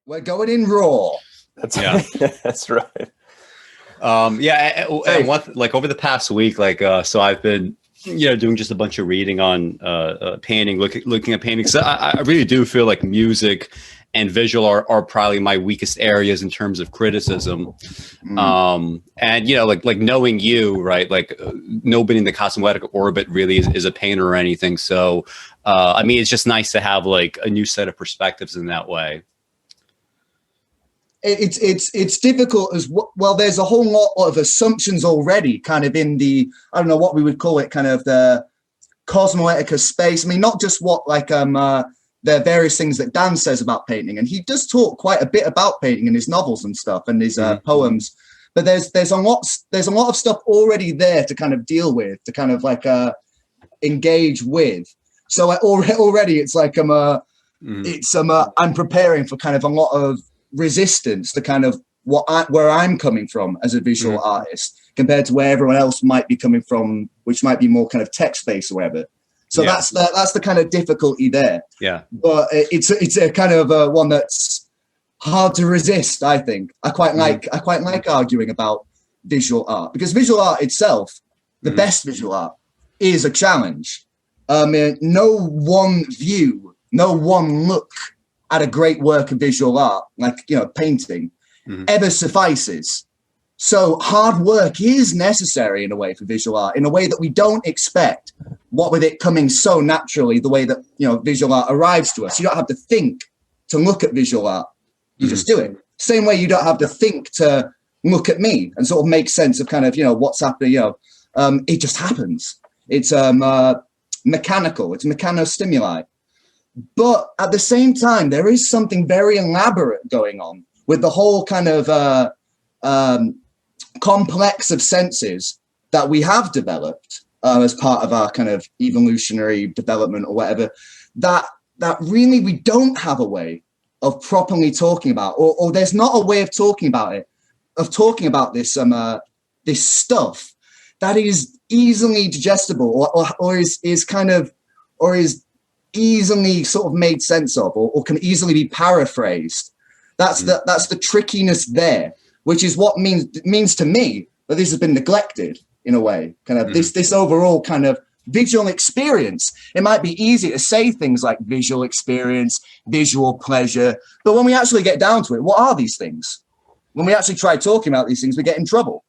We're going in raw. That's Yeah. that's right. Like over the past week, so I've been, doing just a bunch of reading on painting, looking at painting. So I really do feel like music and visual are probably my weakest areas in terms of criticism. And like knowing you, right? Like nobody in the cosmetic orbit really is a painter or anything. So I mean, it's just nice to have like a new set of perspectives in that way. It's difficult as well. There's a whole lot of assumptions already kind of in the, I don't know what we would call it, kind of the cosmoetica space. I mean, not just what the various things that Dan says about painting, and he does talk quite a bit about painting in his novels and stuff and his poems. But there's a lot of stuff already there to kind of deal with, to kind of like engage with. So already it's like I'm preparing for kind of a lot of resistance to kind of where I'm coming from as a visual artist compared to where everyone else might be coming from, which might be more kind of text-based or whatever. So that's the kind of difficulty there. Yeah. But it's a kind of one that's hard to resist, I think. I quite like arguing about visual art, because visual art itself, the best visual art, is a challenge. No one view, no one look at a great work of visual art, like, painting, ever suffices. So hard work is necessary in a way for visual art, in a way that we don't expect, what with it coming so naturally, the way that, visual art arrives to us. You don't have to think to look at visual art. You just do it. Same way you don't have to think to look at me and sort of make sense of kind of, what's happening, it just happens. It's mechanical, it's mechanostimuli. But at the same time, there is something very elaborate going on with the whole kind of complex of senses that we have developed as part of our kind of evolutionary development or whatever, that really we don't have a way of properly talking about, or there's not a way of talking about it, of talking about this this stuff that is easily digestible or is easily sort of made sense of, or can easily be paraphrased. That's the trickiness there, which is what means to me that this has been neglected in a way. Kind of this overall kind of visual experience. It might be easy to say things like visual experience, visual pleasure, but when we actually get down to it, what are these things? When we actually try talking about these things, we get in trouble.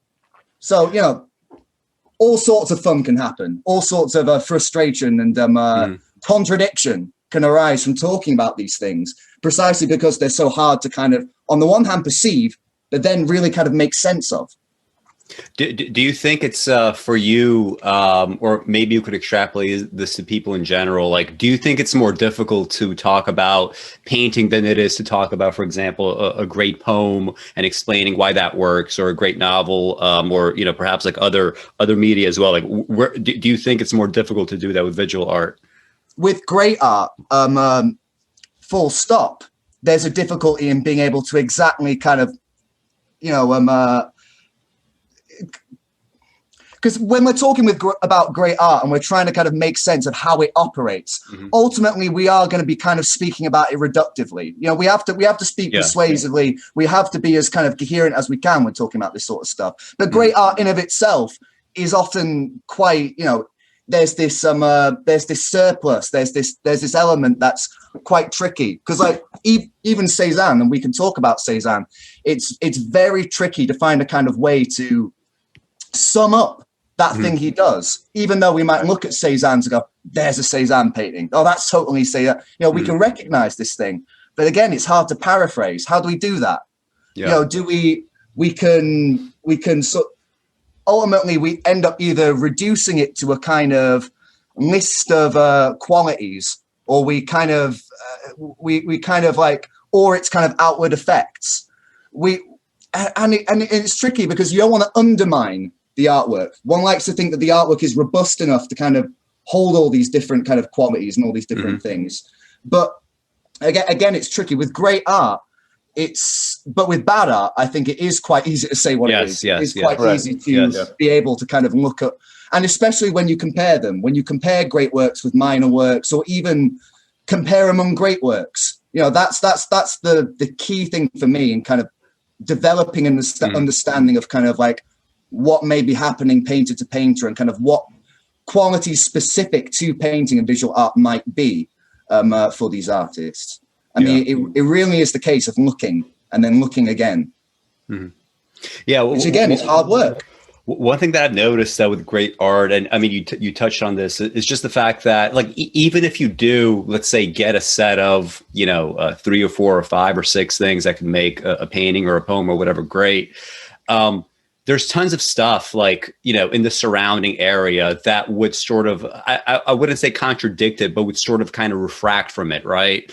So, all sorts of fun can happen, all sorts of frustration and contradiction can arise from talking about these things, precisely because they're so hard to kind of, on the one hand, perceive, but then really kind of make sense of. Do you think it's for you, or maybe you could extrapolate this to people in general, like, do you think it's more difficult to talk about painting than it is to talk about, for example, a great poem and explaining why that works, or a great novel, or, perhaps like other media as well? Like, do you think it's more difficult to do that with visual art? With great art, full stop, there's a difficulty in being able to exactly kind of, because when we're talking about great art and we're trying to kind of make sense of how it operates, ultimately we are going to be kind of speaking about it reductively. We have to speak persuasively. We have to be as kind of coherent as we can when talking about this sort of stuff. But great art in of itself is often quite, there's this surplus, there's this element that's quite tricky, because like even Cezanne, and we can talk about Cezanne, it's very tricky to find a kind of way to sum up that thing he does, even though we might look at Cezanne and go, there's a Cezanne painting. Oh, that's totally Cezanne. We can recognize this thing. But again, it's hard to paraphrase. How do we do that? Do we can ultimately we end up either reducing it to a kind of list of qualities, or we kind of like, or it's kind of outward effects. And it's tricky because you don't want to undermine the artwork. One likes to think that the artwork is robust enough to kind of hold all these different kind of qualities and all these different things. But again, it's tricky with great art. But with bad art, I think it is quite easy to say what it is. It's quite easy to be able to kind of look at, and especially when you compare them, when you compare great works with minor works, or even compare among great works, You know, that's the key thing for me in kind of developing an understanding of kind of like what may be happening painter to painter and kind of what qualities specific to painting and visual art might be for these artists. I mean, it really is the case of looking and then looking again. Mm-hmm. Yeah, which again is hard work. One thing that I've noticed that with great art, and I mean, you touched on this, is just the fact that like even if you do, let's say, get a set of 3 or 4 or 5 or 6 things that can make a painting or a poem or whatever great. There's tons of stuff like, in the surrounding area that would sort of, I wouldn't say contradict it, but would sort of kind of refract from it. Right.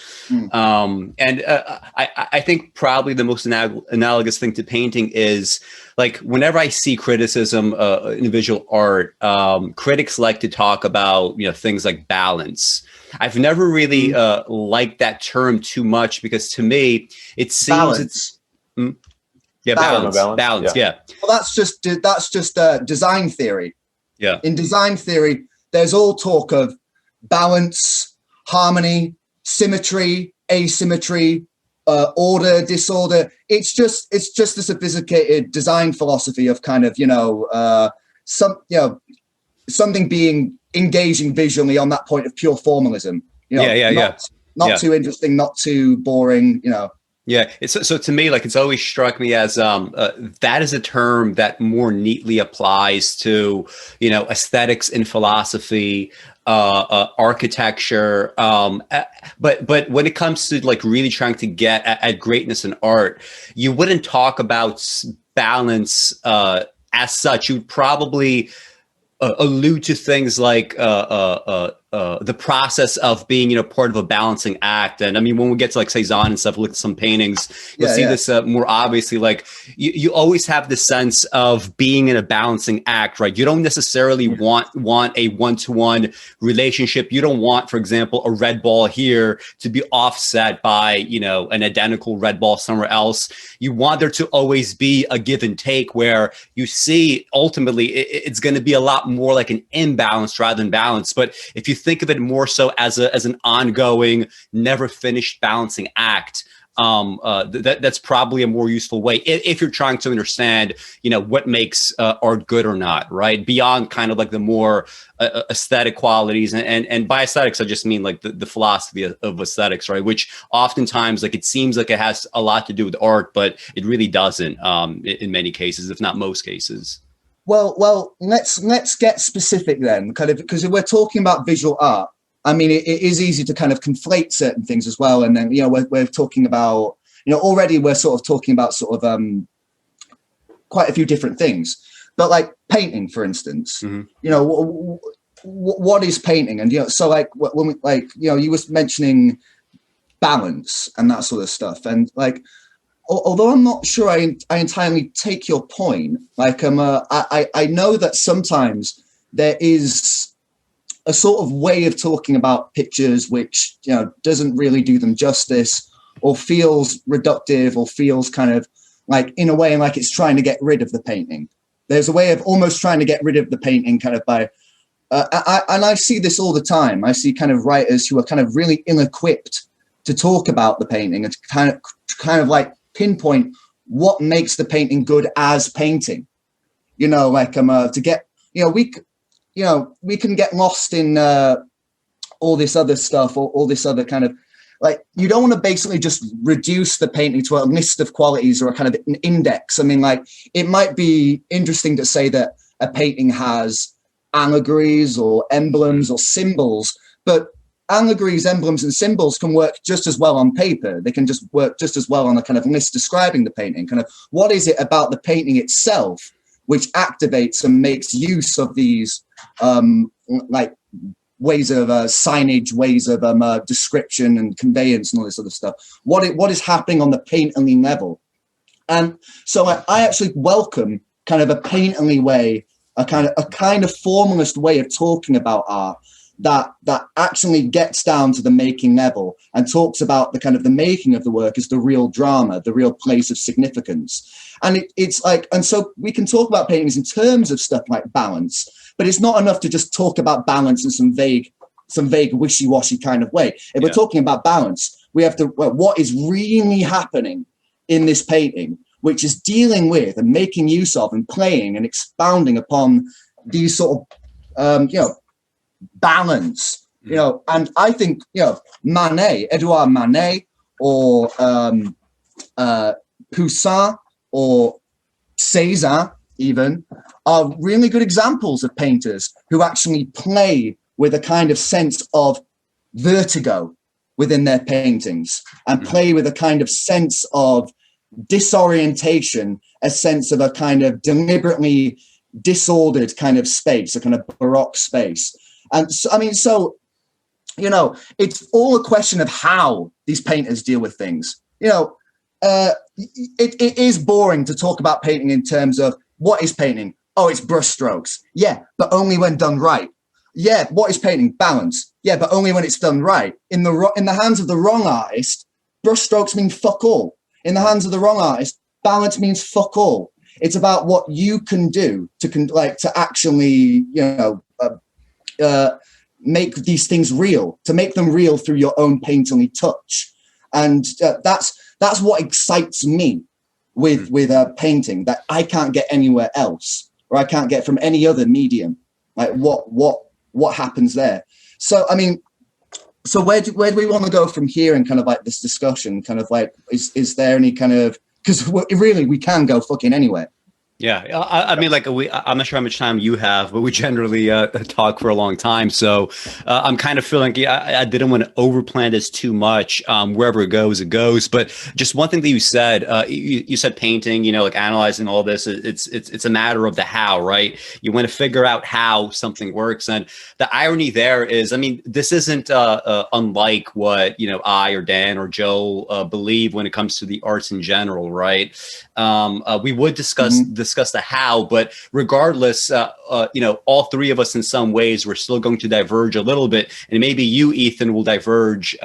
I think probably the most analogous thing to painting is like whenever I see criticism in visual art, critics like to talk about, things like balance. I've never really liked that term too much because to me, it seems balance. Yeah, balance. Yeah. Well, that's just design theory. Yeah. In design theory, there's all talk of balance, harmony, symmetry, asymmetry, order, disorder. It's just a sophisticated design philosophy of kind of something being engaging visually on that point of pure formalism. Not too interesting, not too boring. Yeah. So to me, like it's always struck me as that is a term that more neatly applies to, aesthetics in philosophy, architecture. But when it comes to like really trying to get at greatness in art, you wouldn't talk about balance as such. You'd probably allude to things like the process of being, part of a balancing act. And I mean, when we get to like Cezanne and stuff, look at some paintings, you'll see this more obviously. Like you always have the sense of being in a balancing act, right? You don't necessarily want a one-to-one relationship. You don't want, for example, a red ball here to be offset by, an identical red ball somewhere else. You want there to always be a give and take where you see ultimately it's going to be a lot more like an imbalance rather than balance. But if you think of it more so as an ongoing, never finished balancing act, that's probably a more useful way if you're trying to understand, what makes art good or not, right? Beyond kind of like the more aesthetic qualities, and by aesthetics I just mean like the philosophy of aesthetics, right? Which oftentimes like it seems like it has a lot to do with art, but it really doesn't in many cases, if not most cases. Well, let's get specific then, kind of, because if we're talking about visual art, I mean, it is easy to kind of conflate certain things as well. And then, we're talking about, already we're sort of talking about sort of quite a few different things. But like painting, for instance, what is painting? And, so like when we, like, you was mentioning balance and that sort of stuff. And like, although I'm not sure I entirely take your point, like I know that sometimes there is a sort of way of talking about pictures which doesn't really do them justice, or feels reductive, or feels kind of like in a way like it's trying to get rid of the painting. There's a way of almost trying to get rid of the painting kind of by and I see this all the time. I see kind of writers who are kind of really ill-equipped to talk about the painting and to kind of like pinpoint what makes the painting good as painting, like to get, we can get lost in all this other stuff, or all this other kind of like, you don't want to basically just reduce the painting to a list of qualities or a kind of an index. I mean, like it might be interesting to say that a painting has allegories or emblems or symbols, but allegories, emblems, and symbols can work just as well on paper. They can just work just as well on a kind of list describing the painting. Kind of what is it about the painting itself which activates and makes use of these like ways of signage, ways of description and conveyance and all this other stuff. What is happening on the painterly level? And so I actually welcome kind of a painterly way, a kind of formalist way of talking about art that actually gets down to the making level and talks about the kind of the making of the work as the real drama, the real place of significance. And it's like, and so we can talk about paintings in terms of stuff like balance, but it's not enough to just talk about balance in some vague wishy-washy kind of way. If we're talking about balance, what is really happening in this painting, which is dealing with and making use of and playing and expounding upon these sort of, balance, and I think, Edouard Manet or Poussin or Cezanne even are really good examples of painters who actually play with a kind of sense of vertigo within their paintings and play with a kind of sense of disorientation, a sense of a kind of deliberately disordered kind of space, a kind of Baroque space. And so, it's all a question of how these painters deal with things. It is boring to talk about painting in terms of what is painting? Oh, it's brush strokes. Yeah, but only when done right. Yeah, what is painting? Balance. Yeah, but only when it's done right. In the hands of the wrong artist, brush strokes mean fuck all. In the hands of the wrong artist, balance means fuck all. It's about what you can do to actually, make these things real, to make them real through your own painterly touch. And that's what excites me with painting, that I can't get anywhere else, or I can't get from any other medium. Like what happens there? So so where do we want to go from here in kind of like this discussion? Kind of like, is there any kind of, because really we can go fucking anywhere. Yeah, I'm not sure how much time you have, but we generally talk for a long time. So I'm kind of feeling I didn't want to overplan this too much. Wherever it goes. But just one thing that you said, you said painting, like analyzing all this, it's a matter of the how, right? You want to figure out how something works. And the irony there is, this isn't unlike what, I or Dan or Joe believe when it comes to the arts in general, right? We would discuss the how, but regardless, all three of us in some ways, we're still going to diverge a little bit, and maybe you, Ethan, will diverge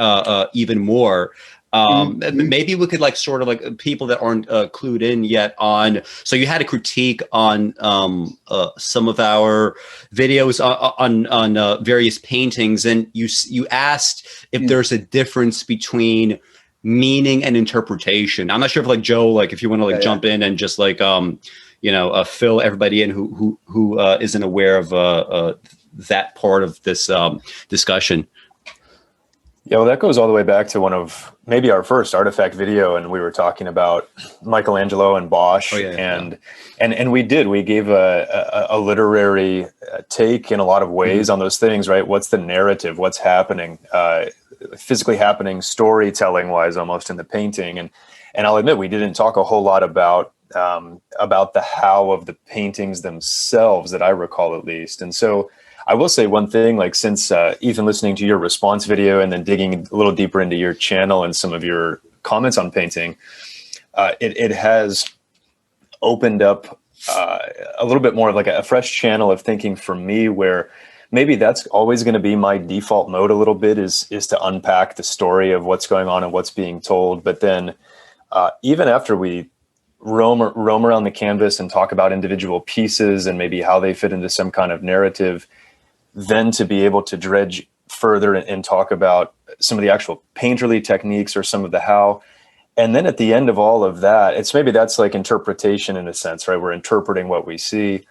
even more. Maybe we could sort of people that aren't clued in yet on. So you had a critique on some of our videos on various paintings, and you asked if there's a difference between meaning and interpretation. I'm not sure if Joe, if you want to jump in and just fill everybody in who isn't aware of that part of this discussion. Yeah, well, that goes all the way back to one of maybe our first ArtiFact video, and we were talking about Michelangelo and Bosch, and we gave a literary take in a lot of ways on those things, right? What's the narrative? What's happening? Physically happening, storytelling wise, almost in the painting, and I'll admit we didn't talk a whole lot about the how of the paintings themselves, that I recall at least. And so I will say one thing, since Ethan, listening to your response video and then digging a little deeper into your channel and some of your comments on painting, it has opened up a little bit more of a fresh channel of thinking for me, where maybe that's always going to be my default mode a little bit, is to unpack the story of what's going on and what's being told. But then even after we roam around the canvas and talk about individual pieces and maybe how they fit into some kind of narrative, then to be able to dredge further and talk about some of the actual painterly techniques or some of the how. And then at the end of all of that, that's interpretation in a sense, right? We're interpreting what we see.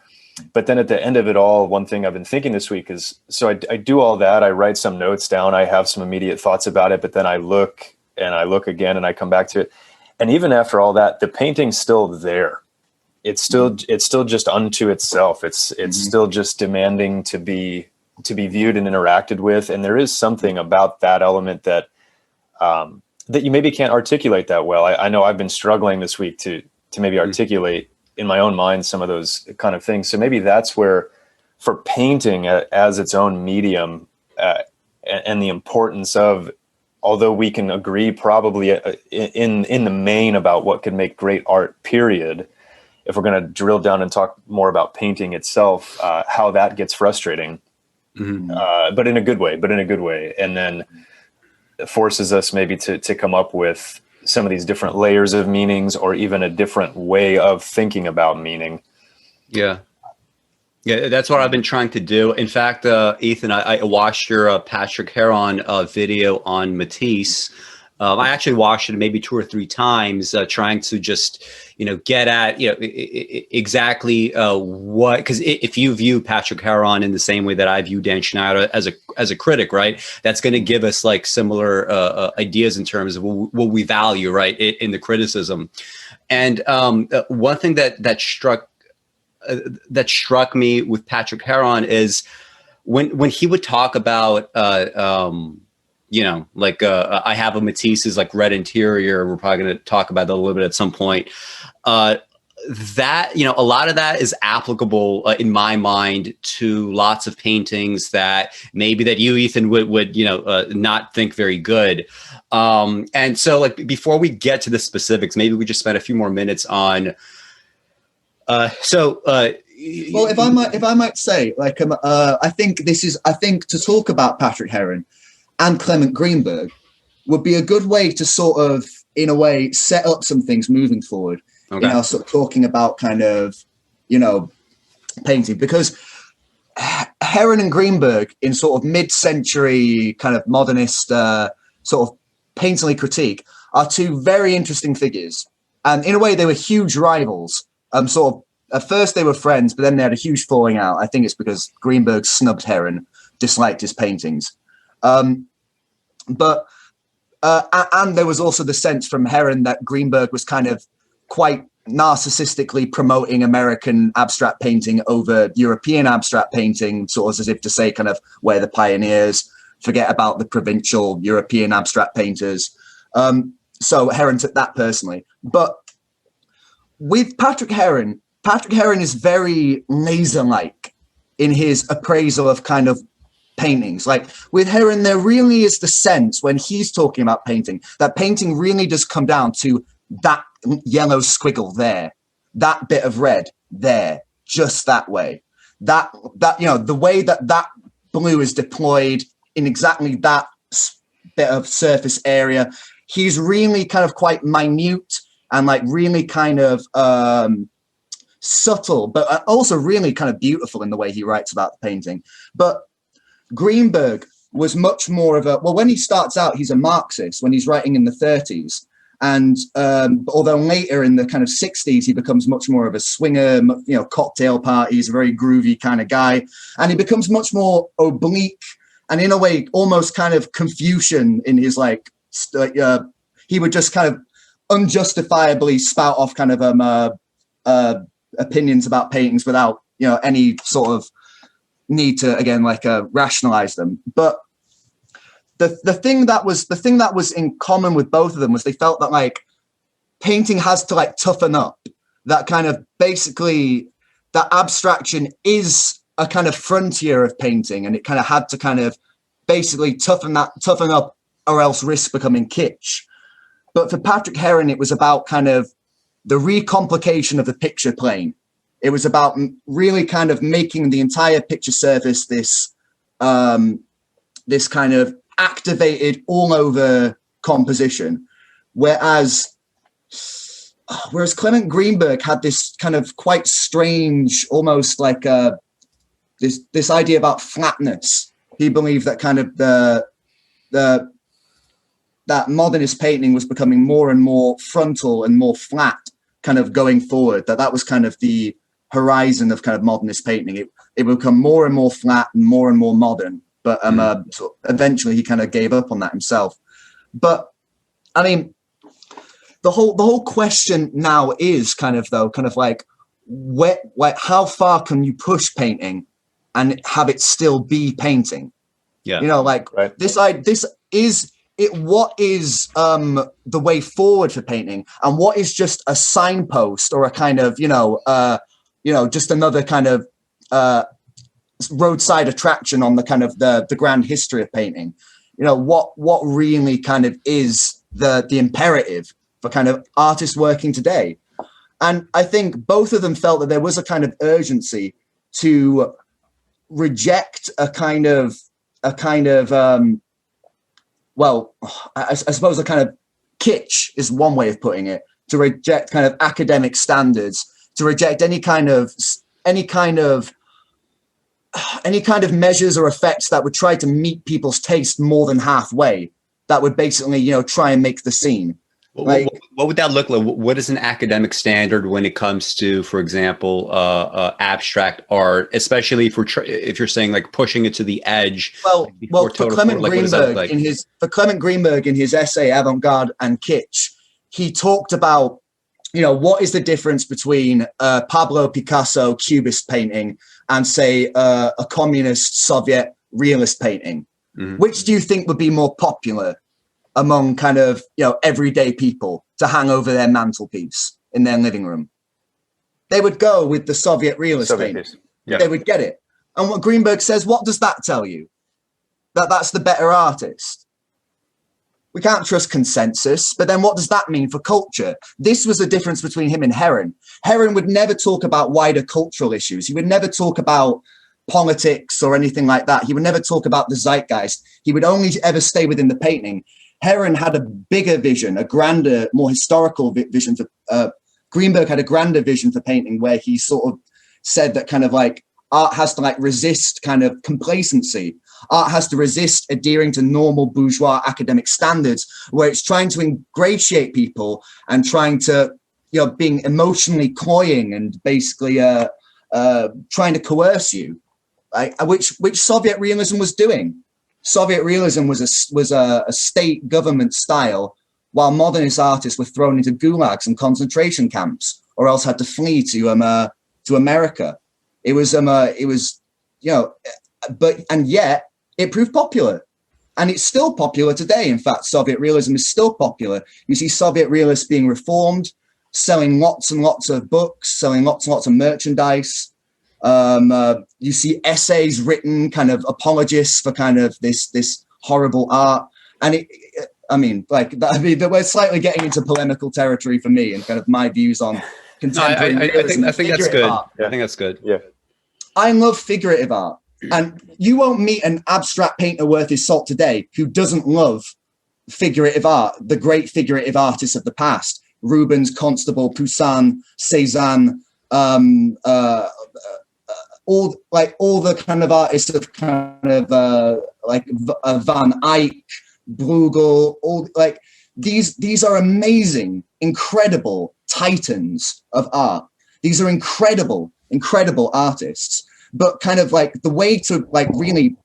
But then at the end of it all, one thing I've been thinking this week is, so I do all that, I write some notes down, I have some immediate thoughts about it, but then I look again and I come back to it. And even after all that, the painting's still there. It's still just unto itself. It's still just demanding to be viewed and interacted with. And there is something about that element that that you maybe can't articulate that well. I know I've been struggling this week to maybe articulate in my own mind some of those kind of things. So maybe that's where, for painting as its own medium, and the importance of, although we can agree probably in the main about what could make great art, period, if we're going to drill down and talk more about painting itself, how that gets frustrating, but in a good way. And then it forces us maybe to come up with some of these different layers of meanings, or even a different way of thinking about meaning. Yeah, that's what I've been trying to do. In fact, Ethan, I watched your Patrick Heron video on Matisse. I actually watched it maybe 2 or 3 times, trying to just, get at, exactly what, because if you view Patrick Heron in the same way that I view Dan Schneider as a critic, right, that's going to give us like similar ideas in terms of what we value, right, in the criticism. And one thing that struck me with Patrick Heron is when he would talk about I have a Matisse's like red interior. We're probably going to talk about that a little bit at some point. That, a lot of that is applicable in my mind to lots of paintings that maybe that you, Ethan, would not think very good. And so like before we get to the specifics, maybe we just spend a few more minutes on. Well, if I might say, like, I think to talk about Patrick Heron and Clement Greenberg would be a good way to sort of, in a way, set up some things moving forward. Okay. Sort of talking about kind of, painting, because Heron and Greenberg in sort of mid-century kind of modernist sort of painterly critique are 2 very interesting figures. And in a way, they were huge rivals. Sort of, at first they were friends, but then they had a huge falling out. I think it's because Greenberg snubbed Heron, disliked his paintings. And there was also the sense from Heron that Greenberg was kind of quite narcissistically promoting American abstract painting over European abstract painting, sort of as if to say kind of, we're the pioneers, forget about the provincial European abstract painters. So Heron took that personally. But with Patrick Heron is very laser-like in his appraisal of kind of paintings. Like with Heron, there really is the sense when he's talking about painting, that painting really does come down to that yellow squiggle there, that bit of red there, just that way. That the way that blue is deployed in exactly that bit of surface area. He's really kind of quite minute and like really kind of subtle, but also really kind of beautiful in the way he writes about the painting. But Greenberg was much more of when he starts out, he's a Marxist when he's writing in the 30s. And although later in the kind of 60s, he becomes much more of a swinger, cocktail parties, a very groovy kind of guy. And he becomes much more oblique and in a way, almost kind of Confucian in his he would just kind of unjustifiably spout off kind of opinions about paintings without, any sort of need to, again, rationalize them. But the thing that was in common with both of them was they felt that like painting has to toughen up, that kind of basically that abstraction is a kind of frontier of painting, and it kind of had to kind of basically toughen up or else risk becoming kitsch. But for Patrick Heron, it was about kind of the recomplication of the picture plane. It was about really kind of making the entire picture surface this kind of activated all over composition, whereas Clement Greenberg had this kind of quite strange, almost like this idea about flatness. He believed that kind of that modernist painting was becoming more and more frontal and more flat, kind of going forward. That was kind of the horizon of kind of modernist painting. It would become more and more flat and more modern. But so eventually he kind of gave up on that himself. But I mean, the whole question now is kind of like how far can you push painting and have it still be painting? Yeah, right. This is it. What is the way forward for painting, and what is just a signpost or a kind of just another kind of roadside attraction on the kind of the grand history of painting? What really kind of is the imperative for kind of artists working today? And I think both of them felt that there was a kind of urgency to reject I suppose a kind of kitsch is one way of putting it, to reject kind of academic standards, to reject any kind of measures or effects that would try to meet people's taste more than halfway, that would basically, you know, try and make the scene. Like, what would that look like? What is an academic standard when it comes to, for example, abstract art, especially if you're saying like pushing it to the edge? Well, for Clement Greenberg in his essay Avant-Garde and Kitsch, he talked about, you know, what is the difference between Pablo Picasso Cubist painting and, say, a communist Soviet realist painting? Mm-hmm. Which do you think would be more popular among kind of, you know, everyday people to hang over their mantelpiece in their living room? They would go with the Soviet realist painting. Yeah. They would get it. And what Greenberg says, what does that tell you? That's the better artist. We can't trust consensus, but then what does that mean for culture? This was the difference between him and Heron. Heron would never talk about wider cultural issues. He would never talk about politics or anything like that. He would never talk about the zeitgeist. He would only ever stay within the painting. Heron had a bigger vision, a grander, more historical vision for Greenberg had a grander vision for painting, where he sort of said that kind of like art has to like resist kind of complacency. Art has to resist adhering to normal bourgeois academic standards, where it's trying to ingratiate people and trying to, you know, being emotionally cloying and basically trying to coerce you, like, which Soviet realism was doing. Soviet realism was a state government style, while modernist artists were thrown into gulags and concentration camps, or else had to flee to America. It was you know, and yet it proved popular, and it's still popular today. In fact, Soviet realism is still popular. You see Soviet realists being reformed, selling lots and lots of books, selling lots and lots of merchandise. You see essays written, kind of apologists for kind of this horrible art. And we're slightly getting into polemical territory for me and kind of my views on contemporary realism. I think that's good. Yeah. I think that's good. Yeah. I love figurative art. And you won't meet an abstract painter worth his salt today who doesn't love figurative art, the great figurative artists of the past. Rubens, Constable, Poussin, Cezanne, all the kind of artists of kind of like Van Eyck, Bruegel, all like these are amazing, incredible titans of art. These are incredible artists. But kind of like the way to like really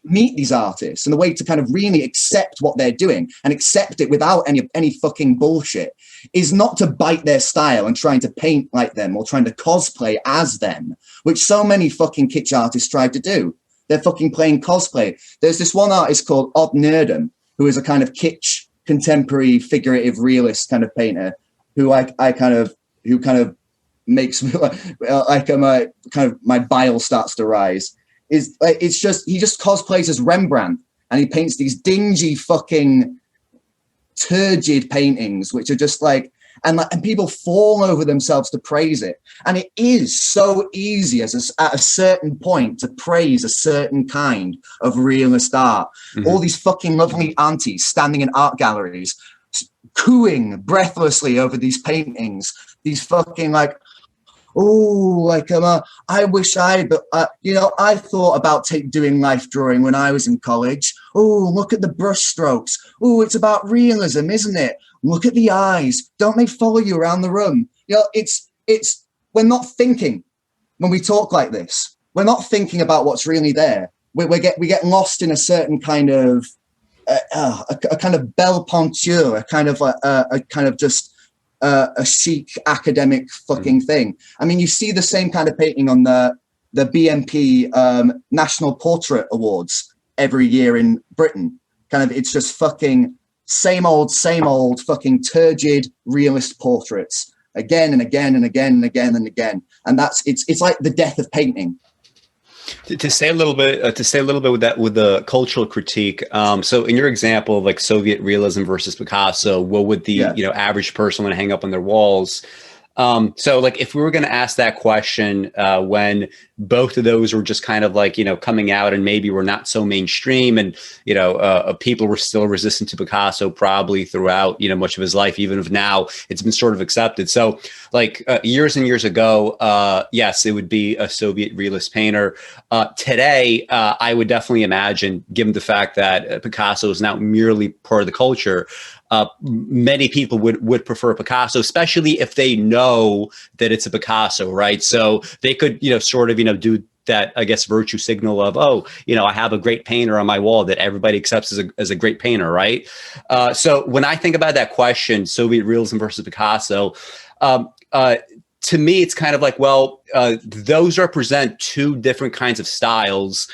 meet these artists and the way to kind of really accept what they're doing and accept it without any fucking bullshit is not to bite their style and trying to paint like them or trying to cosplay as them, which so many fucking kitsch artists try to do. They're fucking playing cosplay. There's this one artist called Odd Nerdum, who is a kind of kitsch, contemporary, figurative, realist kind of painter who makes me like my bile starts to rise. Is like he just cosplays as Rembrandt and he paints these dingy fucking turgid paintings which are just like and people fall over themselves to praise it. And it is so easy at a certain point to praise a certain kind of realist art. Mm-hmm. All these fucking lovely aunties standing in art galleries cooing breathlessly over these paintings, these fucking like, oh, like I wish I thought about doing life drawing when I was in college. Oh, look at the brush strokes. Oh, it's about realism, isn't it? Look at the eyes. Don't they follow you around the room? You know, it's we're not thinking when we talk like this. We're not thinking about what's really there. We get lost in a certain kind of a kind of belle peinture, a kind of just a chic academic fucking thing. I mean, you see the same kind of painting on the BNP National Portrait Awards every year in Britain. Kind of, it's just fucking same old fucking turgid realist portraits again and again and again and again and again. And it's like the death of painting. To say a little bit with that, with the cultural critique. So in your example of like Soviet realism versus Picasso, what would the average person want to hang up on their walls? So like if we were going to ask that question when both of those were just kind of like, you know, coming out and maybe were not so mainstream and, you know, people were still resistant to Picasso probably throughout, you know, much of his life, even if now it's been sort of accepted. So like years and years ago, yes, it would be a Soviet realist painter. Today, I would definitely imagine, given the fact that Picasso is now merely part of the culture, many people would prefer Picasso, especially if they know that it's a Picasso, right? So they could, you know, sort of, you know, do that, I guess, virtue signal of, oh, you know, I have a great painter on my wall that everybody accepts as a great painter, right? So when I think about that question, Soviet realism versus Picasso, to me, it's kind of like, well, those represent two different kinds of styles.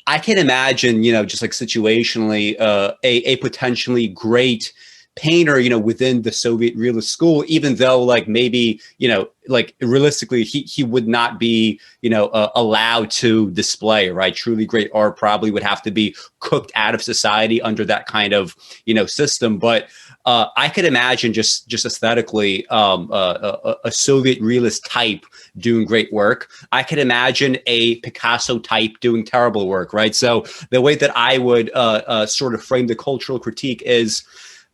I can imagine, you know, just like situationally, a potentially great painter, you know, within the Soviet realist school, even though like maybe, you know, like realistically, he would not be, you know, allowed to display, right? Truly great art probably would have to be cooked out of society under that kind of, you know, system. But I could imagine just aesthetically a Soviet realist type doing great work. I could imagine a Picasso type doing terrible work, right? So the way that I would sort of frame the cultural critique is,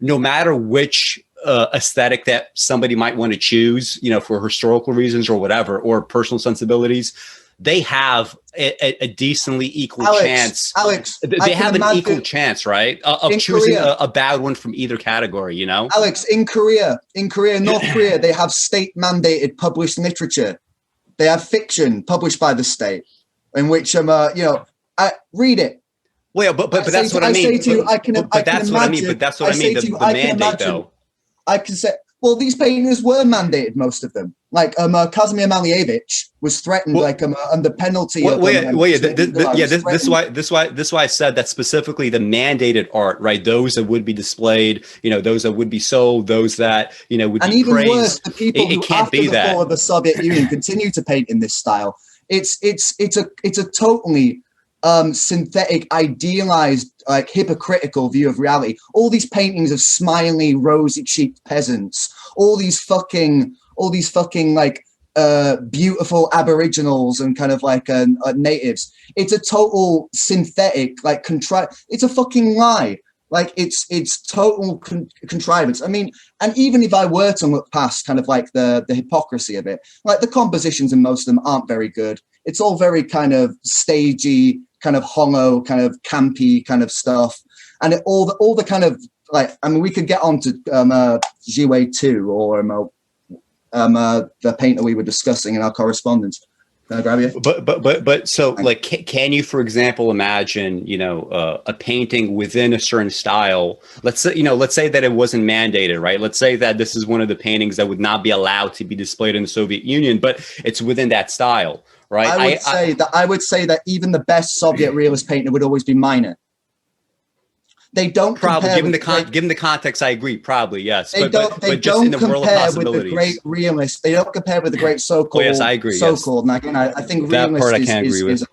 no matter which aesthetic that somebody might want to choose, you know, for historical reasons or whatever, or personal sensibilities, they have a decently equal chance. Alex, they have an equal chance, right, of choosing a bad one from either category, you know? Alex, in Korea, North Korea, they have state-mandated published literature. They have fiction published by the state, in which, you know, I read it. Well, yeah, but that's what I mean. But that's what I mean. But that's what I mean. The mandate, though. I can say, well, these painters were mandated, most of them. Like Kazimir Malievich was threatened, under penalty. This is why I said that specifically the mandated art, right? Those that would be displayed, you know, those that would be sold, those that, you know, would be praised. And even worse, the people who after the fall of the Soviet Union continue to paint in this style. It's a totally synthetic, idealized, like hypocritical view of reality. All these paintings of smiley, rosy-cheeked peasants, all these fucking like beautiful aboriginals and kind of like natives. It's a total synthetic, like it's a fucking lie. Like it's total contrivance. I mean, and even if I were to look past kind of like the hypocrisy of it, like the compositions in most of them aren't very good. It's all very kind of stagey, kind of hollow, kind of campy kind of stuff. And all the kind of like, I mean, we could get on to Zhiwei Tu or the painter we were discussing in our correspondence. Can I grab you? But so like, can you, for example, imagine, you know, a painting within a certain style? Let's say that it wasn't mandated, right? Let's say that this is one of the paintings that would not be allowed to be displayed in the Soviet Union, but it's within that style, right? I would say that even the best Soviet realist painter would always be minor. They don't probably given the context. I agree. Probably yes. They don't compare with the great realist. They don't compare with the great so-called. Oh, yes, I agree. So-called. Yes. And again, I think that part I can't agree with.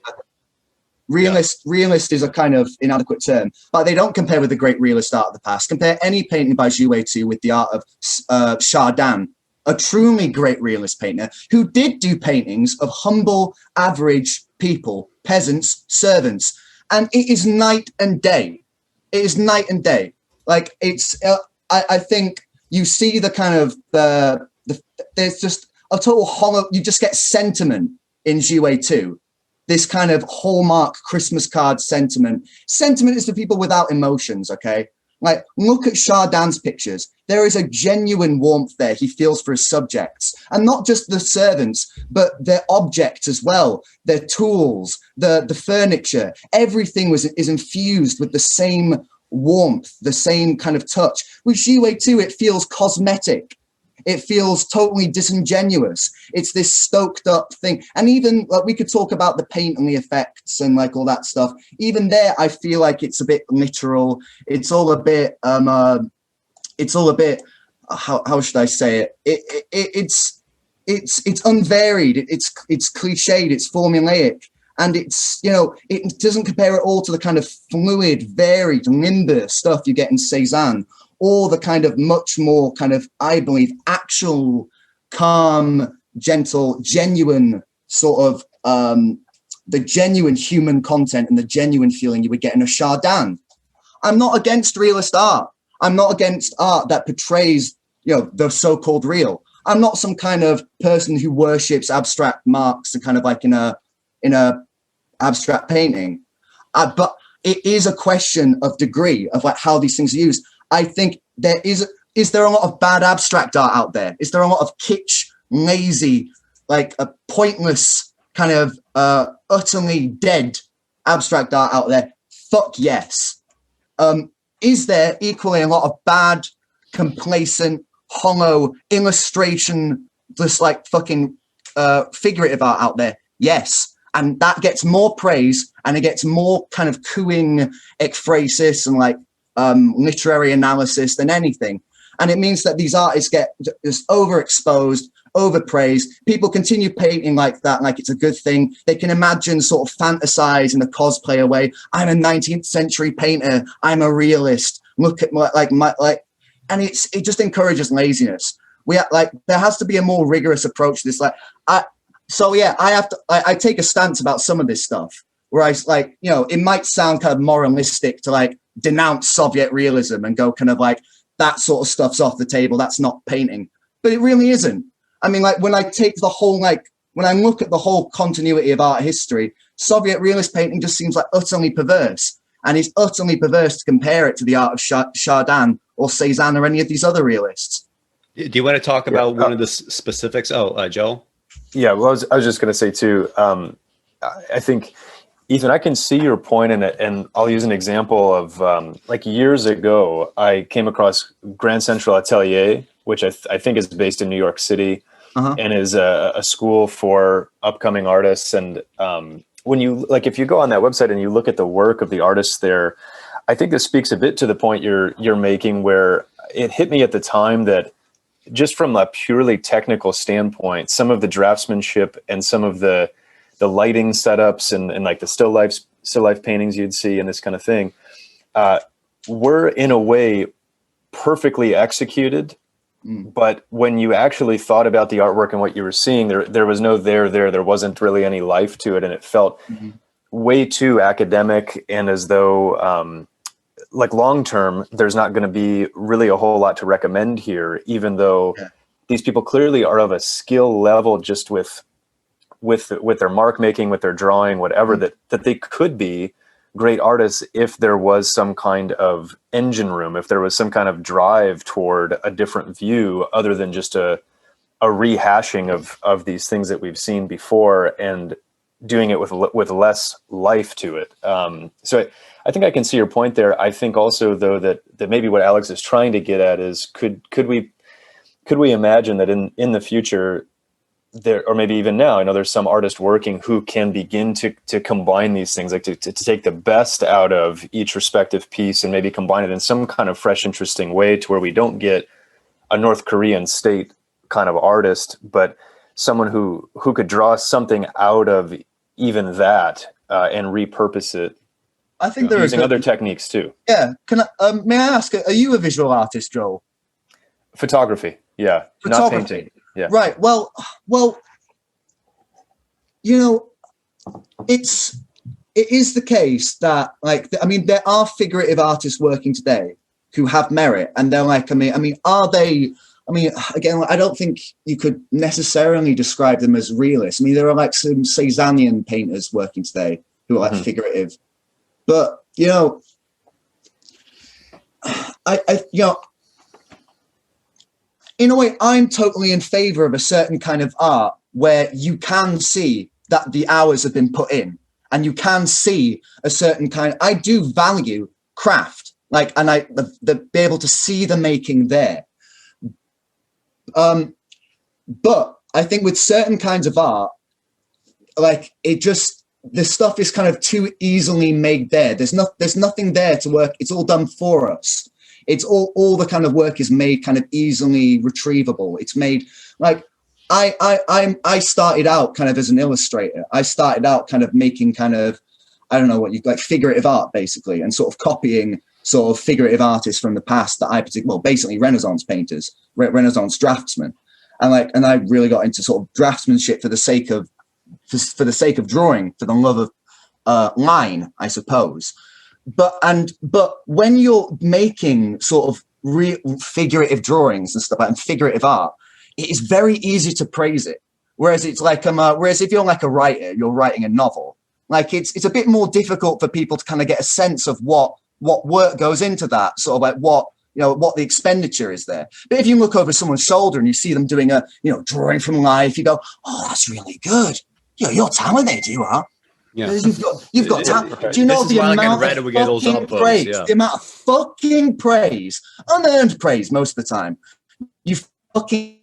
Realist is a kind of inadequate term, but they don't compare with the great realist art of the past. Compare any painting by Zhiwei Tu with the art of Chardin, a truly great realist painter who did do paintings of humble, average people, peasants, servants, and it is night and day. It is night and day. Like it's, I think you see the kind of there's just a total hollow. You just get sentiment in Zhiwei Tu. This kind of hallmark Christmas card sentiment. Sentiment is for people without emotions. Okay, like look at Chardin's pictures. There is a genuine warmth there. He feels for his subjects, and not just the servants, but their objects as well. Their tools, the furniture, everything is infused with the same warmth, the same kind of touch. With Zhiwei Tu, it feels cosmetic. It feels totally disingenuous. It's this stoked up thing. And even like we could talk about the paint and the effects and like all that stuff. Even there, I feel like it's a bit literal. It's all a bit how should I say it? It's unvaried. It's cliched. It's formulaic. And it's, you know, it doesn't compare at all to the kind of fluid, varied, limber stuff you get in Cezanne, or the kind of much more kind of, I believe, actual calm, gentle, genuine sort of the genuine human content and the genuine feeling you would get in a Chardin. I'm not against realist art. I'm not against art that portrays, the so-called real. I'm not some kind of person who worships abstract marks and kind of like in a abstract painting. But it is a question of degree of like how these things are used. I think is there a lot of bad abstract art out there? Is there a lot of kitsch, lazy, like a pointless kind of utterly dead abstract art out there? Fuck yes. Is there equally a lot of bad, complacent, hollow illustration, just like fucking figurative art out there? Yes. And that gets more praise and it gets more kind of cooing ekphrasis and like literary analysis than anything. And it means that these artists get just overexposed, overpraised. People continue painting like that, like it's a good thing. They can imagine sort of fantasize in a cosplayer way. I'm a 19th century painter. I'm a realist. Look at and it just encourages laziness. There has to be a more rigorous approach to this. I take a stance about some of this stuff where it might sound kind of moralistic to like denounce Soviet realism and go kind of like that sort of stuff's off the table. That's not painting, but it really isn't. I mean, like when I take when I look at the whole continuity of art history, Soviet realist painting just seems like utterly perverse, and it's utterly perverse to compare it to the art of Chardin or Cezanne or any of these other realists. Do you want to talk about one of the specifics? Joe? Yeah, well, I was just going to say too, I think, Ethan, I can see your point in it, and I'll use an example of like years ago, I came across Grand Central Atelier, which I think is based in New York City and is a school for upcoming artists. And when if you go on that website and you look at the work of the artists there, I think this speaks a bit to the point you're making, where it hit me at the time that just from a purely technical standpoint, some of the draftsmanship and some of the lighting setups and like the still life paintings you'd see and this kind of thing were in a way perfectly executed. But when you actually thought about the artwork and what you were seeing, there was no there wasn't really any life to it. And it felt way too academic, and as though like long-term, there's not going to be really a whole lot to recommend here, even though these people clearly are of a skill level just with their mark making, with their drawing, whatever, that they could be great artists if there was some kind of engine room, if there was some kind of drive toward a different view other than just a rehashing of these things that we've seen before and doing it with less life to it. So I think I can see your point there. I think also, though, that maybe what Alex is trying to get at is could we imagine that in the future there, or maybe even now, I know there's some artists working who can begin to combine these things, like to take the best out of each respective piece and maybe combine it in some kind of fresh, interesting way to where we don't get a North Korean state kind of artist, but someone who could draw something out of even that and repurpose it. I think they're using other techniques too. Yeah. May I ask, are you a visual artist, Joel? Photography. Yeah. Not painting. Yeah. Right. Well, it is the case that there are figurative artists working today who have merit, and they're like, are they? Again, I don't think you could necessarily describe them as realists. There are like some Cezannian painters working today who are like figurative, but in a way, I'm totally in favor of a certain kind of art where you can see that the hours have been put in, and you can see a certain kind. I do value craft, be able to see the making there. But I think with certain kinds of art, the stuff is kind of too easily made there. There's nothing there to work. It's all done for us. It's all the kind of work is made kind of easily retrievable. It's made like I started out kind of as an illustrator. I started out kind of making kind of, I don't know what you like, figurative art basically, and sort of copying sort of figurative artists from the past that basically Renaissance painters, Renaissance draftsmen. and I really got into sort of draftsmanship for the sake of drawing, for the love of line, I suppose. But when you're making sort of figurative drawings and stuff like, and figurative art, it is very easy to praise it. Whereas it's like whereas if you're like a writer, you're writing a novel. Like it's a bit more difficult for people to kind of get a sense of what work goes into that, sort of like what the expenditure is there. But if you look over someone's shoulder and you see them doing a drawing from life, you go, oh, that's really good. You're talented, you are. Yeah. You've got talent. Do you know the amount of fucking praise? Yeah. The amount of fucking praise, unearned praise most of the time, you fucking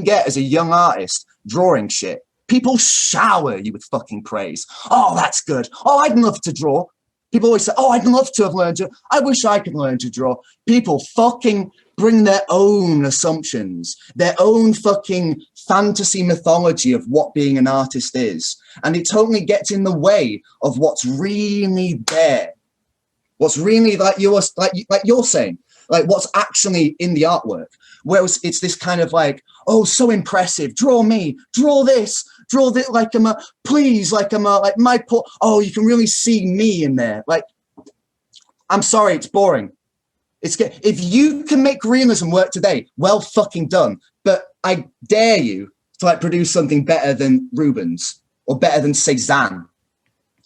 get as a young artist drawing shit. People shower you with fucking praise. Oh, that's good. Oh, I'd love to draw. People always say, oh, I'd love to have learned to. I wish I could learn to draw. People fucking bring their own assumptions, their own fucking fantasy mythology of what being an artist is. And it totally gets in the way of what's really there. What's really like you're saying, like what's actually in the artwork. Whereas it's this kind of like, oh, so impressive. Draw me, draw this, like please, like my poor. Oh, you can really see me in there. Like, I'm sorry, it's boring. If you can make realism work today, well fucking done. But I dare you to like produce something better than Rubens or better than Cezanne.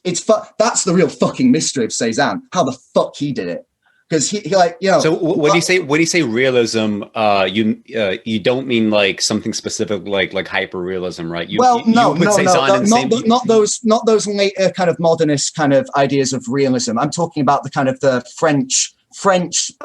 That's the real fucking mystery of Cezanne. How the fuck he did it. Because he like, So when you say realism, you don't mean like something specific like hyper realism, right? Not those later kind of modernist kind of ideas of realism. I'm talking about the kind of the French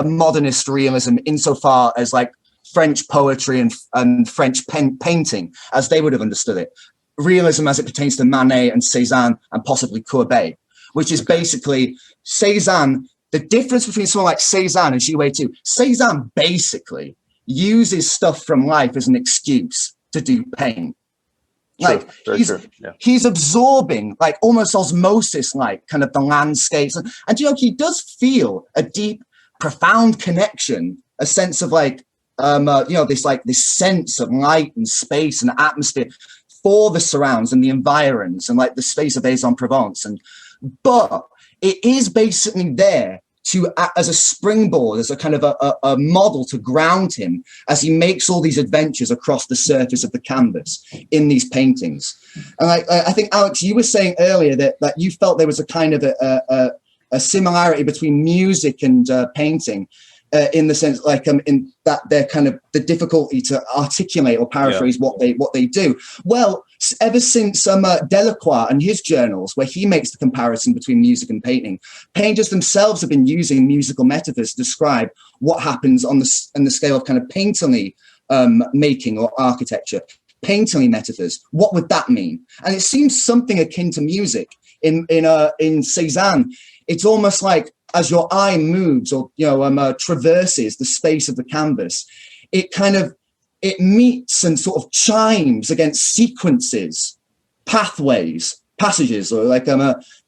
modernist realism, insofar as like French poetry and French painting as they would have understood it. Realism as it pertains to Manet and Cezanne and possibly Courbet, which is basically Cezanne. The difference between someone like Cezanne and Zhiwei Tu, Cezanne basically uses stuff from life as an excuse to do pain. Like he's absorbing, like almost osmosis, like kind of the landscapes. And he does feel a deep, profound connection, a sense of like, this sense of light and space and atmosphere for the surrounds and the environs and like the space of Aix-en-Provence. But it is basically there as a springboard, as a kind of a model to ground him as he makes all these adventures across the surface of the canvas in these paintings. And I think, Alex, you were saying earlier that you felt there was a kind of a similarity between music and painting. In the sense, like in that they're kind of the difficulty to articulate or paraphrase what they do. Well, ever since Delacroix and his journals, where he makes the comparison between music and painting, painters themselves have been using musical metaphors to describe what happens on the scale of kind of painterly making or architecture. Painterly metaphors. What would that mean? And it seems something akin to music in Cezanne. It's almost like, as your eye moves or traverses the space of the canvas, it meets and sort of chimes against sequences, pathways, passages, or like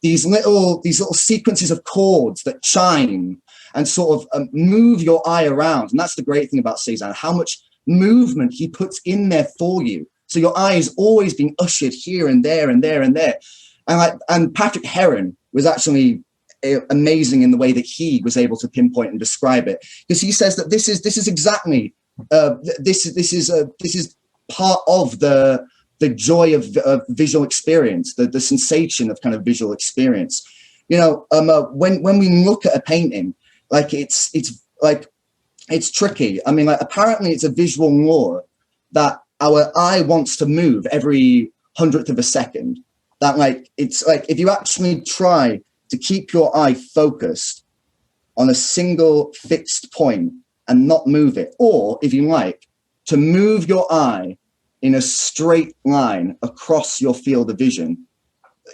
these little sequences of chords that chime and sort of move your eye around. And that's the great thing about Cezanne, how much movement he puts in there for you. So your eye is always being ushered here and there and there and there. And Patrick Heron was actually amazing in the way that he was able to pinpoint and describe it, because he says that this is exactly this is part of the joy of visual experience, the sensation of kind of visual experience. When we look at a painting, like it's tricky. I mean, like apparently it's a visual law that our eye wants to move every 100th of a second. That like it's like if you actually try to keep your eye focused on a single fixed point and not move it, or if you like, to move your eye in a straight line across your field of vision,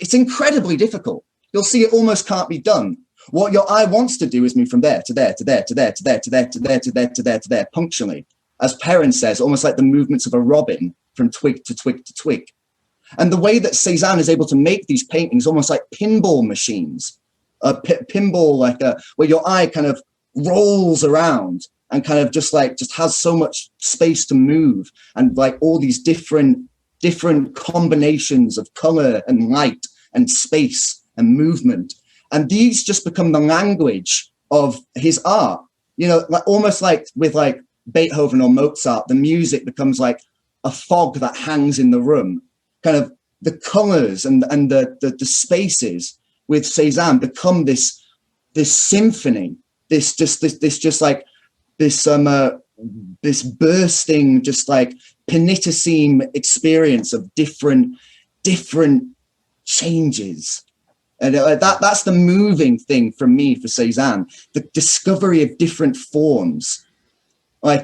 it's incredibly difficult. You'll see it almost can't be done. What your eye wants to do is move from there to there, to there, to there, to there, to there, to there, to there, to there, to there, punctually. As Perrin says, almost like the movements of a robin from twig to twig to twig. And the way that Cezanne is able to make these paintings almost like pinball machines, pinball, like where your eye kind of rolls around and kind of just has so much space to move, and like all these different combinations of color and light and space and movement. And these just become the language of his art, you know, like almost like with like Beethoven or Mozart, the music becomes like a fog that hangs in the room. Kind of the colors and the spaces with Cezanne become this symphony, this bursting, just like penitentiary experience of different changes. And that's the moving thing for me for Cezanne, the discovery of different forms. My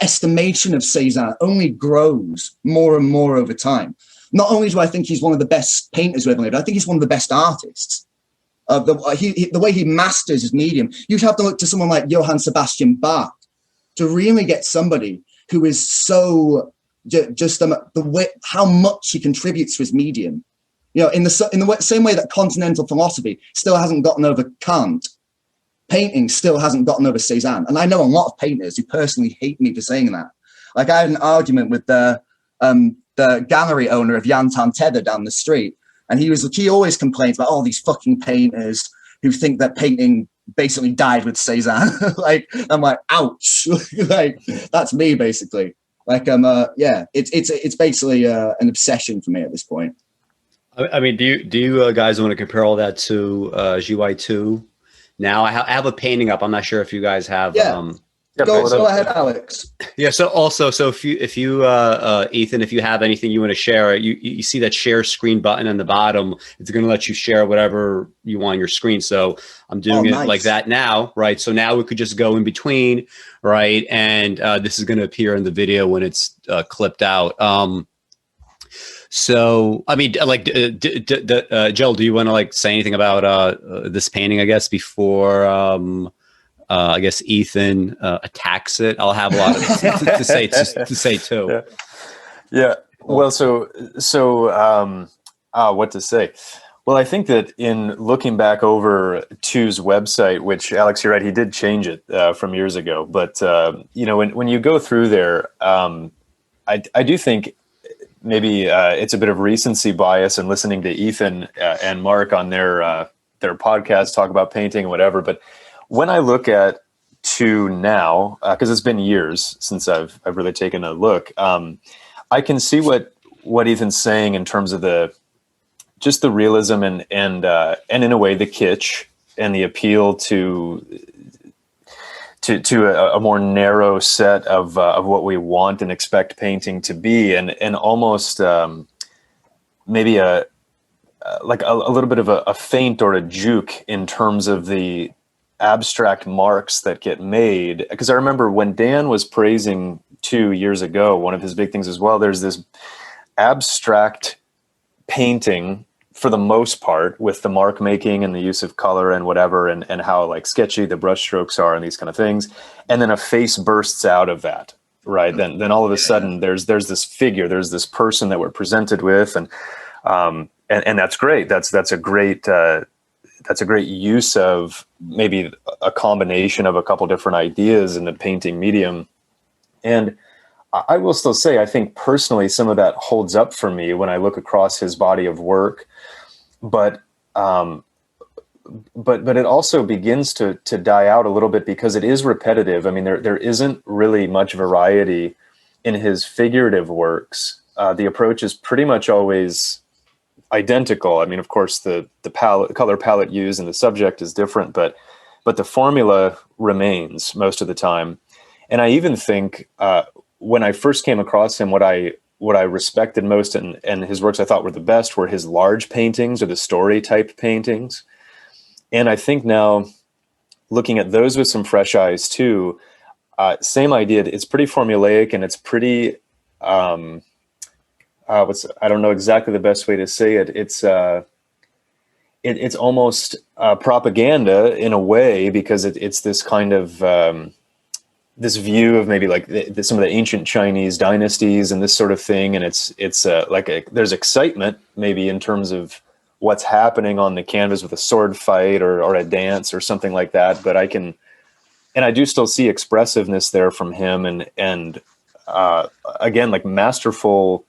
estimation of Cezanne only grows more and more over time. Not only do I think he's one of the best painters we've ever lived, I think he's one of the best artists. The way he masters his medium. You'd have to look to someone like Johann Sebastian Bach to really get somebody who is so the way how much he contributes to his medium. You know, in the same way that continental philosophy still hasn't gotten over Kant, painting still hasn't gotten over Cezanne. And I know a lot of painters who personally hate me for saying that. Like, I had an argument with the gallery owner of Jan Tan Tether down the street, and he always complains about all these fucking painters who think that painting basically died with Cezanne. Like, I'm like, ouch. Like, that's me basically. Like, it's basically an obsession for me at this point. I mean, do you guys want to compare all that to Zhiwei Tu? Now I have a painting up. I'm not sure if you guys have. Yeah. Go ahead, Alex. Yeah. So if you Ethan, if you have anything you want to share, you see that share screen button on the bottom. It's going to let you share whatever you want on your screen. So I'm doing it like that now, right? So now we could just go in between, right? And this is going to appear in the video when it's clipped out. So, I mean, like, Joel, do you want to like say anything about this painting, I guess, before I guess Ethan attacks it? I'll have a lot to say too. Yeah. Well, so what to say? Well, I think that in looking back over Tu's website, which, Alex, you're right, he did change it from years ago. But, you know, when you go through there, I do think maybe it's a bit of recency bias and listening to Ethan and Mark on their podcast talk about painting and whatever. But when I look at Tu now, because it's been years since I've really taken a look, I can see what Ethan's saying in terms of just the realism and in a way the kitsch and the appeal to a more narrow set of what we want and expect painting to be, and almost maybe a little bit of a feint or a juke in terms of the abstract marks that get made. Because I remember when Dan was praising Tu years ago, one of his big things as well, there's this abstract painting for the most part, with the mark making and the use of color and whatever, and how like sketchy the brush strokes are and these kind of things. And then a face bursts out of that, right? Then all of a sudden there's this figure, there's this person that we're presented with, and that's great. That's a great use of maybe a combination of a couple different ideas in the painting medium. And I will still say, I think personally, some of that holds up for me when I look across his body of work. But it also begins to die out a little bit because it is repetitive. I mean, there isn't really much variety in his figurative works. The approach is pretty much always identical. I mean, of course, the color palette used and the subject is different, but the formula remains most of the time. And I even think when I first came across him, what I respected most and his works I thought were the best were his large paintings or the story type paintings. And I think now looking at those with some fresh eyes too, same idea. It's pretty formulaic and it's pretty, I don't know exactly the best way to say it. It's almost propaganda in a way, because it's this kind of, this view of maybe like some of the ancient Chinese dynasties and this sort of thing. And it's there's excitement maybe in terms of what's happening on the canvas with a sword fight or a dance or something like that. But I do still see expressiveness there from him, and again, like masterful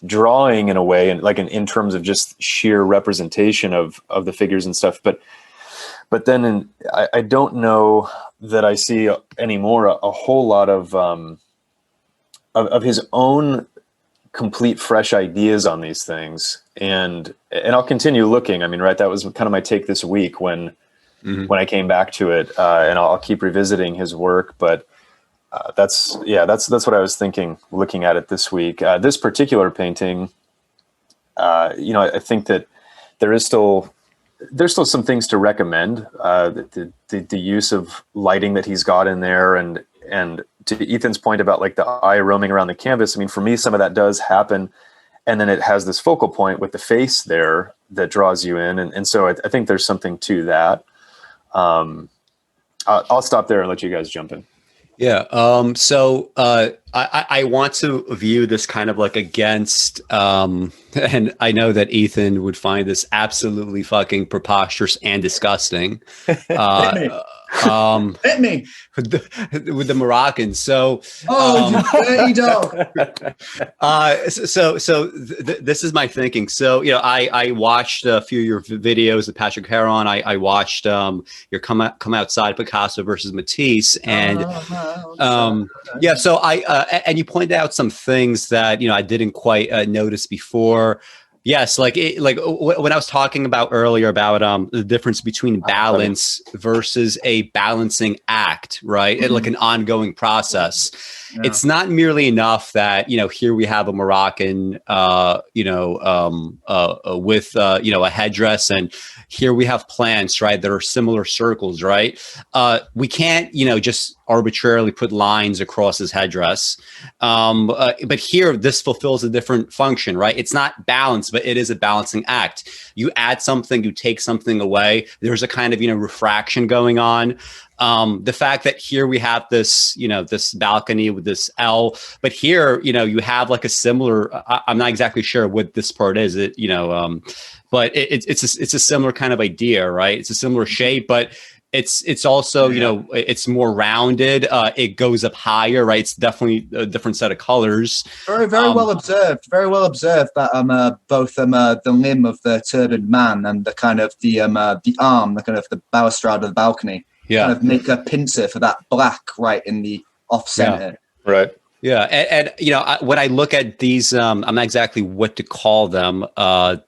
drawing in a way, and like in terms of just sheer representation of the figures and stuff. But then I don't know that I see anymore a whole lot of his own complete fresh ideas on these things. And I'll continue looking. I mean, right, that was kind of my take this week when I came back to it, and I'll keep revisiting his work. But that's what I was thinking, looking at it this week. This particular painting, I think that there's still some things to recommend. The use of lighting that he's got in there, and to Ethan's point about like the eye roaming around the canvas. I mean, for me, some of that does happen, and then it has this focal point with the face there that draws you in, and so I think there's something to that. I'll stop there and let you guys jump in. Yeah. So I want to view this kind of like against, and I know that Ethan would find this absolutely fucking preposterous and disgusting. Hit me with the Moroccans. So, you dirty dog. This is my thinking. So, I watched a few of your videos with Patrick Heron. I watched your Come Outside Picasso versus Matisse, and So and you pointed out some things that I didn't quite notice before. Yes, like when I was talking about earlier about the difference between balance versus a balancing act, right? And like an ongoing process. Yeah. It's not merely enough that here we have a Moroccan, with a headdress, and here we have plants, right? That are similar circles, right? We can't just arbitrarily put lines across his headdress. But here, this fulfills a different function, right? It's not balance, but it is a balancing act. You add something, you take something away. There's a kind of, refraction going on. The fact that here we have this, this balcony with this L, but here, you have like a similar, I'm not exactly sure what this part is, but it's a similar kind of idea, right? It's a similar shape, but it's also, it's more rounded. It goes up higher, right? It's definitely a different set of colors. Very well observed. Very well observed that both the limb of the turbaned man and the kind of the arm, the kind of the balustrade of the balcony, kind of make a pincer for that black right in the off center. Yeah. Right. Yeah, and when I look at these, I'm not exactly what to call them.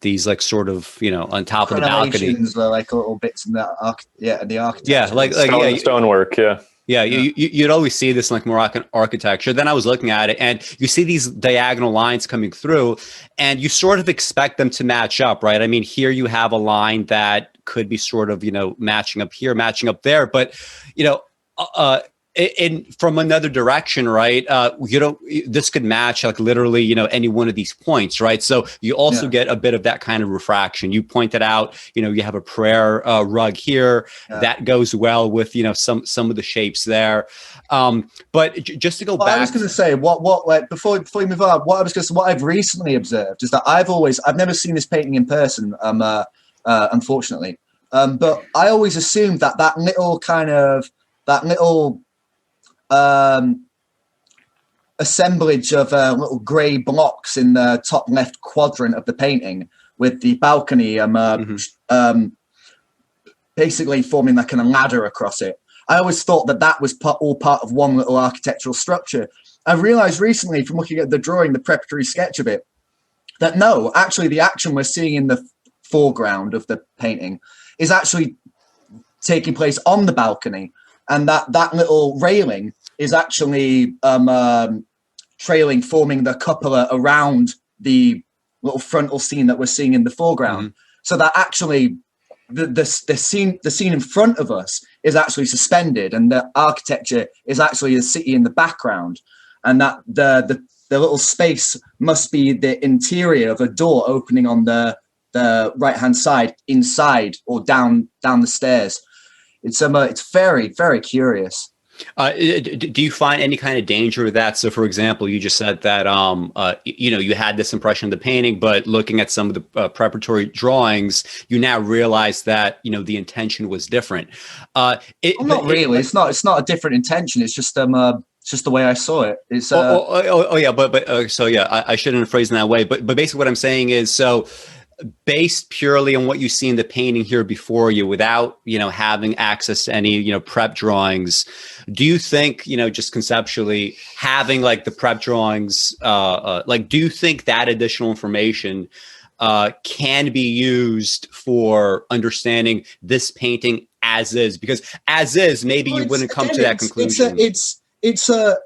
These like sort of on top of the balcony, like little bits in the architecture. Yeah, like stonework. Yeah. Yeah, you'd always see this in like Moroccan architecture. Then I was looking at it, and you see these diagonal lines coming through, and you sort of expect them to match up, right? I mean, here you have a line that could be sort of matching up here, matching up there, but in from another direction, right? This could match like literally, any one of these points, right? So you also get a bit of that kind of refraction. You pointed out, you have a prayer rug here that goes well with, some of the shapes there. But just to go back, I was going to say what before you move on, what I've recently observed is that I've never seen this painting in person, unfortunately. But I always assumed that little assemblage of little grey blocks in the top left quadrant of the painting with the balcony basically forming like a ladder across it. I always thought that was all part of one little architectural structure. I realized recently from looking at the drawing, the preparatory sketch of it, that no, actually the action we're seeing in the foreground of the painting is actually taking place on the balcony, and that little railing is actually trailing, forming the cupola around the little frontal scene that we're seeing in the foreground. Mm-hmm. So that actually the scene in front of us is actually suspended, and the architecture is actually the city in the background, and that the little space must be the interior of a door opening on the right hand side, inside or down the stairs. It's very, very curious. Do you find any kind of danger with that? So, for example, you just said that you had this impression of the painting, but looking at some of the preparatory drawings, you now realize that the intention was different. Not really. It's not a different intention. It's just the way I saw it. It's yeah, but so yeah, I shouldn't have phrased it that way. But basically, what I'm saying is so. Based purely on what you see in the painting here before you, without having access to any prep drawings, do you think just conceptually having like the prep drawings, do you think that additional information can be used for understanding this painting as is? Because as is, maybe you wouldn't come to that conclusion. The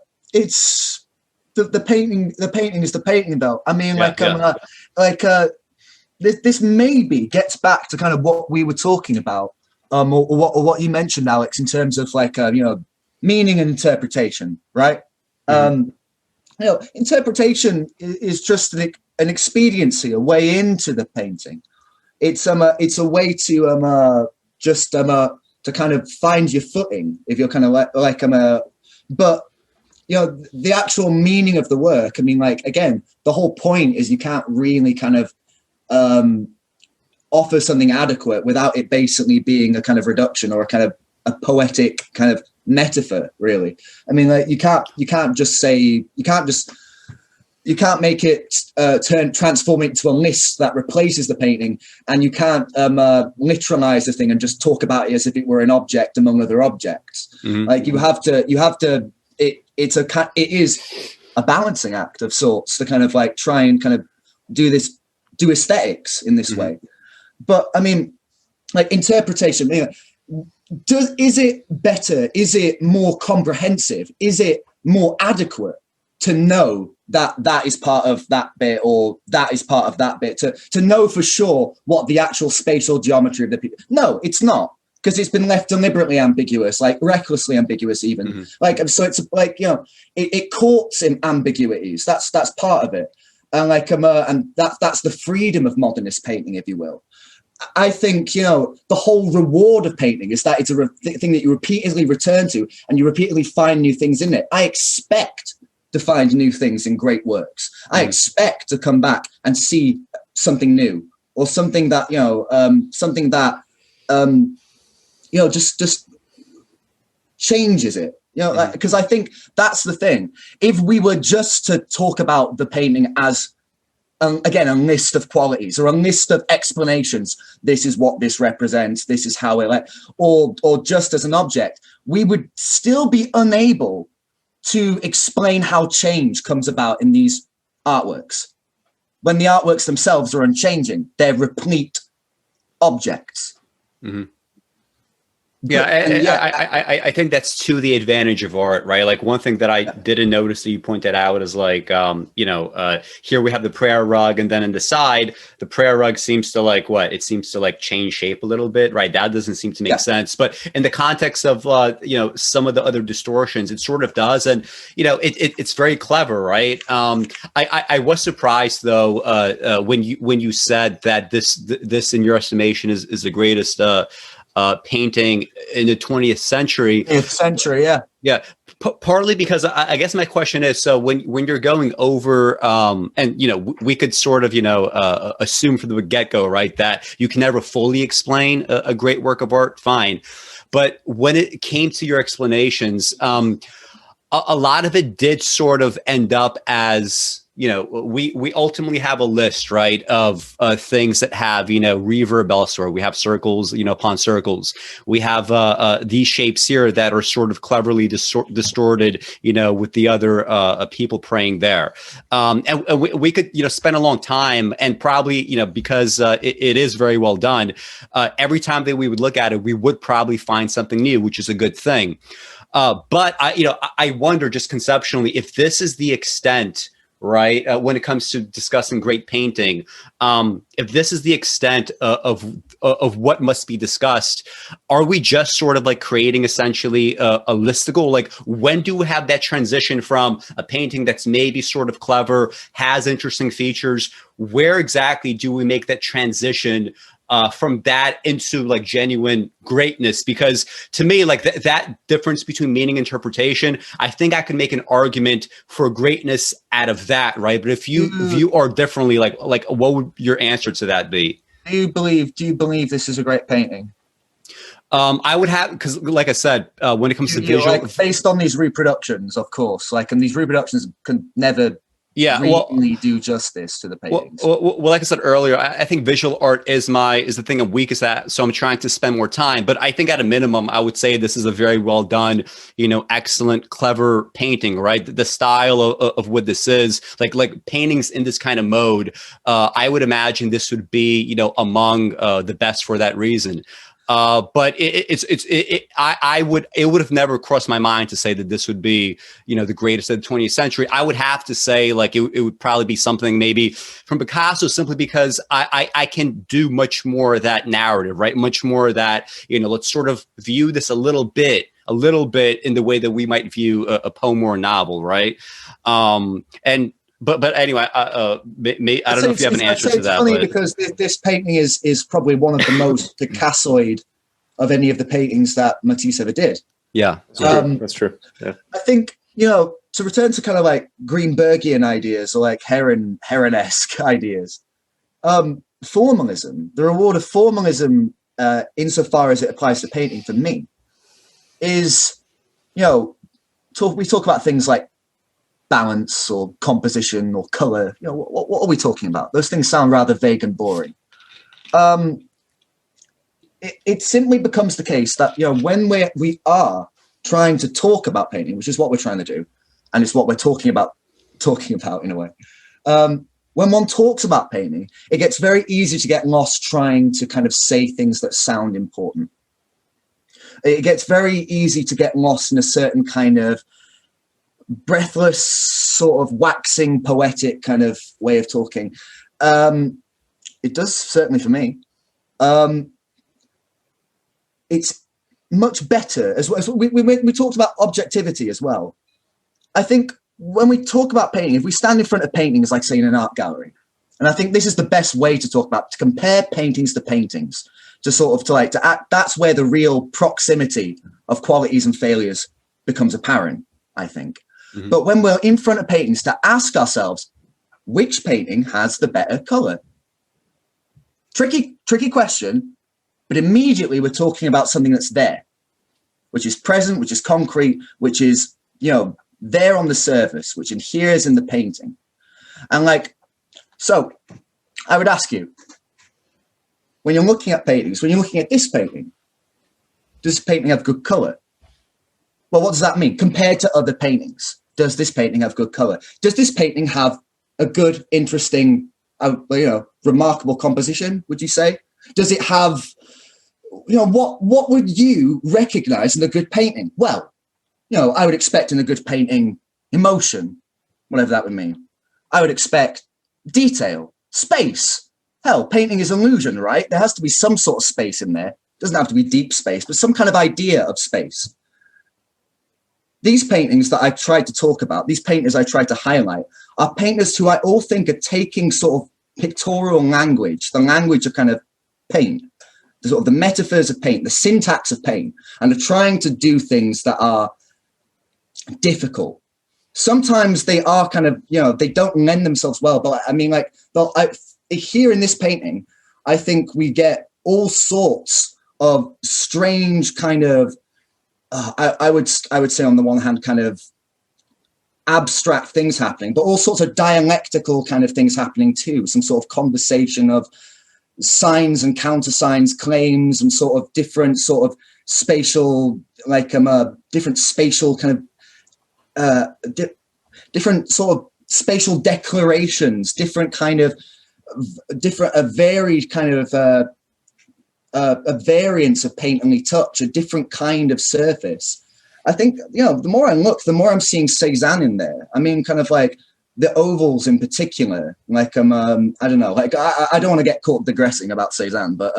painting. The painting is the painting, though. I mean, This maybe gets back to kind of what we were talking about, or what you mentioned, Alex, in terms of meaning and interpretation, right? Mm-hmm. Interpretation is just an expediency, a way into the painting. It's a way to to kind of find your footing if you're kind of but the actual meaning of the work. I mean, again, the whole point is you can't really kind of offer something adequate without it basically being a kind of reduction or a kind of a poetic kind of metaphor, really. I mean, you can't make it transform it into a list that replaces the painting, and you can't literalize the thing and just talk about it as if it were an object among other objects. Mm-hmm. It is a balancing act of sorts to kind of try and kind of do aesthetics in this way. But I mean, interpretation, is it better? Is it more comprehensive? Is it more adequate to know that is part of that bit, or that is part of that bit, to know for sure what the actual spatial geometry of the people? No, it's not, because it's been left deliberately ambiguous, recklessly ambiguous even. Mm-hmm. So it's it courts in ambiguities. That's part of it. And and that's the freedom of modernist painting, if you will. I think the whole reward of painting is that it's a thing that you repeatedly return to, and you repeatedly find new things in it. I expect to find new things in great works. I expect to come back and see something new, or something that just changes it. Because I think that's the thing. If we were just to talk about the painting as, again, a list of qualities or a list of explanations, this is what this represents, this is how it, or just as an object, we would still be unable to explain how change comes about in these artworks. When the artworks themselves are unchanging, they're replete objects. Mm-hmm. I think that's to the advantage of art, right? One thing that I didn't notice that you pointed out is here we have the prayer rug, and then in the side, the prayer rug seems to it seems to change shape a little bit, right? That doesn't seem to make sense. But in the context of, some of the other distortions, it sort of does. And, it's very clever, right? I was surprised though, when you said that this in your estimation is the greatest, painting in the 20th century. Yeah. Partly because I guess my question is, so when you're going over, and we could sort of assume from the get-go, right, that you can never fully explain a great work of art. Fine, but when it came to your explanations, a lot of it did sort of end up as, we ultimately have a list, right, of things that have, reverb elsewhere. We have circles, upon circles. We have these shapes here that are sort of cleverly distorted, with the other people praying there. And we could, spend a long time, and probably, because it is very well done. Every time that we would look at it, we would probably find something new, which is a good thing. But I wonder, just conceptually, if this is the extent, right, when it comes to discussing great painting, if this is the extent of what must be discussed, are we just sort of creating essentially a listicle? When do we have that transition from a painting that's maybe sort of clever, has interesting features? Where exactly do we make that transition from that into like genuine greatness, because to me, like that difference between meaning and interpretation, I think I can make an argument for greatness out of that, right? But if you view art differently, like what would your answer to that be? Do you believe this is a great painting? I would have, because like I said, when it comes to visual, like, based on these reproductions, of course, like, and these reproductions can never really do justice to the paintings. Well, like I said earlier, I think visual art is the thing I'm weakest at, so I'm trying to spend more time. But I think at a minimum, I would say this is a very well done, excellent, clever painting, right? The style of what this is, like paintings in this kind of mode, I would imagine this would be, among the best for that reason. But it would have never crossed my mind to say that this would be, the greatest of the 20th century. I would have to say like it would probably be something maybe from Picasso, simply because I can do much more of that narrative, right? Much more of that, let's sort of view this a little bit in the way that we might view a poem or a novel, right? But anyway, I don't know if you have an answer to that. It's funny because this painting is probably one of the most Picassoid of any of the paintings that Matisse ever did. Yeah, that's true. Yeah. I think, to return to kind of like Greenbergian ideas or like Heron-esque ideas, formalism, the reward of formalism, insofar as it applies to painting for me, is, we talk about things like balance or composition or color. What are we talking about? Those things sound rather vague and boring. It simply becomes the case that when we are trying to talk about painting, which is what we're trying to do, and it's what we're talking about in a way. When one talks about painting, it gets very easy to get lost trying to kind of say things that sound important. It gets very easy to get lost in a certain kind of breathless, sort of waxing poetic kind of way of talking. It does, certainly for me. It's much better as well. We talked about objectivity as well. I think when we talk about painting, if we stand in front of paintings, like say in an art gallery, and I think this is the best way to talk about, to compare paintings to paintings, that's where the real proximity of qualities and failures becomes apparent, I think. Mm-hmm. But when we're in front of paintings, to ask ourselves, which painting has the better color? Tricky question, but immediately we're talking about something that's there, which is present, which is concrete, which is, there on the surface, which adheres in the painting. And so I would ask you, when you're looking at paintings, when you're looking at this painting, does this painting have good color? Well, what does that mean? Compared to other paintings, does this painting have good color? Does this painting have a good, interesting, remarkable composition, would you say? Does it have, what would you recognize in a good painting? Well, I would expect in a good painting, emotion, whatever that would mean. I would expect detail, space. Hell, painting is illusion, right? There has to be some sort of space in there. It doesn't have to be deep space, but some kind of idea of space. These paintings that I tried to talk about, these painters I tried to highlight, are painters who I all think are taking sort of pictorial language, the language of kind of paint, the sort of the metaphors of paint, the syntax of paint, and are trying to do things that are difficult. Sometimes they are kind of, they don't lend themselves well, but I mean, here in this painting, I think we get all sorts of strange kind of, I would say on the one hand, kind of abstract things happening, but all sorts of dialectical kind of things happening too. Some sort of conversation of signs and countersigns, claims, and sort of different sort of spatial, different spatial kind of, different sort of spatial declarations, different kind of, a varied kind of, a variance of painterly touch, a different kind of surface. I think, the more I look, the more I'm seeing Cezanne in there. I mean, kind of like the ovals in particular, I don't know, I don't want to get caught digressing about Cezanne, but,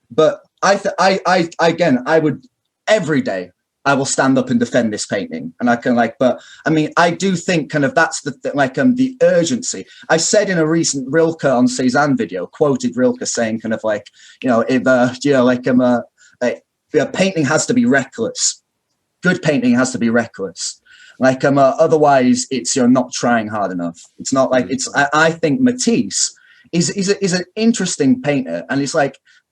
but I would every day I will stand up and defend this painting. And I can but I mean, I do think kind of that's the urgency. I said in a recent Rilke on Cezanne video, quoted Rilke saying kind of if painting has to be reckless. Good painting has to be reckless. Otherwise it's, not trying hard enough. It's not like I think Matisse is an interesting painter, and it's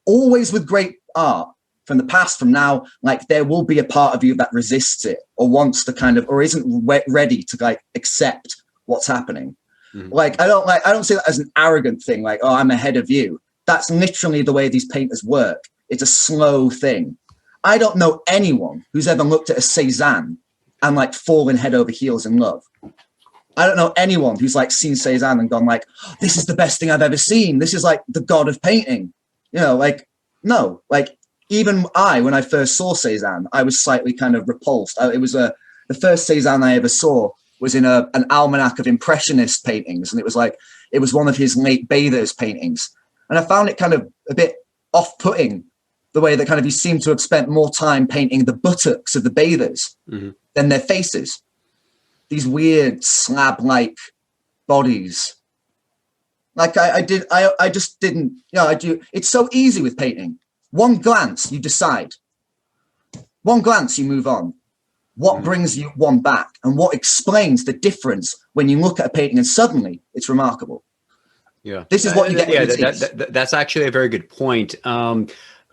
always with great art, from the past, from now, there will be a part of you that resists it or wants to or isn't ready to accept what's happening. I don't see that as an arrogant thing, oh, I'm ahead of you. That's literally the way these painters work. It's a slow thing. I don't know anyone who's ever looked at a Cezanne and fallen head over heels in love. I don't know anyone who's seen Cezanne and gone this is the best thing I've ever seen. This is the god of painting. No, even when I first saw Cezanne, I was slightly kind of repulsed. It was the first Cezanne I ever saw was in an almanac of impressionist paintings. And it was one of his late bathers paintings. And I found it kind of a bit off-putting, the way that kind of he seemed to have spent more time painting the buttocks of the bathers than their faces. These weird slab-like bodies. I just didn't, I do. It's so easy with painting. One glance, you decide. One glance, you move on. What brings you one back, and what explains the difference when you look at a painting and suddenly it's remarkable? Yeah, this is what you get. Yeah, that's actually a very good point.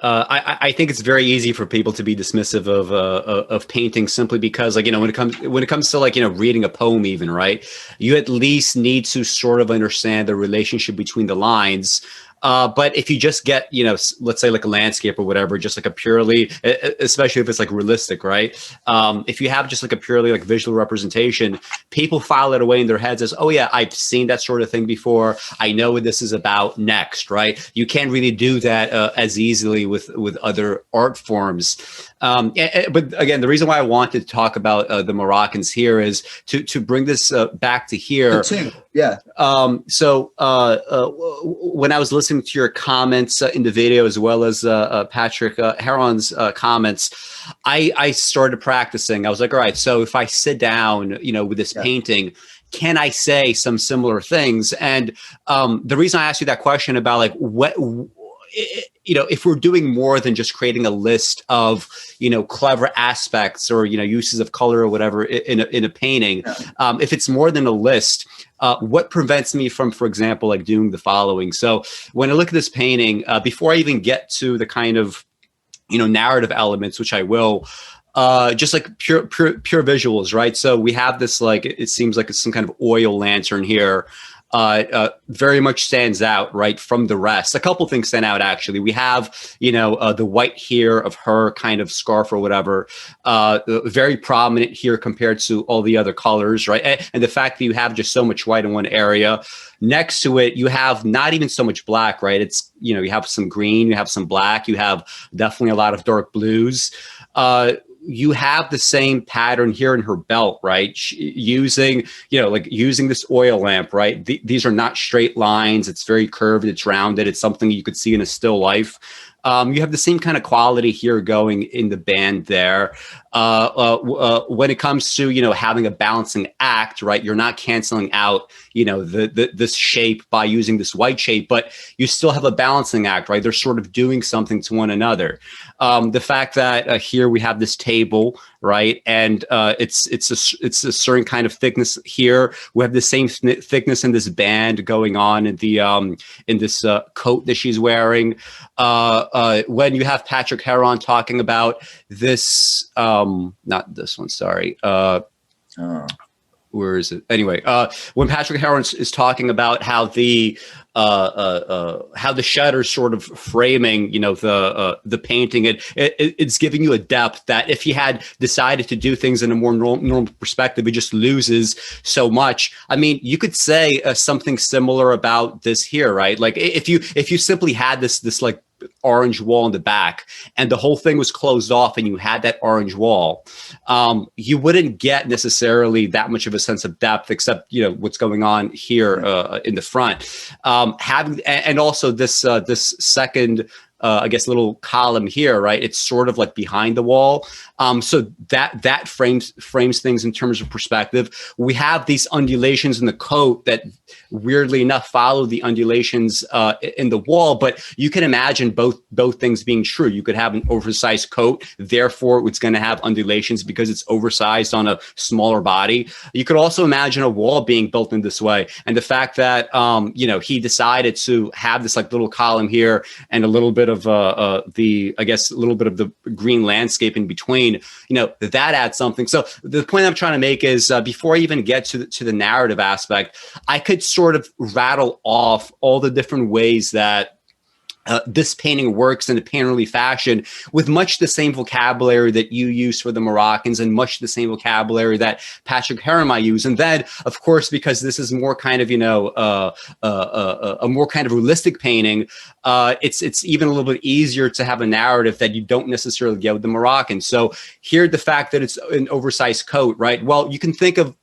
I think it's very easy for people to be dismissive of painting simply because, when it comes to reading a poem, even, right, you at least need to sort of understand the relationship between the lines. But if you just get, let's say a landscape or whatever, just a purely, especially if it's realistic, right? If you have just a purely visual representation, people file it away in their heads as, oh yeah, I've seen that sort of thing before. I know what this is about next, right? You can't really do that as easily with other art forms. But again, the reason why I wanted to talk about the Moroccans here is to bring this back to here. Yeah. So when I was listening to your comments in the video, as well as Patrick Heron's comments, I started practicing. I was like, all right, so if I sit down, with this painting, can I say some similar things? And the reason I asked you that question about if we're doing more than just creating a list of, clever aspects or, uses of color or whatever in a painting, if it's more than a list, what prevents me from, for example, doing the following? So when I look at this painting, before I even get to the kind of, narrative elements, which I will, just pure visuals, right? So we have this, it seems like it's some kind of oil lantern here. Very much stands out, right, from the rest. A couple things stand out, actually. We have, the white here of her kind of scarf or whatever, very prominent here compared to all the other colors, right? And the fact that you have just so much white in one area. Next to it, you have not even so much black, right? It's, you have some green, you have some black, you have definitely a lot of dark blues. You have the same pattern here in her belt, right? Using, using this oil lamp, right? These are not straight lines. It's very curved. It's rounded. It's something you could see in a still life. You have the same kind of quality here going in the band there. When it comes to, having a balancing act, right? You're not canceling out, this shape by using this white shape, but you still have a balancing act, right? They're sort of doing something to one another. The fact that here we have this table, right? And it's a certain kind of thickness here. We have the same thickness in this band going on in the in this coat that she's wearing. When you have Patrick Heron talking about this, not this one, sorry. Where is it? Anyway, when Patrick Heron is talking about how the shutter's sort of framing, the painting, it's giving you a depth that if he had decided to do things in a more normal perspective, it just loses so much. I mean, you could say something similar about this here, right? If you simply had this orange wall in the back and the whole thing was closed off and you had that orange wall, you wouldn't get necessarily that much of a sense of depth, except what's going on here in the front. Having, and also this second I guess, little column here, right? It's sort of like behind the wall. So that frames things in terms of perspective. We have these undulations in the coat that weirdly enough follow the undulations in the wall, but you can imagine both things being true. You could have an oversized coat, therefore it's going to have undulations because it's oversized on a smaller body. You could also imagine a wall being built in this way. And the fact that, he decided to have this like little column here and a little bit of a little bit of the green landscape in between, that adds something. So the point I'm trying to make is before I even get to the narrative aspect, I could sort of rattle off all the different ways that this painting works in a painterly fashion with much the same vocabulary that you use for the Moroccans and much the same vocabulary that Patrick Heron might use. And then, of course, because this is more kind of, a more kind of realistic painting, it's even a little bit easier to have a narrative that you don't necessarily get with the Moroccans. So here, the fact that it's an oversized coat, right? Well, you can think of,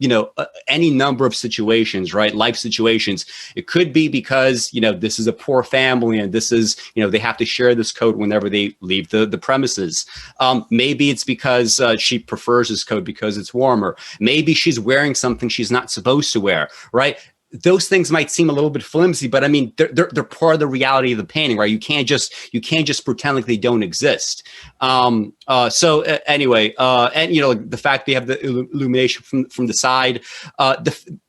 any number of situations, right? Life situations. It could be because, this is a poor family and this is, they have to share this coat whenever they leave the premises. Maybe it's because she prefers this coat because it's warmer. Maybe she's wearing something she's not supposed to wear, right? Those things might seem a little bit flimsy, but I mean, they're part of the reality of the painting, right? You can't just pretend like they don't exist. Anyway, and the fact they have the illumination from the side,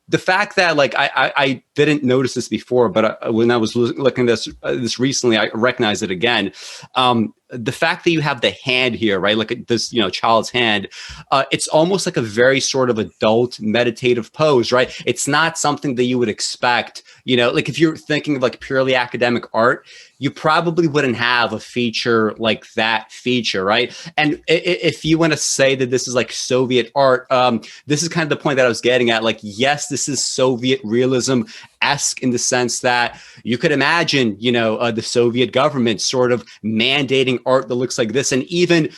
the fact that like I didn't notice this before, but when I was looking at this recently, I recognized it again. The fact that you have the hand here, right? Like this, child's hand, it's almost like a very sort of adult meditative pose, right? It's not something that you would expect, like if you're thinking of like purely academic art, you probably wouldn't have a feature like that feature, right? And if you want to say that this is like Soviet art, this is kind of the point that I was getting at. Like, yes, this is Soviet realism-esque in the sense that you could imagine, the Soviet government sort of mandating art that looks like this, and even,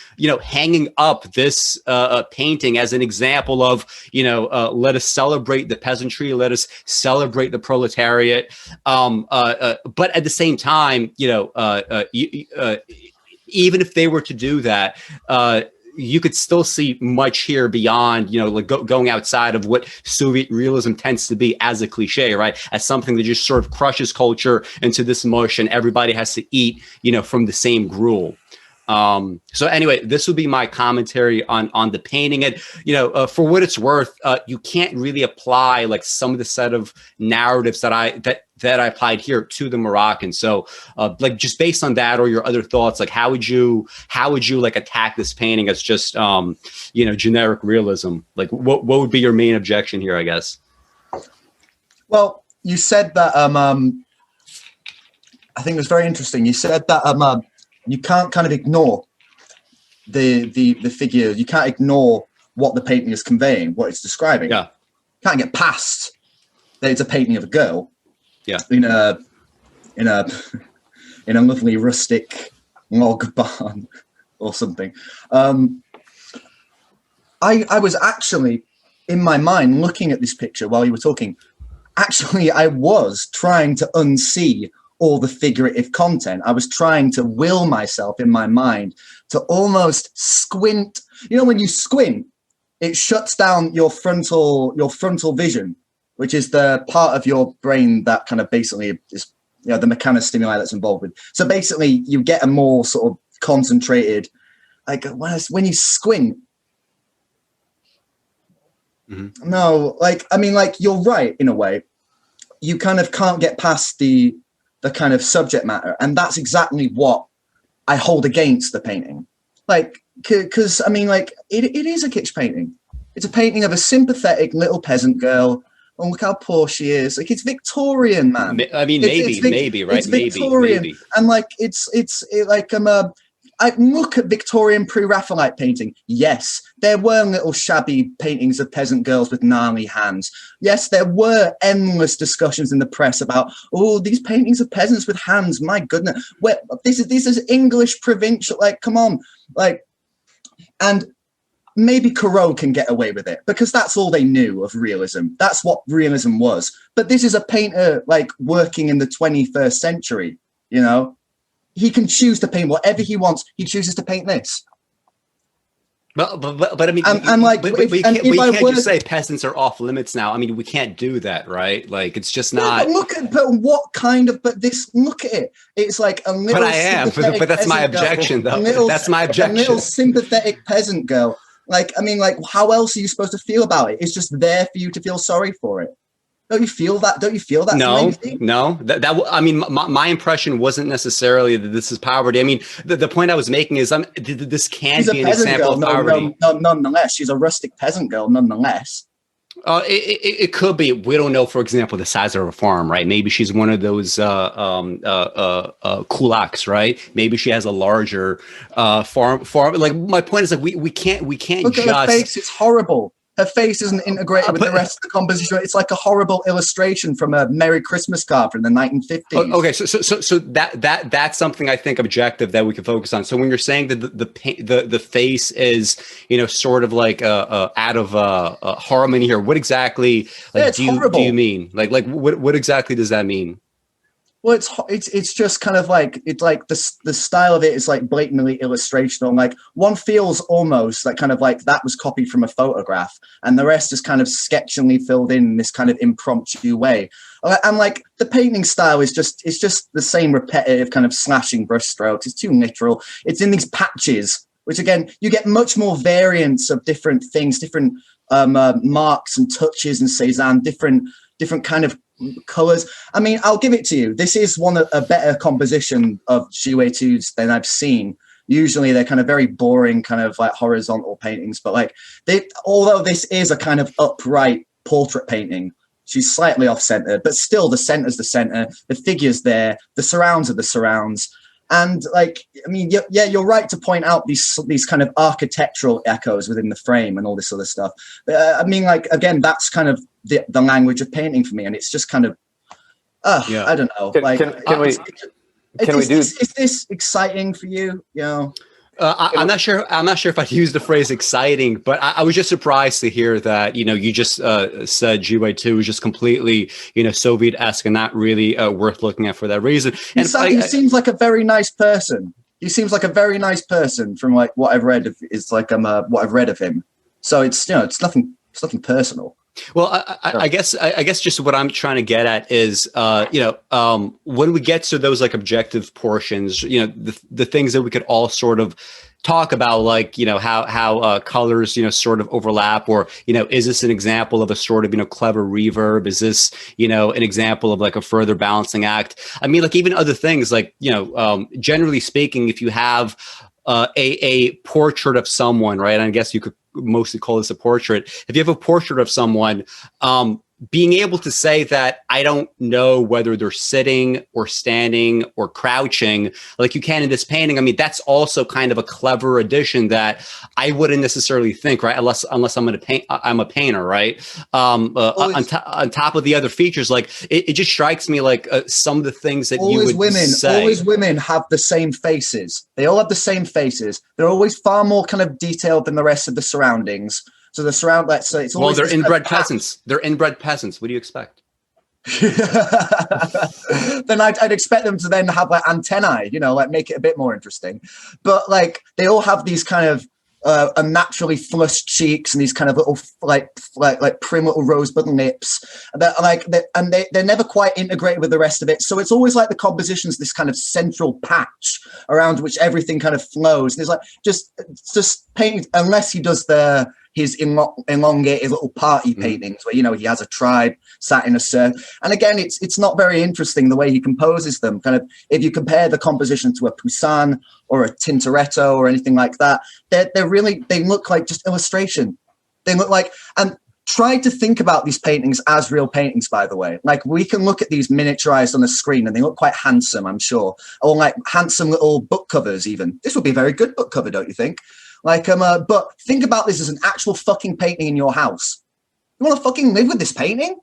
hanging up this painting as an example of, let us celebrate the peasantry, let us celebrate the proletariat. But at the same time, even if they were to do that, you could still see much here beyond, like going outside of what Soviet realism tends to be as a cliche, right? As something that just sort of crushes culture into this mush and everybody has to eat, from the same gruel. So anyway, this would be my commentary on the painting. And, for what it's worth, you can't really apply like some of the set of narratives that I applied here to the Moroccan. So like just based on that or your other thoughts, like how would you like attack this painting as just, generic realism? Like what would be your main objection here, I guess? Well, you said that, I think it was very interesting. You said that, you can't kind of ignore the figure. You can't ignore what the painting is conveying, what it's describing. Yeah. Can't get past that it's a painting of a girl. Yeah. In a lovely rustic log barn or something. I was actually in my mind looking at this picture while you were talking. Actually, I was trying to unsee all the figurative content. I was trying to will myself in my mind to almost squint. When you squint, it shuts down your frontal vision, which is the part of your brain that kind of basically is, the mechanostimuli that's involved with. So basically you get a more sort of concentrated, like when you squint. Mm-hmm. No, you're right in a way. You kind of can't get past the kind of subject matter. And that's exactly what I hold against the painting. Because, it is a kitsch painting. It's a painting of a sympathetic little peasant girl. Oh, look how poor she is. Like, it's Victorian, man. Maybe, right? It's Victorian. Maybe. And, I look at Victorian pre-Raphaelite painting. Yes, there were little shabby paintings of peasant girls with gnarly hands. Yes, there were endless discussions in the press about, these paintings of peasants with hands. My goodness, this is English provincial. Like, come on, and maybe Corot can get away with it because that's all they knew of realism. That's what realism was. But this is a painter working in the 21st century. he can choose to paint whatever he wants. He chooses to paint this. But I mean, we can't just say peasants are off limits now. I mean, we can't do that, right? Like, it's just not. But what kind of? But this, look at it. It's like a little. But I am. But that's my objection, though. That's my objection. A little sympathetic peasant girl. Like, I mean, like, how else are you supposed to feel about it? It's just there for you to feel sorry for it. Don't you feel that? Don't you feel that? No. I mean, my impression wasn't necessarily that this is poverty. I mean, the point I was making is, this can be an example of poverty. No, nonetheless, she's a rustic peasant girl, nonetheless. It could be. We don't know, for example, the size of her farm, right? Maybe she's one of those kulaks, right? Maybe she has a larger farm. Like, my point is, like, we can't Look at her face. It's horrible. Her face isn't integrated with the rest of the composition. It's like a horrible illustration from a Merry Christmas card from the 1950s. Okay, so that's something I think objective that we can focus on. So when you're saying that the face is, you know, sort of like out of harmony here, what exactly do you mean? Like what exactly does that mean? Well, it's just kind of like, it's like the style of it is like blatantly illustrational. Like, one feels almost like kind of like that was copied from a photograph, and the rest is kind of sketchily filled in this kind of impromptu way. And like the painting style is just the same repetitive kind of slashing brushstrokes. It's too literal. It's in these patches, which again, you get much more variance of different things, different marks and touches and Cezanne, different kind of colors. I mean, I'll give it to you. This is a better composition of Zhiwei Tu's than I've seen. Usually they're kind of very boring, kind of like horizontal paintings, but like although this is a kind of upright portrait painting, she's slightly off center, but still the center's the center, the figure's there, the surrounds are the surrounds. And like, I mean, yeah, you're right to point out these kind of architectural echoes within the frame and all this other stuff. I mean, like, again, that's kind of the language of painting for me, and it's just kind of, I don't know. Is this exciting for you? You know. I'm not sure if I'd use the phrase exciting, but I was just surprised to hear that, you know, you just said Zhiwei Tu was just completely, you know, Soviet-esque and not really worth looking at for that reason. And he seems like a very nice person. He seems like a very nice person from like what I've read what I've read of him. So it's, you know, it's nothing personal. Well, I guess just what I'm trying to get at is, you know, when we get to those like objective portions, you know, the things that we could all sort of talk about, like, you know, how colors, you know, sort of overlap, or, you know, is this an example of a sort of, you know, clever reverb? Is this, you know, an example of like a further balancing act? I mean, like, even other things, like, you know, generally speaking, if you have a portrait of someone, right? And I guess you could mostly call this a portrait. If you have a portrait of someone, being able to say that I don't know whether they're sitting or standing or crouching like you can in this painting. I mean, that's also kind of a clever addition that I wouldn't necessarily think, right? Unless I'm going to paint, I'm a painter, right? On top of the other features, like it just strikes me like some of the things that you would say. Always women have the same faces. They all have the same faces. They're always far more kind of detailed than the rest of the surroundings. So the surround, let's say, it's always they're inbred peasants. They're inbred peasants. What do you expect? Then I'd expect them to then have like antennae, you know, like make it a bit more interesting. But like they all have these kind of unnaturally flushed cheeks and these kind of little like prim little rosebud lips. They're never quite integrated with the rest of it. So it's always like the composition's this kind of central patch around which everything kind of flows. There's like just painting, unless he does his elongated little party paintings where, you know, he has a tribe sat in a circle. And again, it's not very interesting the way he composes them. Kind of, if you compare the composition to a Poussin or a Tintoretto or anything like that, they look like just illustration. They look like, and try to think about these paintings as real paintings, by the way. Like, we can look at these miniaturized on the screen and they look quite handsome, I'm sure. Or like handsome little book covers even. This would be a very good book cover, don't you think? Like, but think about this as an actual fucking painting in your house. You want to fucking live with this painting?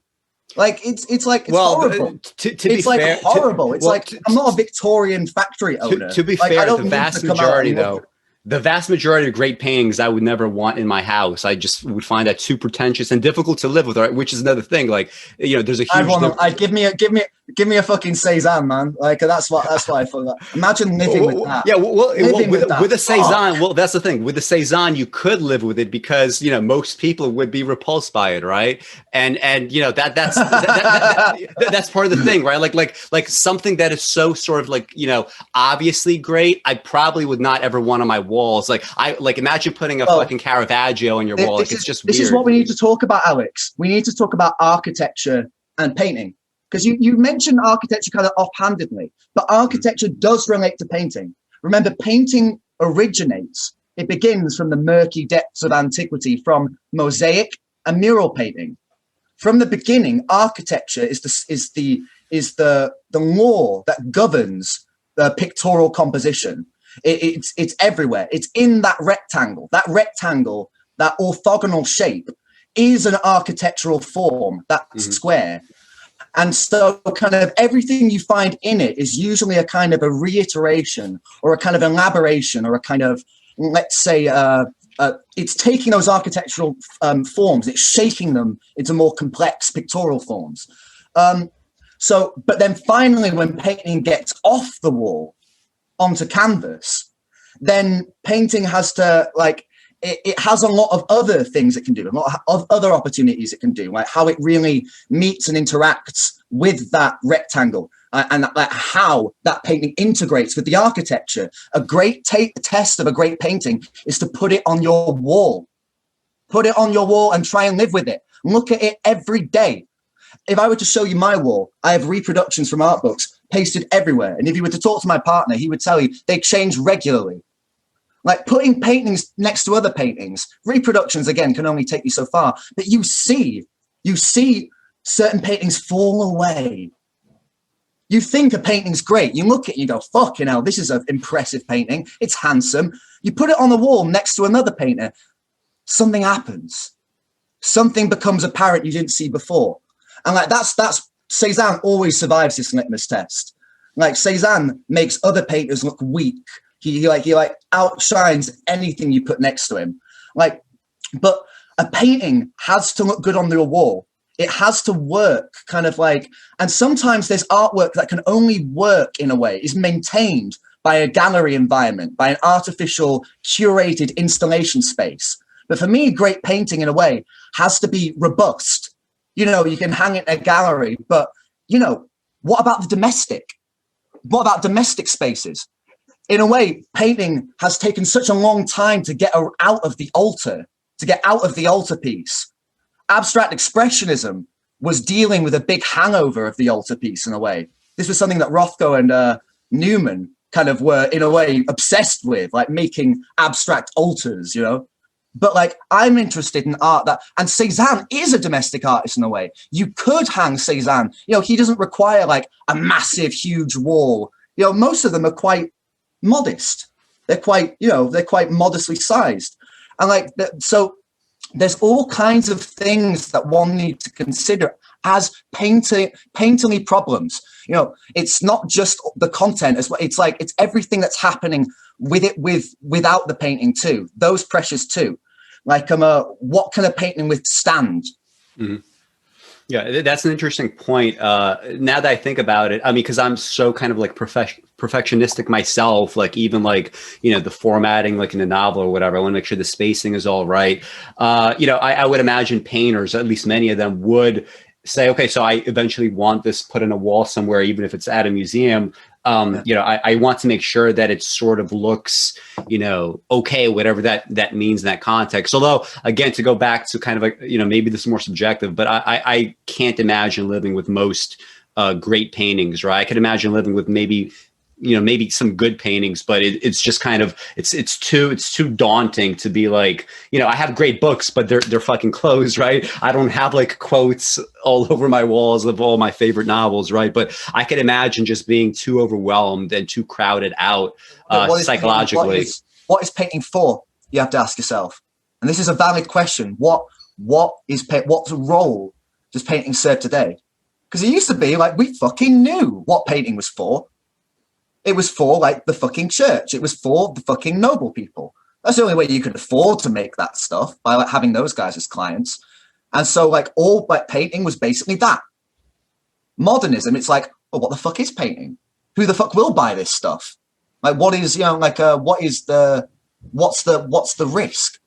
Like, it's horrible. It's like fair, horrible. I'm not a Victorian factory owner. To be fair, the vast majority, though, the vast majority of great paintings I would never want in my house. I just would find that too pretentious and difficult to live with, right? Which is another thing. Like, you know, there's a huge. Give me Give me a fucking Cezanne, man. Like that's what I thought. Imagine living with that. Yeah, with a Cezanne. Oh. Well, that's the thing. With the Cezanne, you could live with it because most people would be repulsed by it, right? And that's part of the thing, right? Like something that is so sort of like obviously great. I probably would not ever want on my walls. Like imagine putting a fucking Caravaggio on your wall. Like it's just weird. This is what we need to talk about, Alex. We need to talk about architecture and painting. Because you mentioned architecture kind of offhandedly, but architecture does relate to painting. Remember, painting originates. It begins from the murky depths of antiquity, from mosaic and mural painting. From the beginning, architecture is the law that governs the pictorial composition. It's everywhere. It's in that rectangle. That rectangle, that orthogonal shape, is an architectural form. That square. And so kind of everything you find in it is usually a kind of a reiteration or a kind of elaboration or a kind of, let's say, it's taking those architectural forms, it's shaping them into more complex pictorial forms. But then finally, when painting gets off the wall onto canvas, then painting has to it has a lot of other things it can do, a lot of other opportunities it can do, like how it really meets and interacts with that rectangle and how that painting integrates with the architecture. A great test of a great painting is to put it on your wall. Put it on your wall and try and live with it. Look at it every day. If I were to show you my wall, I have reproductions from art books pasted everywhere. And if you were to talk to my partner, he would tell you they change regularly. Like putting paintings next to other paintings, reproductions, again, can only take you so far. But you see certain paintings fall away. You think a painting's great. You look at it, you go, fucking hell, this is an impressive painting. It's handsome. You put it on the wall next to another painter. Something happens. Something becomes apparent you didn't see before. And like that's Cezanne always survives this litmus test. Like Cezanne makes other painters look weak. He outshines anything you put next to him. But a painting has to look good on your wall. It has to work and sometimes there's artwork that can only work in a way, is maintained by a gallery environment, by an artificial curated installation space. But for me, great painting in a way has to be robust. You can hang it in a gallery, but what about the domestic? What about domestic spaces? In a way, painting has taken such a long time to get out of the altarpiece. Abstract expressionism was dealing with a big hangover of the altarpiece in a way. This was something that Rothko and Newman kind of were, in a way, obsessed with, like making abstract altars, But I'm interested in art and Cezanne is a domestic artist in a way. You could hang Cezanne. He doesn't require a massive, huge wall. Most of them are quite modest. They're quite modestly sized. And so there's all kinds of things that one needs to consider as painterly problems. It's not just the content as well. It's everything that's happening with it, without the painting too. Those pressures too. What can a painting withstand? Mm-hmm. Yeah, that's an interesting point. Now that I think about it, because I'm so kind of perfectionistic myself, even the formatting, in a novel or whatever, I want to make sure the spacing is all right. I would imagine painters, at least many of them, would say, okay, so I eventually want this put in a wall somewhere, even if it's at a museum. I want to make sure that it sort of looks, okay, whatever that means in that context. Although, again, to go back to kind of maybe this is more subjective, but I can't imagine living with most great paintings, right? I could imagine living with maybe some good paintings, but it's just kind of, it's too daunting to be I have great books, but they're fucking closed, right? I don't have quotes all over my walls of all my favorite novels, right? But I could imagine just being too overwhelmed and too crowded out psychologically. What is painting for? You have to ask yourself. And this is a valid question. What role does painting serve today? Because it used to be we fucking knew what painting was for. It was for the fucking church. It was for the fucking noble people. That's the only way you could afford to make that stuff, by having those guys as clients. And so all painting was basically that. Modernism, it's well, what the fuck is painting? Who the fuck will buy this stuff? Like, what is, what's the risk?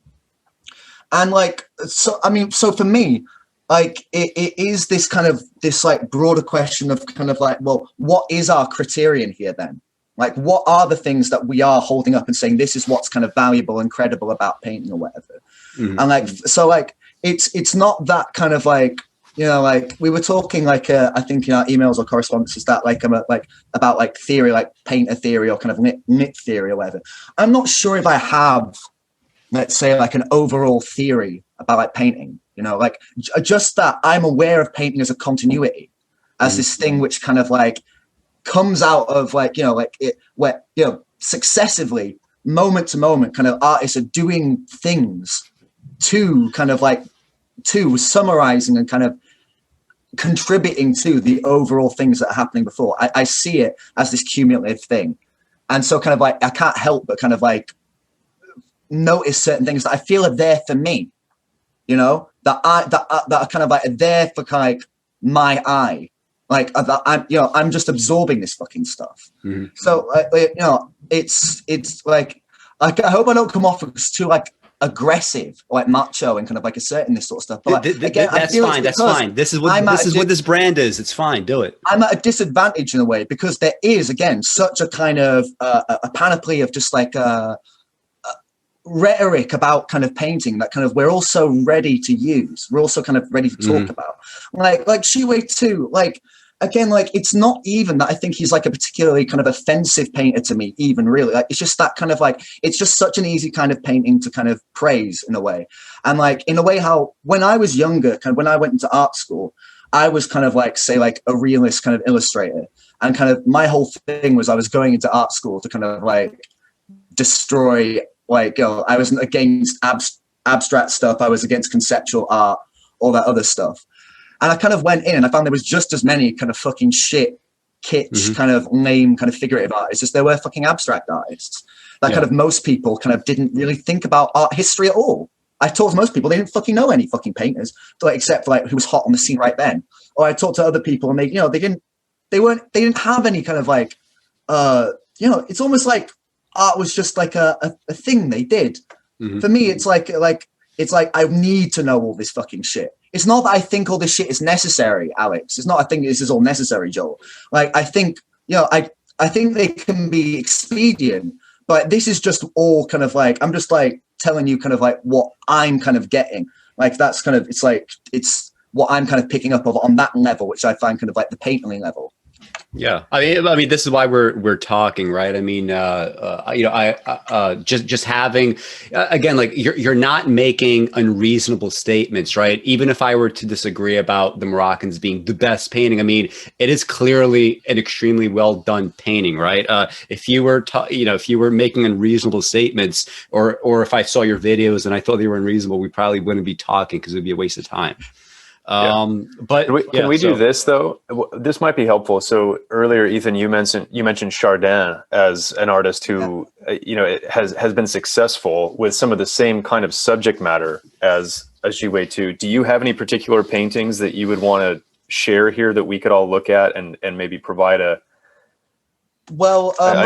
And like, so, I mean, so for me, like, it is this kind of, this like broader question of kind of like, well, what is our criterion here then? Like, what are the things that we are holding up and saying, this is what's kind of valuable and credible about painting or whatever? Mm-hmm. And like, so like, it's not that kind of like, you know, like we were talking like, I think in our emails or correspondences that like, about like theory, like painter theory or kind of lit theory or whatever. I'm not sure if I have, let's say, like an overall theory about like painting, you know, like just that I'm aware of painting as a continuity, as this thing which kind of like comes out of like, you know, like it, where, you know, successively, moment to moment, kind of artists are doing things to kind of like, to summarizing and kind of contributing to the overall things that are happening before. I see it as this cumulative thing. And so kind of like, I can't help but kind of like notice certain things that I feel are there for me, you know, that are kind of like there for kind of like my eye. Like I'm, you know, I'm just absorbing this fucking stuff. Mm-hmm. So, you know, it's like I hope I don't come off as too like aggressive or like macho and kind of like asserting this sort of stuff. But like, again, that's fine. That's fine. This is what this brand is. It's fine. Do it. I'm at a disadvantage in a way because there is again such a kind of a panoply of just like rhetoric about kind of painting that kind of we're also ready to use. We're also kind of ready to talk about like Zhiwei Tu, like. Again, like, it's not even that I think he's like a particularly kind of offensive painter to me, even really. Like, it's just that kind of like, it's just such an easy kind of painting to kind of praise in a way. And like, in a way how, when I was younger, kind of when I went into art school, I was kind of like, say like a realist kind of illustrator. And kind of my whole thing was I was going into art school to kind of like destroy, like, you know, I was against abstract stuff. I was against conceptual art, all that other stuff. And I kind of went in and I found there was just as many kind of fucking shit, kitsch, kind of lame, kind of figurative artists as there were fucking abstract artists. That kind of most people kind of didn't really think about art history at all. I talked to most people, they didn't fucking know any fucking painters, like, except for like who was hot on the scene right then. Or I talked to other people and they, you know, they didn't have any kind of like, you know, it's almost like art was just like a thing they did. Mm-hmm. For me, it's like I need to know all this fucking shit. It's not that I think all this shit is necessary, Alex. It's not I think this is all necessary, Joel. Like, I think, you know, I think they can be expedient, but this is just all kind of like, I'm just like telling you kind of like what I'm kind of getting. Like, that's kind of, it's like, it's what I'm kind of picking up on that level, which I find kind of like the painting level. Yeah, I mean, this is why we're talking, right? I mean, you know, I just having again, like you're not making unreasonable statements, right? Even if I were to disagree about the Moroccans being the best painting, I mean, it is clearly an extremely well done painting, right? If you were, you know, if you were making unreasonable statements, or if I saw your videos and I thought they were unreasonable, we probably wouldn't be talking because it'd be a waste of time. But can we do this though? This might be helpful. So earlier, Ethan, you mentioned Chardin as an artist who, you know, has been successful with some of the same kind of subject matter as Zhiwei Tu. Do you have any particular paintings that you would want to share here that we could all look at and maybe provide a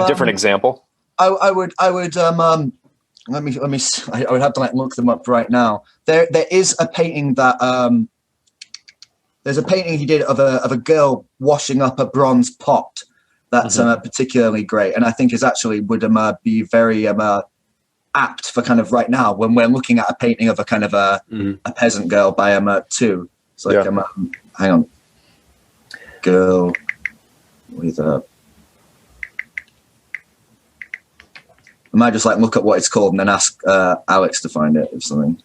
different example? I would let me I would have to like look them up right now. There is a painting that there's a painting he did of a girl washing up a bronze pot that's particularly great, and I think is actually would be very apt for kind of right now when we're looking at a painting of a kind of a peasant girl by Tu. It's like hang on, girl with a. I might just like look up what it's called and then ask Alex to find it or something.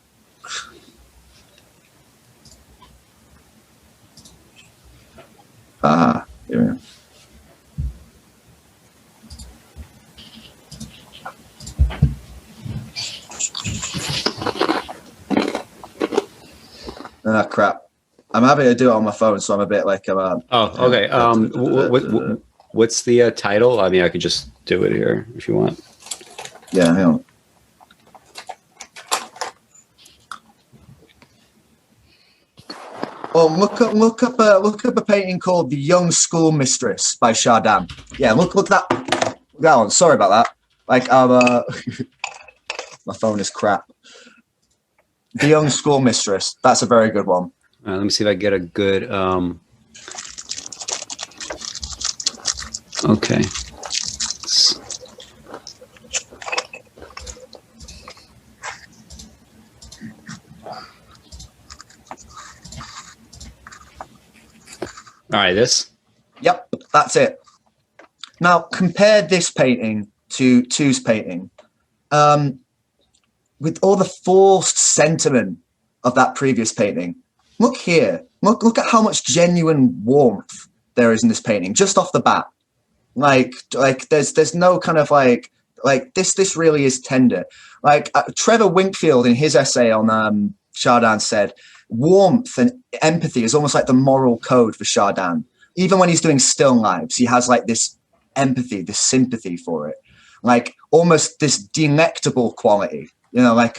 Here we go. Crap. I'm happy to do it on my phone, so I'm a bit like oh, okay. What's the title? I mean, I could just do it here if you want. Yeah, hang on. Well, look up a painting called "The Young Schoolmistress" by Chardin. Yeah, look that one. Sorry about that. Like, my phone is crap. "The Young Schoolmistress." That's a very good one. Let me see if I get a good. Okay. All right, this? Yep, that's it. Now, compare this painting to Tu's painting. With all the forced sentiment of that previous painting. Look here. Look at how much genuine warmth there is in this painting, just off the bat. Like there's no kind of like this really is tender. Like Trevor Winkfield in his essay on Chardin said, warmth and empathy is almost like the moral code for Chardin. Even when he's doing still lives, he has like this empathy, this sympathy for it, like almost this delectable quality, you know, like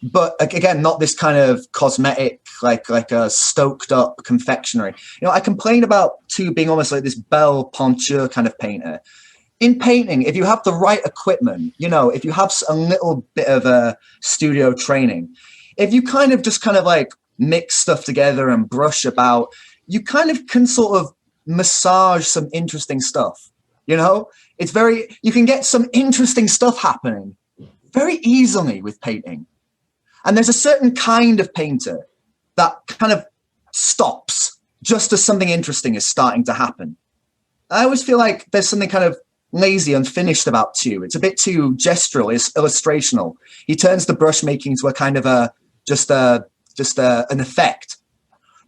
but again, not this kind of cosmetic, like a stoked up confectionery. You know, I complain about Tu being almost like this Belle Ponture kind of painter. In painting, if you have the right equipment, you know, if you have a little bit of a studio training, if you kind of like mix stuff together and brush about, you kind of can sort of massage some interesting stuff. You know, you can get some interesting stuff happening very easily with painting. And there's a certain kind of painter that kind of stops just as something interesting is starting to happen. I always feel like there's something kind of lazy, unfinished about Tu. It's a bit too gestural, it's illustrational. He turns the brush making to a kind of an effect.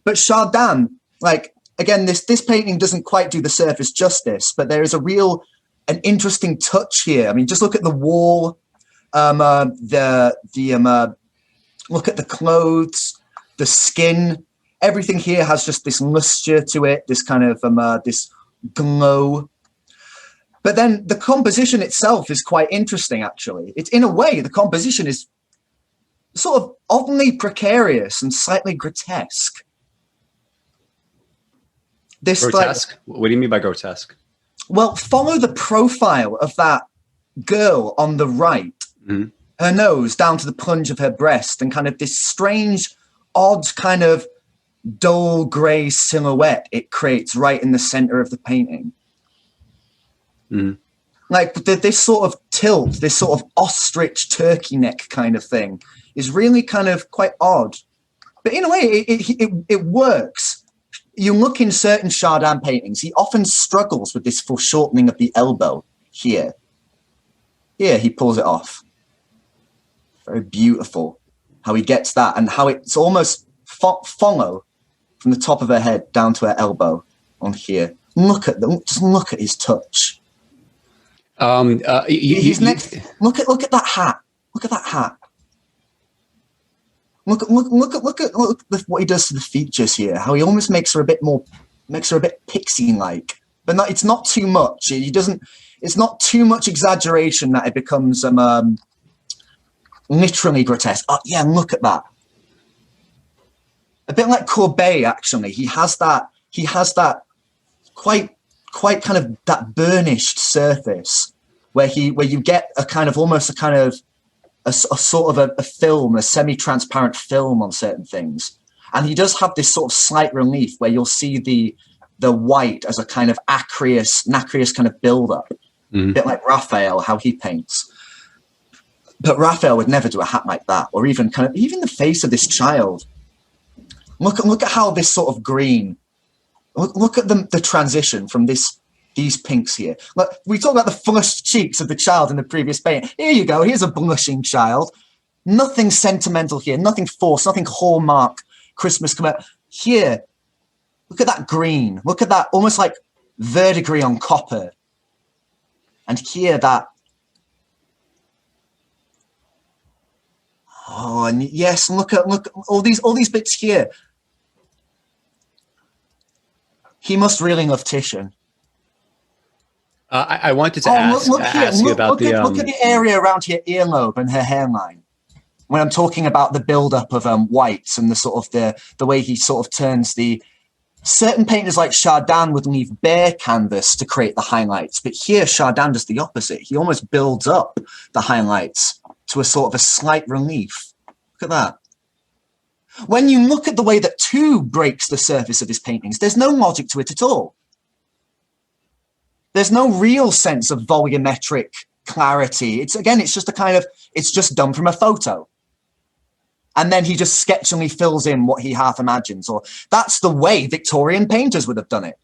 But Chardin, like, again, this painting doesn't quite do the surface justice, but there is an interesting touch here. I mean, just look at the wall, look at the clothes, the skin. Everything here has just this luster to it, this kind of this glow. But then the composition itself is quite interesting, actually. It's, in a way, the composition is sort of oddly precarious and slightly grotesque. Grotesque? What do you mean by grotesque? Well, follow the profile of that girl on the right. Mm-hmm. Her nose down to the plunge of her breast and kind of this strange, odd kind of dull grey silhouette it creates right in the center of the painting. Mm. Like this sort of tilt, this sort of ostrich turkey neck kind of thing is really kind of quite odd. But in a way, it works. You look in certain Chardin paintings, he often struggles with this foreshortening of the elbow here. Here, he pulls it off. Very beautiful how he gets that and how it's almost follow from the top of her head down to her elbow on here. Just look at his touch. He's next. Look at that hat. Look at that hat. Look at what he does to the features here. How he almost makes her a bit pixie-like, but it's not too much. It's not too much exaggeration that it becomes literally grotesque. Oh yeah, look at that. A bit like Courbet, actually. He has that quite kind of that burnished surface where you get a kind of almost a kind of a sort of a film, a semi-transparent film on certain things. And he does have this sort of slight relief where you'll see the white as a kind of nacreous kind of build-up. Mm-hmm. A bit like Raphael, how he paints. But Raphael would never do a hat like that, or even the face of this child. Look at how this sort of green. Look at the transition from these pinks here. Look, we talked about the flushed cheeks of the child in the previous painting. Here you go. Here's a blushing child. Nothing sentimental here. Nothing forced. Nothing hallmark Christmas come out. Here, look at that green. Look at that almost like verdigris on copper. And here that. Oh, and yes, look at all these bits here. He must really love Titian. I wanted to ask you about look at the area around her earlobe and her hairline. when I'm talking about the build-up of whites and the sort of the way he sort of turns certain painters like Chardin would leave bare canvas to create the highlights, but here Chardin does the opposite. He almost builds up the highlights to a sort of a slight relief. Look at that. When you look at the way that Tu breaks the surface of his paintings, there's no logic to it at all. There's no real sense of volumetric clarity. It's just a kind of, it's just done from a photo. And then he just sketchily fills in what he half imagines, or that's the way Victorian painters would have done it.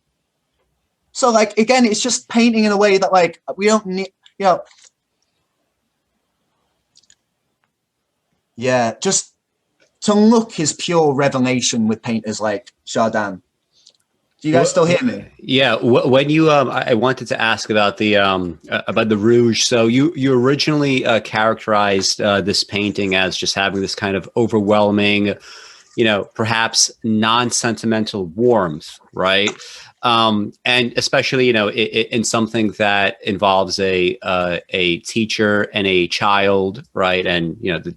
So like, again, it's just painting in a way that like, we don't need, yeah, just to look is pure revelation with painters like Chardin. Do you guys still hear me? Yeah. When you, I wanted to ask about the rouge. So you originally characterized this painting as just having this kind of overwhelming, perhaps non-sentimental warmth, right? And especially, in something that involves a teacher and a child, right? And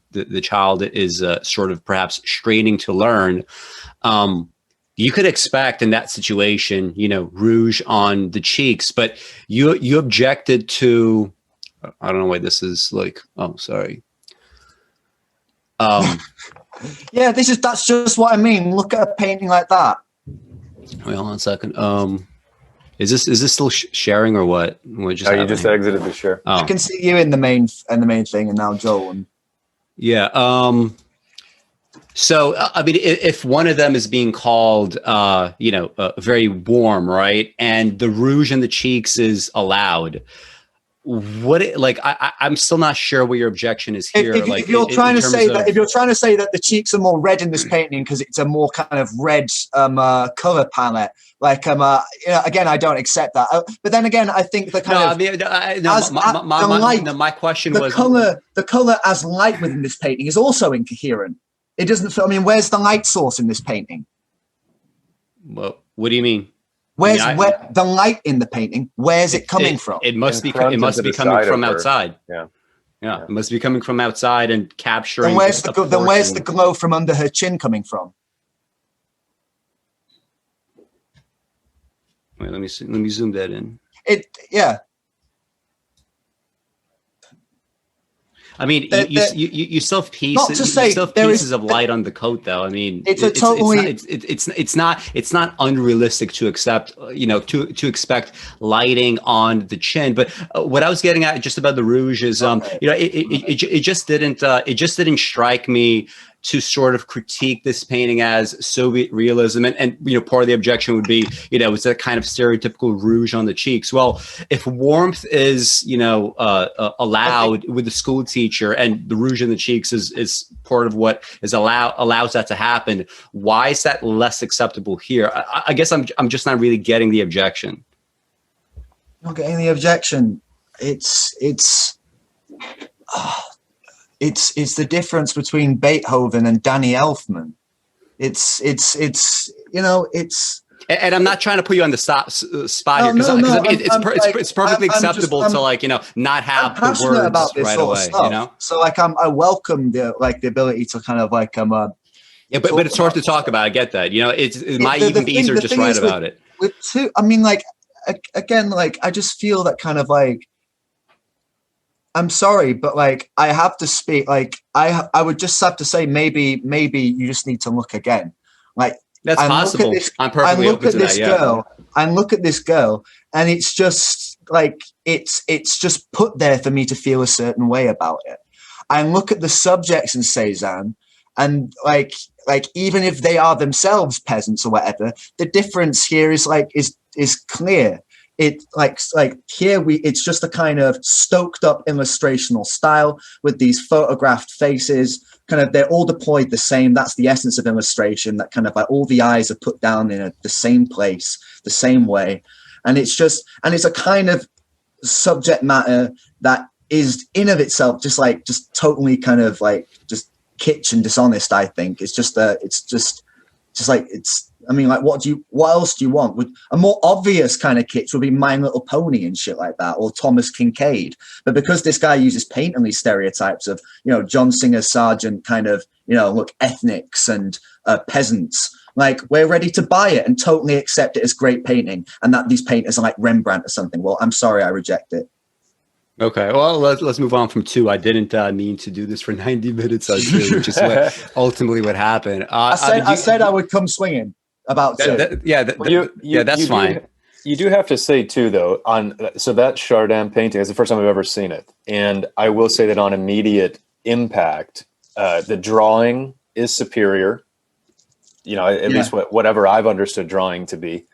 the child is sort of perhaps straining to learn. You could expect in that situation, rouge on the cheeks, but you objected to, I don't know why this is like, oh, sorry. Yeah, that's just what I mean. Look at a painting like that. Wait, hold on a second. Is this still sharing or what? You just exited the share. I can see you in the main thing, and now Joel. Yeah. So, I mean, if one of them is being called, very warm, right, and the rouge in the cheeks is allowed, I'm still not sure what your objection is here. If you're trying to say that the cheeks are more red in this painting because it's a more kind of red color palette, again, I don't accept that. But then again, I think the my question was the color as light within this painting is also incoherent. It doesn't feel, where's the light source in this painting? Well, what do you mean? Where the light in the painting? Where's it coming from? It must be coming from outside. Yeah. It must be coming from outside and capturing. Then where's the glow from under her chin coming from? Wait, let me see. Let me zoom that in. Yeah. I mean, you still have pieces of light on the coat, though. I mean, it's not unrealistic to accept, to expect lighting on the chin. But what I was getting at just about the rouge is, it just didn't strike me to sort of critique this painting as Soviet realism. And part of the objection would be, it's that kind of stereotypical rouge on the cheeks. Well, if warmth is, allowed with the school teacher and the rouge in the cheeks is part of what is allows that to happen, why is that less acceptable here? I guess I'm just not really getting the objection. Not getting the objection. It's the difference between Beethoven and Danny Elfman. It's and I'm not trying to put you on the spot here because it's perfectly acceptable to not have the words about this right away. So I welcome the ability to kind of yeah, but it's hard to talk about. I get that. It might even be easier to just write about it. With two, again, I just feel that kind of I'm sorry, but I have to speak. I would just have to say maybe you just need to look again. That's possible. I'm perfectly open to that. Yeah. I look at this girl, and it's just it's just put there for me to feel a certain way about it. I look at the subjects in Cezanne, and even if they are themselves peasants or whatever, the difference here is clear. It here it's just a kind of stoked up illustrational style with these photographed faces. Kind of they're all deployed the same. That's the essence of illustration. That kind of all the eyes are put down in the same place, the same way, and it's a kind of subject matter that is in of itself just totally kind of just kitsch and dishonest. I think it's I mean, like, what else do you want? With a more obvious kind of kitsch would be My Little Pony and shit like that, or Thomas Kincaid. But because this guy uses paint on these stereotypes of, you know, John Singer Sargent kind of, you know, look, ethnics and peasants, like, we're ready to buy it and totally accept it as great painting, and that these painters are like Rembrandt or something. Well, I'm sorry, I reject it. Okay, well, let's move on from 2. I didn't mean to do this for 90 minutes, which is ultimately what happened. I said I would come swinging about 2. That's fine. You do have to say too, though, so that Chardin painting is the first time I've ever seen it, and I will say that on immediate impact, the drawing is superior. You know, at least whatever I've understood drawing to be.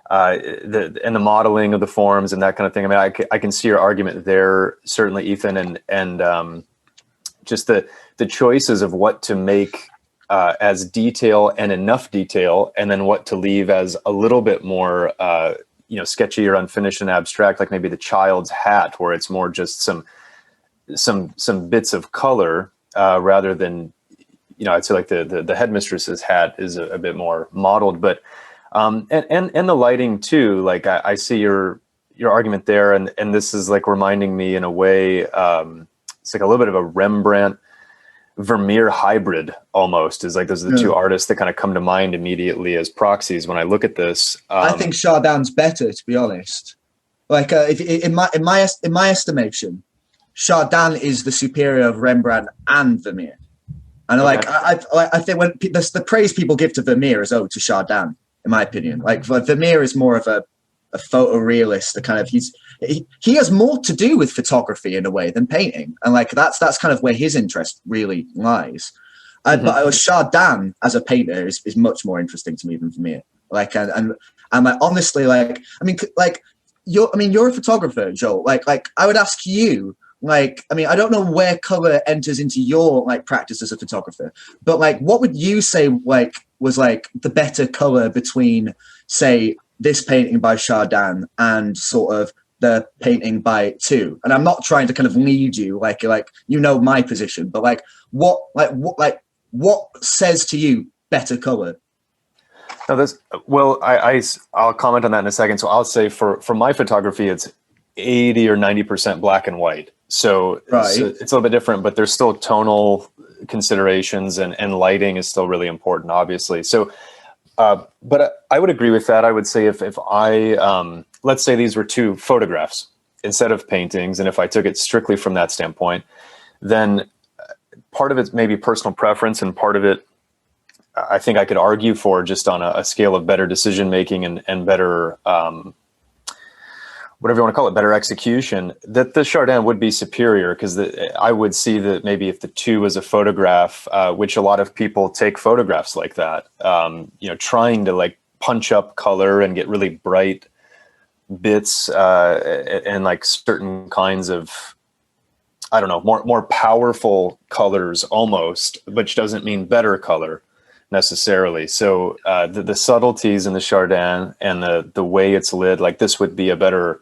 And the modeling of the forms and that kind of thing. I mean, I can see your argument there, certainly, Ethan, and just the choices of what to make as detail and enough detail, and then what to leave as a little bit more, you know, sketchy or unfinished and abstract, like maybe the child's hat, where it's more just some bits of color rather than, you know, I'd say like the headmistress's hat is a bit more modeled, but. And the lighting too, like I see your argument there, and this is like reminding me in a way, it's like a little bit of a Rembrandt Vermeer hybrid almost. Is like those are the two artists that kind of come to mind immediately as proxies when I look at this. I think Chardin's better, to be honest. Like in my estimation, Chardin is the superior of Rembrandt and Vermeer, and like I think when the praise people give to Vermeer is owed to Chardin. In my opinion, like Vermeer is more of a photorealist. Kind of he has more to do with photography in a way than painting, and like that's kind of where his interest really lies. But Chardin as a painter is much more interesting to me than Vermeer. Like and like, honestly, like I mean you're a photographer, Joel. Like I would ask you. Like, I mean, I don't know where color enters into your like practice as a photographer, but like, what would you say like was like the better color between, say, this painting by Chardin and sort of the painting by Tu? And I'm not trying to kind of lead you, like you know my position, but like what says to you better color? No, I'll comment on that in a second. So I'll say for my photography, it's 80 or 90% black and white. So it's a little bit different, but there's still tonal considerations and lighting is still really important, obviously. So, but I would agree with that. I would say if I, let's say these were 2 photographs instead of paintings, and if I took it strictly from that standpoint, then part of it's maybe personal preference, and part of it, I think I could argue for just on a scale of better decision-making and better, whatever you want to call it, better execution, that the Chardin would be superior, because I would see that maybe if the 2 was a photograph, which a lot of people take photographs like that, you know, trying to like punch up color and get really bright bits and like certain kinds of, I don't know, more powerful colors almost, which doesn't mean better color necessarily. So the subtleties in the Chardin and the way it's lit, like this would be a better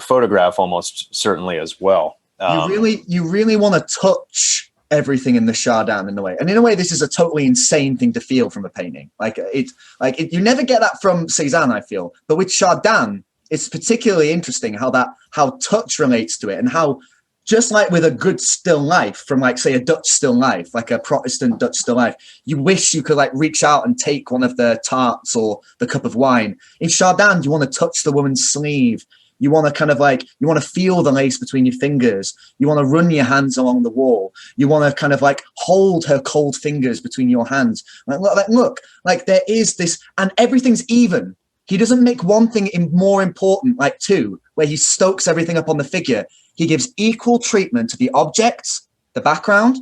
photograph almost certainly as well. You really want to touch everything in the Chardin in a way, and in a way this is a totally insane thing to feel from a painting. You never get that from Cezanne, I feel, but with Chardin it's particularly interesting how touch relates to it, and how just like with a good still life from like say a Dutch still life, like a Protestant Dutch still life, you wish you could like reach out and take one of the tarts or the cup of wine. In Chardin you want to touch the woman's sleeve. You want to kind of like, you want to feel the lace between your fingers. You want to run your hands along the wall. You want to kind of like hold her cold fingers between your hands. Look, there is this, and everything's even. He doesn't make one thing more important, like 2, where he stokes everything up on the figure. He gives equal treatment to the objects, the background,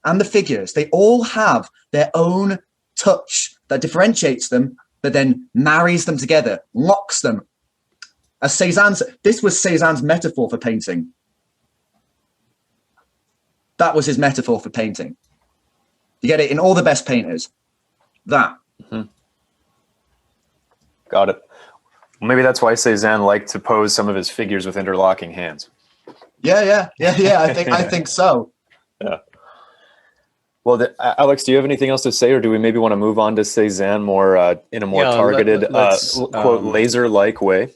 and the figures. They all have their own touch that differentiates them, but then marries them together, locks them. This was Cezanne's metaphor for painting. That was his metaphor for painting. You get it in all the best painters. That. Mm-hmm. Got it. Well, maybe that's why Cezanne liked to pose some of his figures with interlocking hands. Yeah. I think so. Yeah. Well, Alex, do you have anything else to say, or do we maybe want to move on to Cezanne more in a more targeted, quote, laser-like way?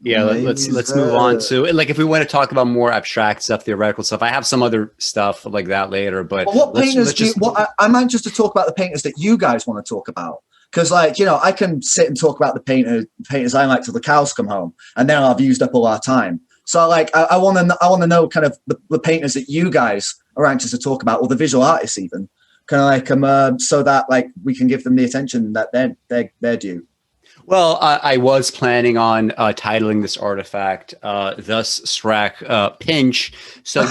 Yeah, let's move on to, like, if we want to talk about more abstract stuff, theoretical stuff. I have some other stuff like that later, but what painters do you, I'm anxious to talk about the painters that you guys want to talk about, because, like, you know, I can sit and talk about the painters I like till the cows come home, and then I've used up all our time. So, like, I want to know kind of the painters that you guys are anxious to talk about, or the visual artists even, kind of like so that, like, we can give them the attention that they're due. Well, I was planning on titling this artifact thus Sprach pinch. So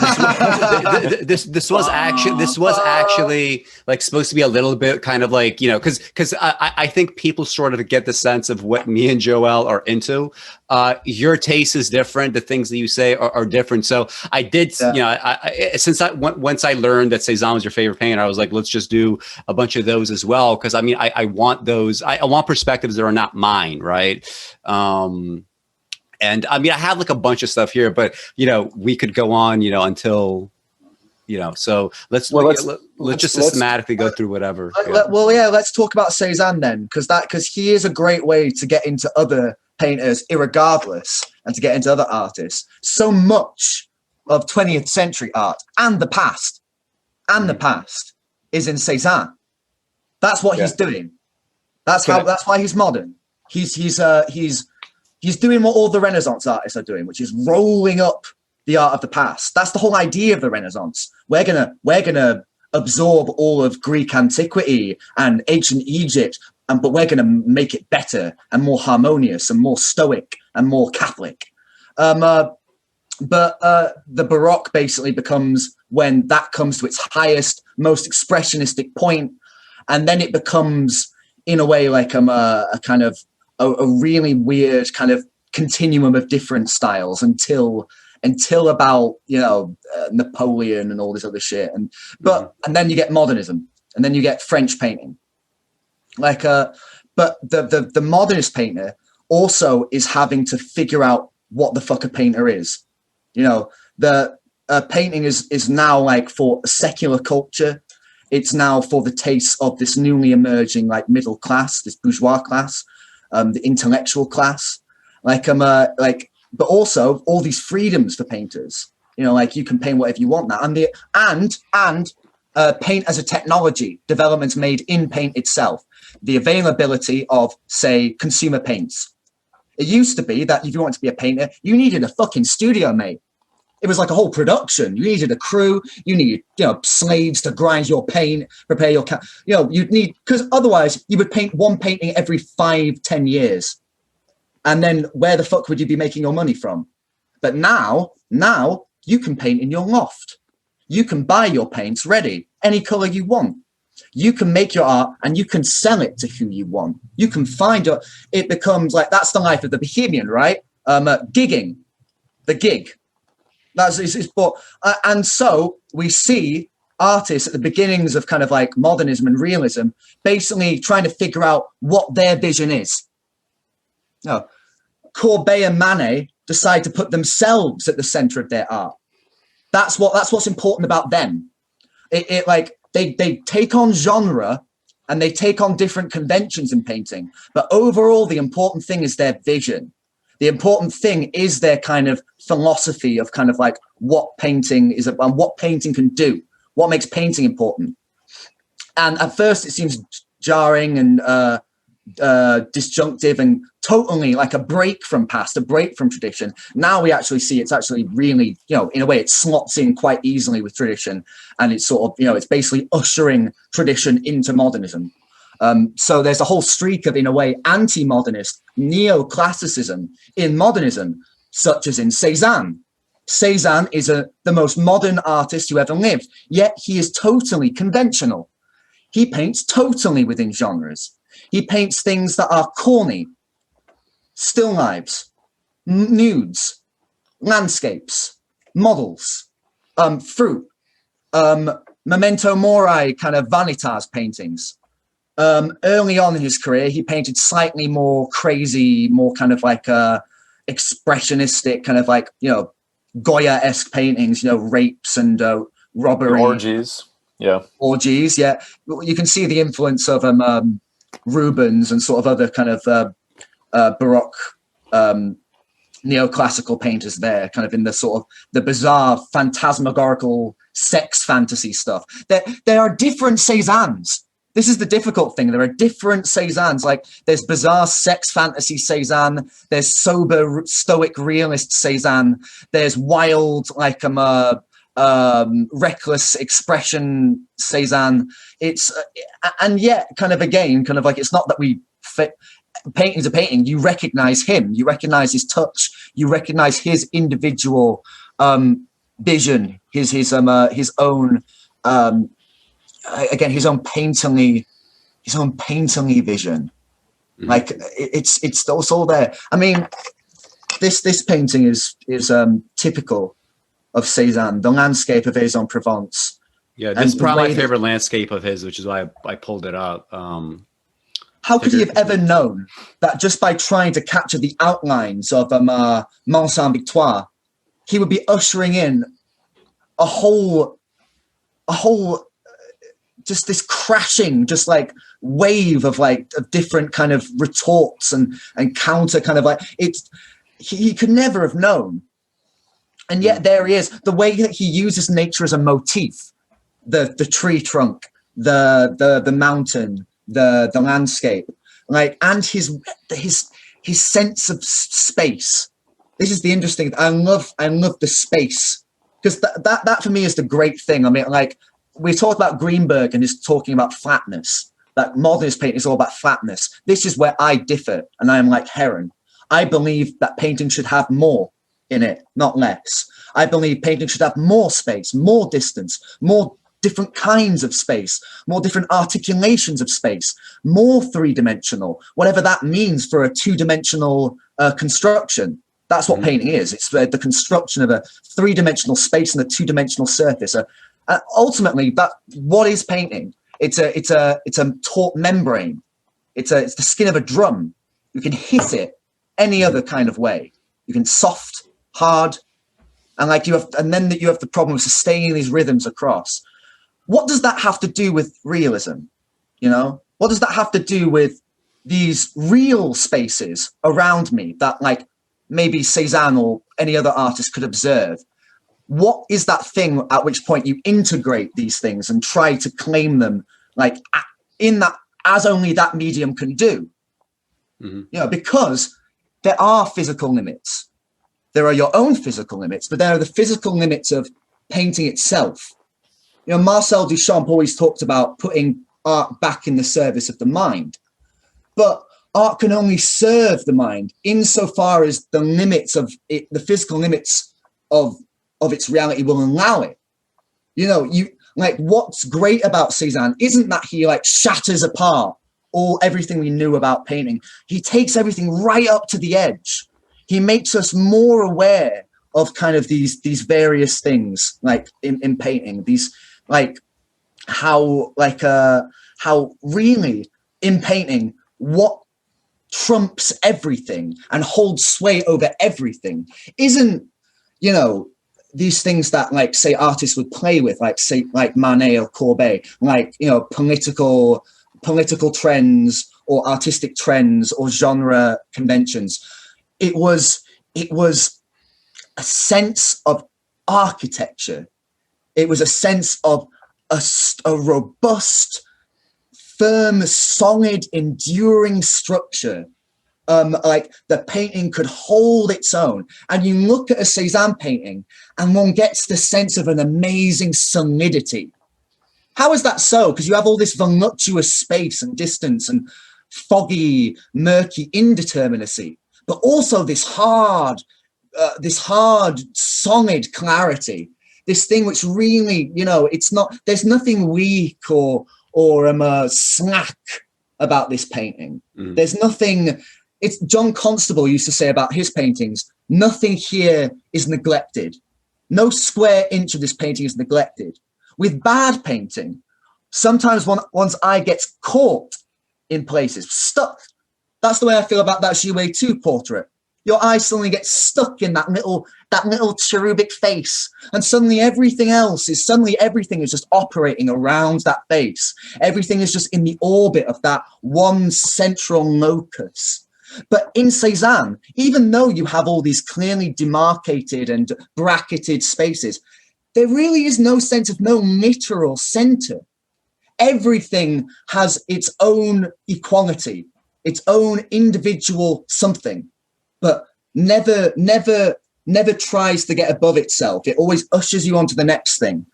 this was actually like supposed to be a little bit kind of like, you know, because I think people sort of get the sense of what me and Joel are into. Your taste is different. The things that you say are different. So I did, you know, once I learned that Cezanne was your favorite painter, I was like, let's just do a bunch of those as well. Because I mean, I want those. I want perspectives that are not mine, right? And I mean, I have like a bunch of stuff here, but you know, we could go on, you know, until, you know. So let's just systematically go through whatever. Let's talk about Cezanne then, because he is a great way to get into other painters irregardless, and to get into other artists. So much of 20th century art and the past is in Cezanne. That's what he's doing. That's why he's modern. He's doing what all the Renaissance artists are doing, which is rolling up the art of the past. That's the whole idea of the Renaissance. We're gonna absorb all of Greek antiquity and ancient Egypt, but we're going to make it better and more harmonious and more stoic and more Catholic. But the Baroque basically becomes when that comes to its highest, most expressionistic point, and then it becomes, in a way, like a kind of a really weird kind of continuum of different styles until about, you know, Napoleon and all this other shit, and then you get modernism, and then you get French painting. Like, but the modernist painter also is having to figure out what the fuck a painter is. You know, the painting is now like for a secular culture. It's now for the tastes of this newly emerging like middle class, this bourgeois class, the intellectual class. Like, but also all these freedoms for painters. You know, like you can paint whatever you want now, and paint as a technology, developments made in paint itself. The availability of, say, consumer paints. It used to be that if you wanted to be a painter, you needed a fucking studio, mate. It was like a whole production. You needed a crew. You needed, you know, slaves to grind your paint, prepare your, you know, you'd need, because otherwise you would paint one painting every 5-10 years. And then where the fuck would you be making your money from? But now you can paint in your loft. You can buy your paints ready, any color you want. You can make your art and you can sell it to who you want. You can find it becomes like, that's the life of the bohemian, right? Gigging, the gig. And so we see artists at the beginnings of kind of like modernism and realism, basically trying to figure out what their vision is. You know, Courbet and Manet decide to put themselves at the center of their art. That's what's important about them. They take on genre and they take on different conventions in painting, but overall the important thing is their vision. The important thing is their kind of philosophy of kind of like what painting is about and what painting can do, what makes painting important. And at first it seems jarring and disjunctive and totally like a break from past, a break from tradition. Now we actually see it's actually really, you know, in a way it slots in quite easily with tradition, and it's sort of, you know, it's basically ushering tradition into modernism. So there's a whole streak of, in a way, anti-modernist neoclassicism in modernism, such as in Cezanne. Cezanne is the most modern artist who ever lived, yet he is totally conventional. He paints totally within genres. He paints things that are corny, still lifes, nudes, landscapes, models, fruit, memento mori kind of vanitas paintings. Early on in his career, he painted slightly more crazy, more kind of like expressionistic, kind of like, you know, Goya-esque paintings, you know, rapes and robbery. Orgies. orgies. Yeah, you can see the influence of Rubens and sort of other kind of Baroque neoclassical painters there, kind of in the sort of the bizarre phantasmagorical sex fantasy stuff. There are different Cezannes. This is the difficult thing. There are different Cezannes. Like there's bizarre sex fantasy Cezanne. There's sober stoic realist Cezanne. There's wild like reckless expression Cezanne. It's and yet kind of again kind of like it's not that we fit. Painting's a painting. You recognize him. You recognize his touch. You recognize his individual vision. His own again his own painterly vision. Mm-hmm. Like it's all there. I mean, this painting is typical of Cezanne. The landscape of Aix-en-Provence. Yeah, this is probably my favorite landscape of his, which is why I pulled it up. How could he have ever known that just by trying to capture the outlines of Mont Saint-Victoire, he would be ushering in a whole just this crashing, just like wave of different kind of retorts and counter kind of like it's. He could never have known, and yet there he is. The way that he uses nature as a motif, the tree trunk, the mountain. The landscape, like, and his sense of space. This is the interesting. I love the space because that for me is the great thing. I mean, like we talked about Greenberg and he's talking about flatness. That modernist painting is all about flatness. This is where I differ, and I am like Heron. I believe that painting should have more in it, not less. I believe painting should have more space, more distance, more different kinds of space, more different articulations of space, more three-dimensional, whatever that means for a two-dimensional construction. That's what painting is. It's the construction of a three-dimensional space and a two-dimensional surface. Ultimately, what is painting? It's a taut membrane. It's the skin of a drum. You can hit it any other kind of way. You can soft, hard, and then you have the problem of sustaining these rhythms across. What does that have to do with realism? You know, what does that have to do with these real spaces around me that like maybe Cezanne or any other artist could observe? What is that thing at which point you integrate these things and try to claim them like in that as only that medium can do? Mm-hmm. You know, because there are physical limits. There are your own physical limits, but there are the physical limits of painting itself. You know, Marcel Duchamp always talked about putting art back in the service of the mind, but art can only serve the mind insofar as the limits of it, the physical limits of its reality will allow it. You know, what's great about Cezanne isn't that he like shatters apart everything we knew about painting. He takes everything right up to the edge. He makes us more aware of kind of these various things like in painting, these like how really in painting what trumps everything and holds sway over everything isn't, you know, these things that like say artists would play with, like say like Manet or Courbet, like, you know, political trends or artistic trends or genre conventions. It was a sense of architecture. It was a sense of a robust, firm, solid, enduring structure. Like the painting could hold its own. And you look at a Cezanne painting and one gets the sense of an amazing solidity. How is that so? Because you have all this voluptuous space and distance and foggy, murky indeterminacy, but also this hard, solid clarity. This thing which really, you know, there's nothing weak or slack about this painting. Mm. There's nothing, it's John Constable used to say about his paintings, nothing here is neglected. No square inch of this painting is neglected. With bad painting, sometimes one's eye gets caught in places, stuck. That's the way I feel about that Zhiwei Tu portrait. your eye suddenly gets stuck in that little cherubic face, and suddenly everything is just operating around that face. Everything is just in the orbit of that one central locus. But in Cezanne, even though you have all these clearly demarcated and bracketed spaces, there really is no literal center. Everything has its own equality, its own individual something, but never tries to get above itself. It always ushers you onto the next thing.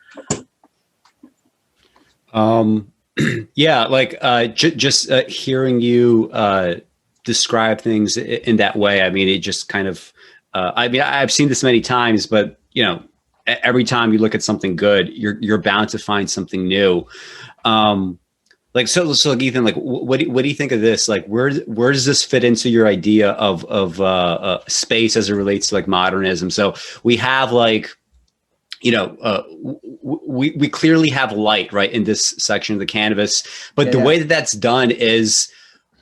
Yeah, like just hearing you describe things in that way. I mean, it just kind of, I've seen this many times, but you know, every time you look at something good, you're bound to find something new. Like, so like, Ethan, like, what do you think of this? Like, where does this fit into your idea of space as it relates to like modernism? So we have like, you know, we clearly have light, right, in this section of the canvas, but the way that that's done is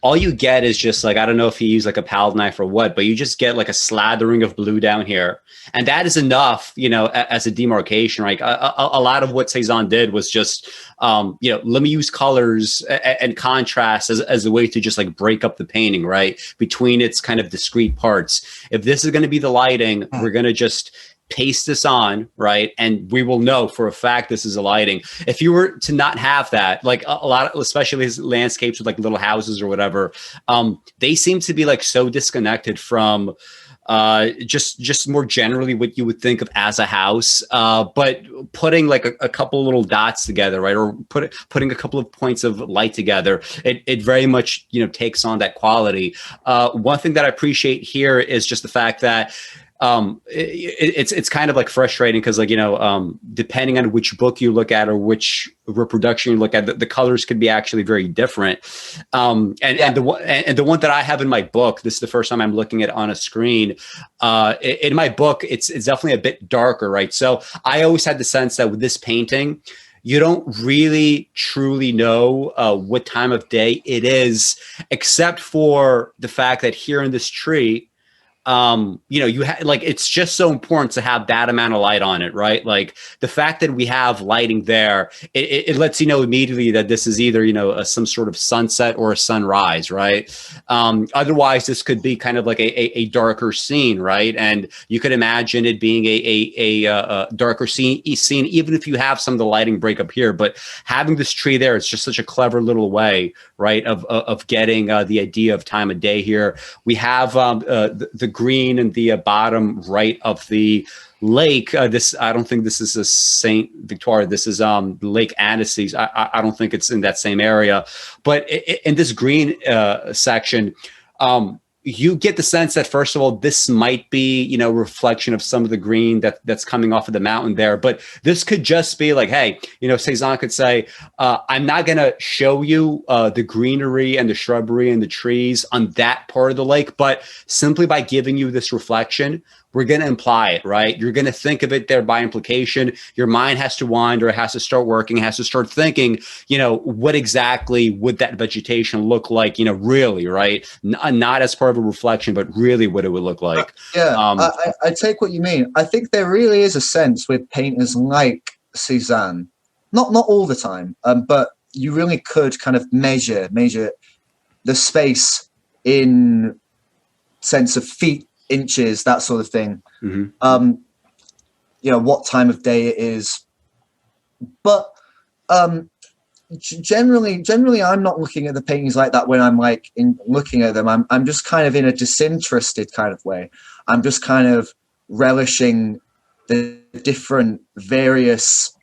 all you get is just like, I don't know if you use like a palette knife or what, but you just get like a slathering of blue down here. And that is enough, you know, as a demarcation, right? A lot of what Cezanne did was just, you know, let me use colors and contrast as a way to just like break up the painting, right? Between its kind of discrete parts. If this is going to be the lighting, we're going to just paste this on, right? And we will know for a fact this is a lighting. If you were to not have that, like a lot of, especially his landscapes with like little houses or whatever, they seem to be like so disconnected from just more generally what you would think of as a house, but putting like a couple little dots together, right, or putting a couple of points of light together, it very much, you know, takes on that quality. One thing that I appreciate here is just the fact that it's kind of like frustrating because, like, you know, depending on which book you look at or which reproduction you look at, the colors could be actually very different. And the one that I have in my book, this is the first time I'm looking at it on a screen. In my book, it's definitely a bit darker, right? So I always had the sense that with this painting, you don't really truly know what time of day it is, except for the fact that here in this tree, you know, you like, it's just so important to have that amount of light on it, right? Like the fact that we have lighting there, it lets you know immediately that this is either, you know, some sort of sunset or a sunrise, right? Otherwise this could be kind of like a darker scene, right? And you could imagine it being a darker scene, even if you have some of the lighting break up here, but having this tree there, it's just such a clever little way, right, of getting the idea of time of day here. We have the green in the bottom right of the lake. This, I don't think this is a Saint Victoria. This is Lake Annecy. I don't think it's in that same area. But in this green section, you get the sense that, first of all, this might be, you know, reflection of some of the green that's coming off of the mountain there. But this could just be like, hey, you know, Cezanne could say, I'm not going to show you the greenery and the shrubbery and the trees on that part of the lake, but simply by giving you this reflection, we're going to imply it, right? You're going to think of it there by implication. Your mind has to wander, it has to start working, it has to start thinking, you know, what exactly would that vegetation look like, you know, really, right? Not as part of a reflection, but really what it would look like. I take what you mean. I think there really is a sense with painters like Cezanne, not all the time, but you really could kind of measure the space in sense of feet, inches, that sort of thing. Mm-hmm. You know, what time of day it is. But generally I'm not looking at the paintings like that when I'm like looking at them. I'm just kind of in a disinterested kind of way. I'm just kind of relishing the different various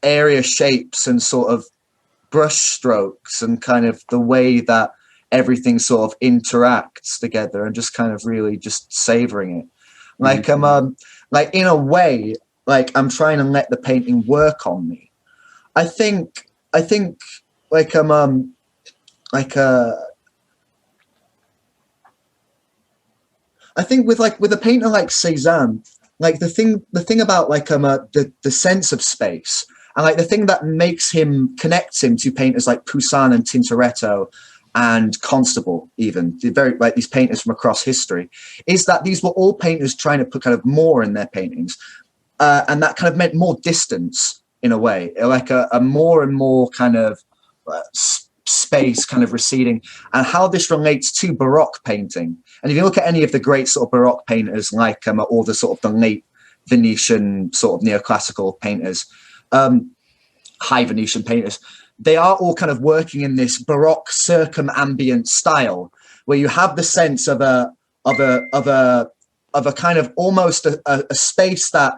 area shapes and sort of brush strokes and kind of the way that everything sort of interacts together, and just kind of really just savoring it. Like like in a way, like I'm trying to let the painting work on me. I think like I think with a painter like Cezanne, like the thing about like the sense of space, and like the thing that connects him to painters like Poussin and Tintoretto and Constable, even the very like these painters from across history, is that these were all painters trying to put kind of more in their paintings, and that kind of meant more distance in a way, like a more and more kind of space kind of receding, and how this relates to Baroque painting. And if you look at any of the great sort of Baroque painters, like all the sort of the late Venetian sort of neoclassical painters, high Venetian painters, they are all kind of working in this Baroque circumambient style, where you have the sense of a kind of almost a space that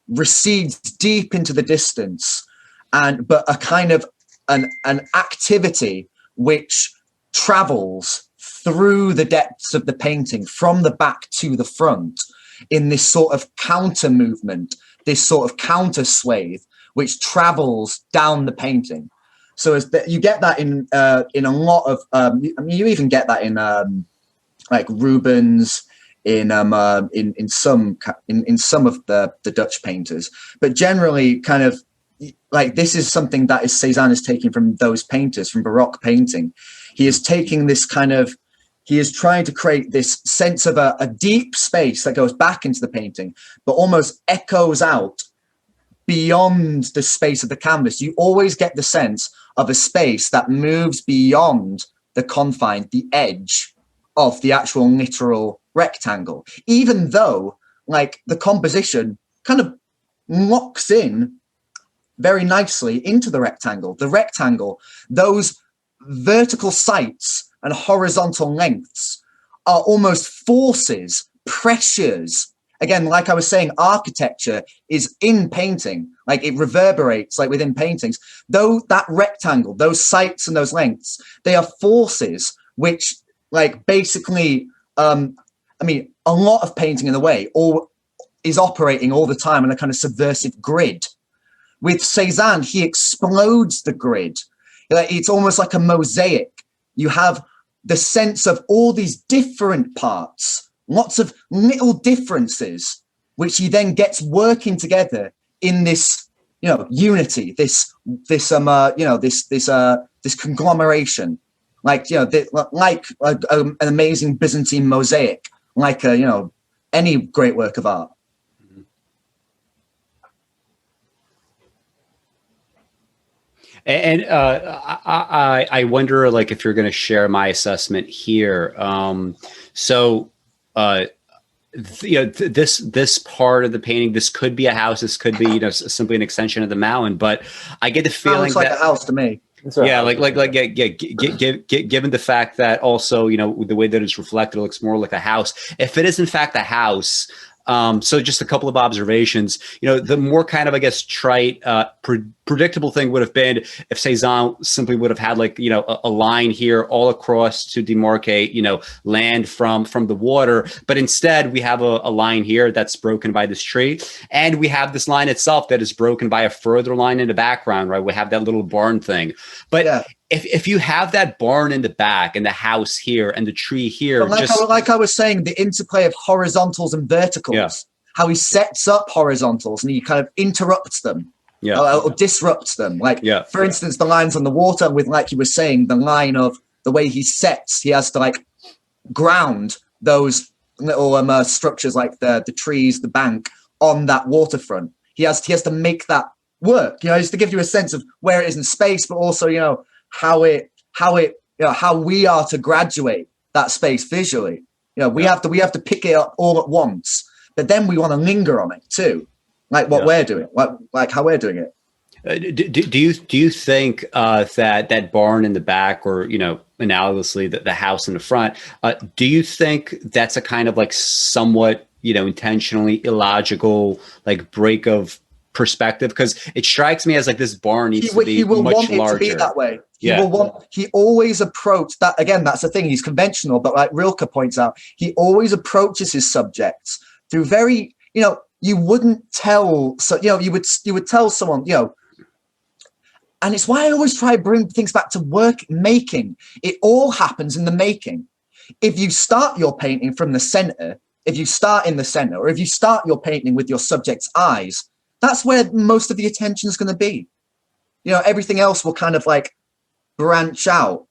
recedes deep into the distance, but a kind of an activity which travels through the depths of the painting from the back to the front in this sort of counter movement, this sort of counter swathe, which travels down the painting. So you get that in a lot of, I mean, you even get that in like Rubens, in some of the Dutch painters, but generally kind of like this is something that Cezanne is taking from those painters, from Baroque painting. He is taking this kind of, he is trying to create this sense of a deep space that goes back into the painting, but almost echoes out beyond the space of the canvas. You always get the sense of a space that moves beyond the confine, the edge of the actual literal rectangle, even though like the composition kind of locks in very nicely into the rectangle. The rectangle, those vertical sights and horizontal lengths are almost forces, pressures. Again, like I was saying, architecture is in painting, like it reverberates like within paintings. Though that rectangle, those sights and those lengths, they are forces which like basically, I mean, a lot of painting in a way is operating all the time in a kind of subversive grid. With Cezanne, he explodes the grid. It's almost like a mosaic. You have the sense of all these different parts, lots of little differences, which he then gets working together in this, unity, this conglomeration, like, like an amazing Byzantine mosaic, like, any great work of art. And I wonder, like, if you're going to share my assessment here. This part of the painting, this could be a house. This could be, simply an extension of the mountain. But I get the feeling looks like a house to me. Yeah, given the fact that also, the way that it's reflected, it looks more like a house. If it is in fact a house. So just a couple of observations, the more kind of, I guess, trite, predictable thing would have been if Cezanne simply would have had like, a line here all across to demarcate, land from the water. But instead we have a line here that's broken by this tree. And we have this line itself that is broken by a further line in the background, right? We have that little barn thing. But yeah. If you have that barn in the back and the house here and the tree here, like I was saying, the interplay of horizontals and verticals, how he sets up horizontals and he kind of interrupts them, or disrupts them. Like, for instance, the lines on the water with, like you were saying, the line of the way he sets, he has to like ground those little structures like the trees, the bank on that waterfront. He has to make that work, just to give you a sense of where it is in space, but also, how we are to graduate that space visually. We have to pick it up all at once, but then we want to linger on it too, like what we're doing, like how we're doing it. Do you think that barn in the back, or analogously the house in the front, do you think that's a kind of like somewhat intentionally illogical like break of perspective? Because it strikes me as like this barn needs to be much larger. To be that way. He always approached that. Again, that's the thing. He's conventional, but like Rilke points out, he always approaches his subjects through very, you wouldn't tell. So, you would tell someone, and it's why I always try to bring things back to work making. It all happens in the making. If you start your painting from the center, if you start in the center, or if you start your painting with your subject's eyes, that's where most of the attention is going to be. Everything else will kind of like branch out,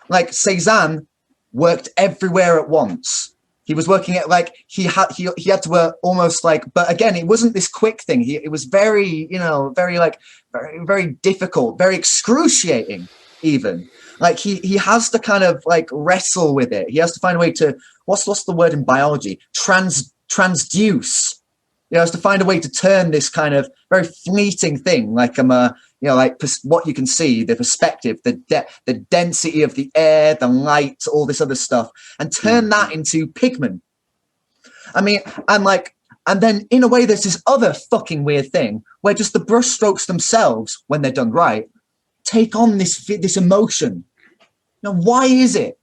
like Cezanne worked everywhere at once. He was working at like he had to work almost like, but again, it wasn't this quick thing. It was very, very difficult, very excruciating even. Like he has to kind of like wrestle with it. He has to find a way to, what's the word in biology? Transduce. He has to find a way to turn this kind of very fleeting thing, like what you can see, the perspective, the density of the air, the light, all this other stuff, and turn that into pigment. I mean, and then in a way, there's this other fucking weird thing where just the brush strokes themselves, when they're done right, take on this emotion. Now, why is it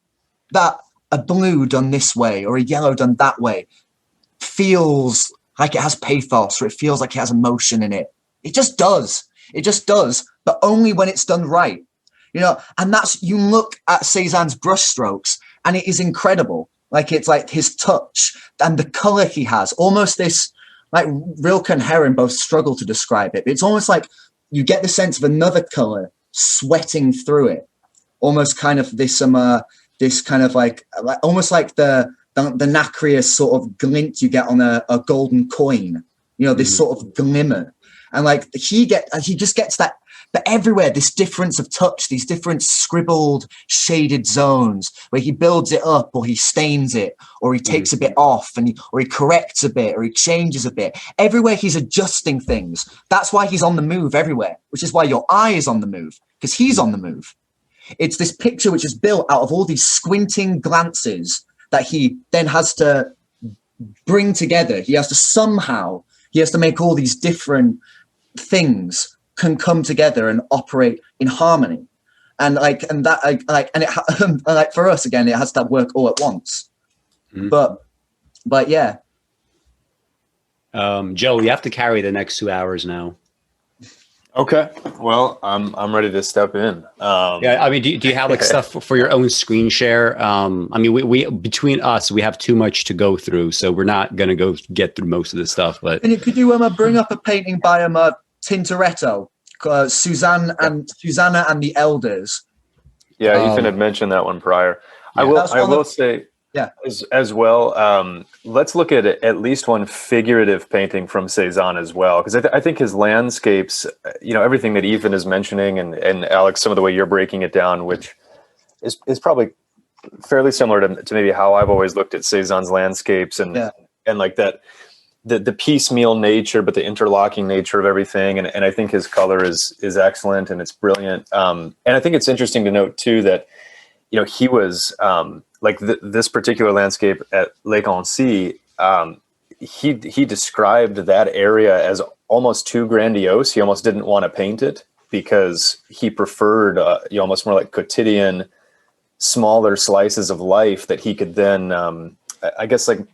that a blue done this way or a yellow done that way feels like it has pathos, or it feels like it has emotion in it? It just does. It just does, but only when it's done right. And you look at Cezanne's brush strokes and it is incredible. Like, it's like his touch and the color he has, almost this, like Rilke and Heron both struggle to describe it. It's almost like you get the sense of another color sweating through it. Almost kind of this kind of like almost like the nacreous sort of glint you get on a golden coin, this sort of glimmer. And like he just gets that, but everywhere, this difference of touch, these different scribbled, shaded zones where he builds it up, or he stains it, or he takes a bit off, or he corrects a bit, or he changes a bit. Everywhere he's adjusting things. That's why he's on the move everywhere, which is why your eye is on the move, because he's on the move. It's this picture which is built out of all these squinting glances that he then has to bring together. He has to make all these different things can come together and operate in harmony. And for us, again, it has to work all at once. But yeah. Joe, you have to carry the next 2 hours now. Okay. Well, I'm ready to step in. I mean, do you have like stuff for your own screen share? I mean, we between us, we have too much to go through, so we're not going to get through most of the stuff. But could you bring up a painting by Tintoretto, Susanna and the Elders? Yeah, Ethan had mentioned that one prior. Yeah, I will say, as well. Let's look at least one figurative painting from Cezanne as well, because I think his landscapes, everything that Ethan is mentioning, and Alex, some of the way you're breaking it down, which is probably fairly similar to maybe how I've always looked at Cezanne's landscapes, and like that. The piecemeal nature, but the interlocking nature of everything, and I think his color is excellent and it's brilliant. And I think it's interesting to note too that he was like this particular landscape at Lake Annecy. He described that area as almost too grandiose. He almost didn't want to paint it because he preferred almost more like quotidian, smaller slices of life that he could then, I guess, like.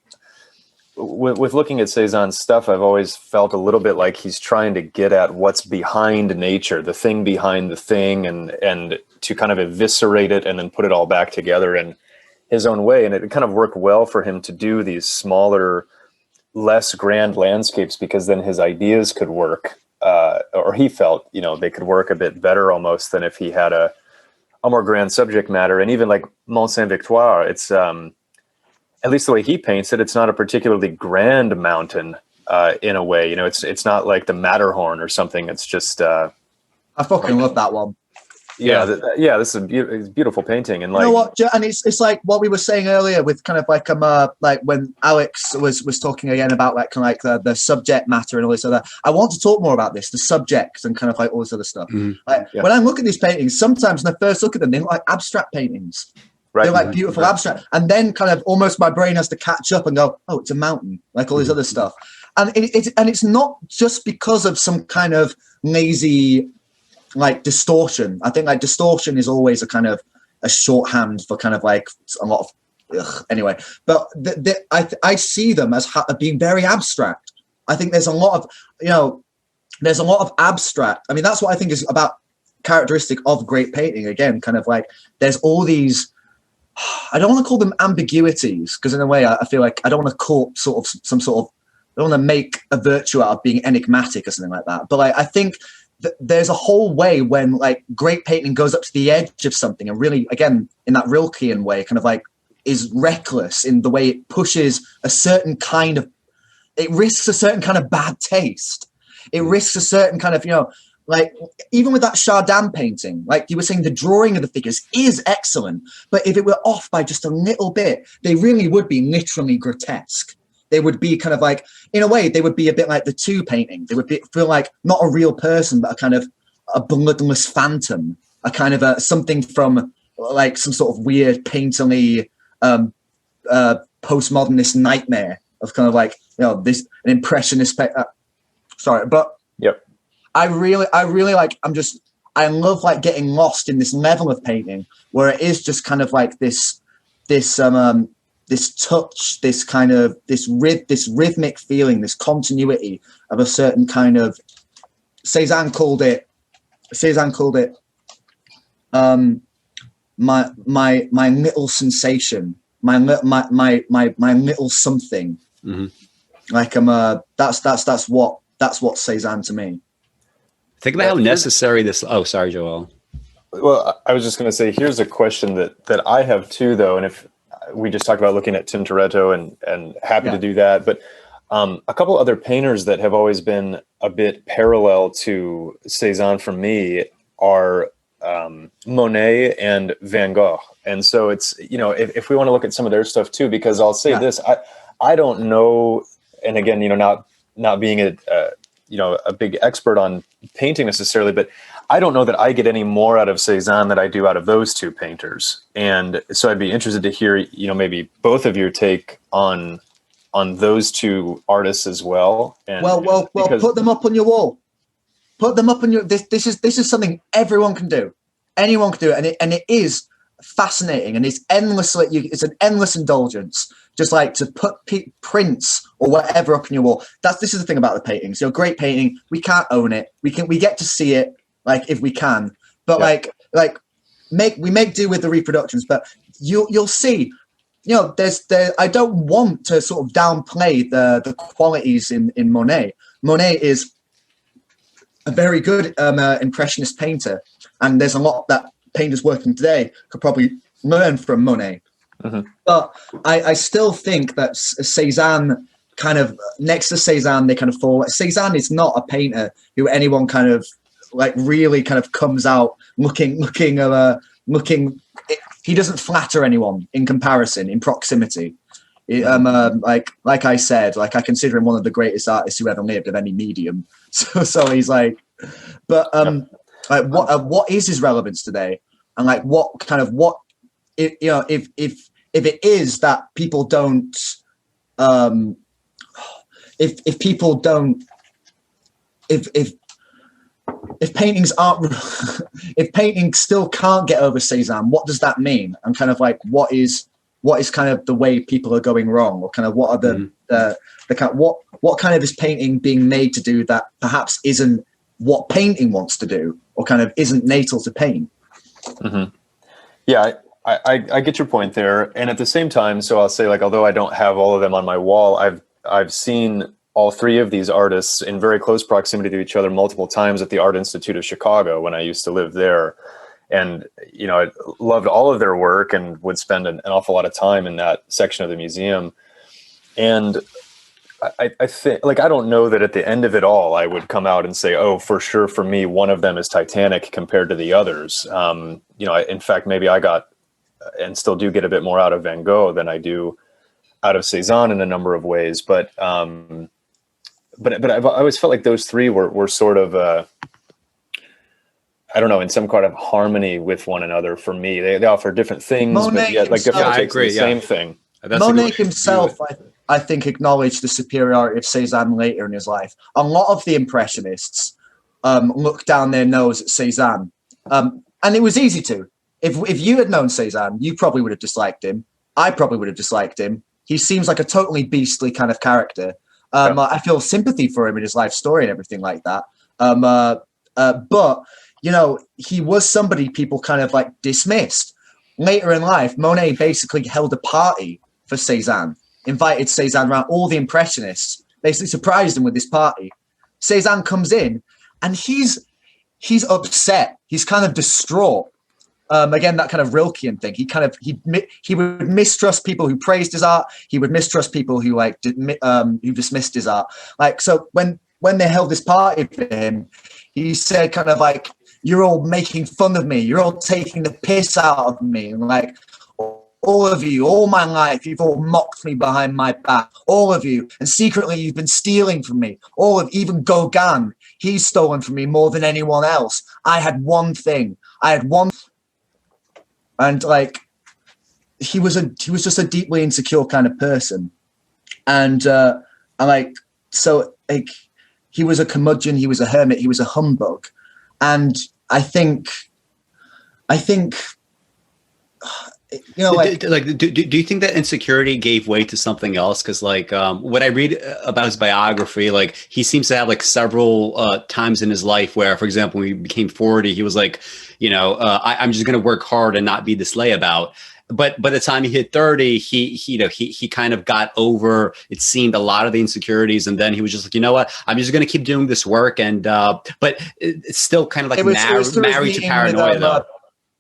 With looking at Cezanne's stuff, I've always felt a little bit like he's trying to get at what's behind nature, the thing behind the thing, and to kind of eviscerate it and then put it all back together in his own way. And it kind of worked well for him to do these smaller, less grand landscapes, because then his ideas could work, or he felt, they could work a bit better almost than if he had a more grand subject matter. And even like Mont Saint-Victoire, it's... at least the way he paints it, it's not a particularly grand mountain in a way. It's not like the Matterhorn or something. It's just... I fucking love that one. Yeah, this is a beautiful painting. And like, what? And it's like what we were saying earlier with kind of like when Alex was talking again about the subject matter and all this other. I want to talk more about this, the subject and kind of like all this other stuff. When I look at these paintings, sometimes when I first look at them, they look like abstract paintings. Right. They're like beautiful abstract. And then kind of almost my brain has to catch up and go, oh, it's a mountain, like all this other stuff. And it's not just because of some kind of lazy like distortion. I think like distortion is always a kind of a shorthand for kind of like a lot of anyway. But I see them as being very abstract. I think there's a lot of abstract. I mean, that's what I think is about characteristic of great painting. Again, kind of like there's all these. I don't want to call them ambiguities, because in a way I feel like I don't want to call I don't want to make a virtue out of being enigmatic or something like that. But I think there's a whole way when like great painting goes up to the edge of something and really, again, in that Rilkean way, kind of like is reckless in the way it pushes a certain kind of, it risks a certain kind of bad taste. It risks a certain kind of, you know, like even with that Chardin painting, like you were saying, the drawing of the figures is excellent, but if it were off by just a little bit, they really would be literally grotesque. They would be kind of like, in a way, they would be a bit like the two painting. They would feel like not a real person, but a kind of a bloodless phantom, a kind of a something from like some sort of weird painterly postmodernist nightmare of kind of like, you know, this an impressionist. Sorry, but yep. I really like. I love like getting lost in this level of painting where it is just kind of like this touch, this kind of this rhythmic feeling, this continuity of a certain kind of. Cezanne called it my little sensation, my little something. Mm-hmm. Like that's what Cezanne to me. Think about how necessary this. Oh, sorry, Joel. Well, I was just going to say, here's a question that I have too, though, and if we just talked about looking at Tintoretto and happy to do that, but a couple other painters that have always been a bit parallel to Cezanne for me are Monet and Van Gogh. And so it's, you know, if we want to look at some of their stuff too, because I'll say this, I don't know, and again, you know, not being a big expert on painting necessarily, but I don't know that I get any more out of Cezanne than I do out of those two painters. And so I'd be interested to hear, you know, maybe both of your take on those two artists as well. And well, put them up on your wall. Put them up on your. This is something everyone can do. Anyone can do it, and it is fascinating, and it's endlessly. It's an endless indulgence. Just like to put prints or whatever up on your wall. This is the thing about the paintings. You know, great painting. We can't own it. We get to see it, like if we can. But we make do with the reproductions. But you'll see. You know, I don't want to sort of downplay the qualities in Monet. Monet is a very good impressionist painter, and there's a lot that painters working today could probably learn from Monet. Mm-hmm. But I still think that Cezanne kind of next to Cezanne, they kind of fall. Cezanne is not a painter who anyone kind of like really kind of comes out looking. He doesn't flatter anyone in comparison, in proximity. Like I said, like I consider him one of the greatest artists who ever lived of any medium. So he's like, but like what is his relevance today? And like what if it is that people don't, if people don't, if paintings aren't, if paintings still can't get over Cezanne, what does that mean? And kind of like, what is kind of the way people are going wrong, or kind of what are the kind of, what kind of is painting being made to do that perhaps isn't what painting wants to do, or kind of isn't natal to paint? Mm-hmm. Yeah, I get your point there, and at the same time, so I'll say, like, although I don't have all of them on my wall, I've seen all three of these artists in very close proximity to each other multiple times at the Art Institute of Chicago when I used to live there. And, you know, I loved all of their work and would spend an awful lot of time in that section of the museum. And I think, like, I don't know that at the end of it all, I would come out and say, oh, for sure, for me, one of them is Titanic compared to the others. You know, in fact, maybe I got and still do get a bit more out of Van Gogh than I do out of Cezanne in a number of ways. But I've always felt like those three were sort of, I don't know, in some kind of harmony with one another for me. They offer different things, Monet but yet like different takes the same thing. Monet himself, I think, acknowledged the superiority of Cezanne later in his life. A lot of the Impressionists looked down their nose at Cezanne. And it was easy to. If you had known Cezanne, you probably would have disliked him. I probably would have disliked him. He seems like a totally beastly kind of character. I feel sympathy for him in his life story and everything like that. But, you know, he was somebody people kind of like dismissed. Later in life, Monet basically held a party for Cezanne, invited Cezanne around, all the Impressionists, basically surprised him with this party. Cezanne comes in and he's he's upset. He's kind of distraught. Again, that kind of Rilkean thing. He would mistrust people who praised his art. He would mistrust people who who dismissed his art. Like, so when they held this party for him, he said kind of like, "You're all making fun of me. You're all taking the piss out of me. And like, all of you, all my life, you've all mocked me behind my back. All of you, and secretly you've been stealing from me. Even Gauguin, he's stolen from me more than anyone else. I had one thing. And like, he was just a deeply insecure kind of person, and he was a curmudgeon, he was a hermit, he was a humbug, and I think, you know, like, do you think that insecurity gave way to something else? Because like when I read about his biography, like he seems to have like several times in his life where, for example, when he became 40, he was like, you know, I'm just going to work hard and not be this layabout. But by the time he hit 30, he kind of got over, it seemed, a lot of the insecurities, and then he was just like, you know what, I'm just going to keep doing this work, and but it's still kind of like married to paranoia, though.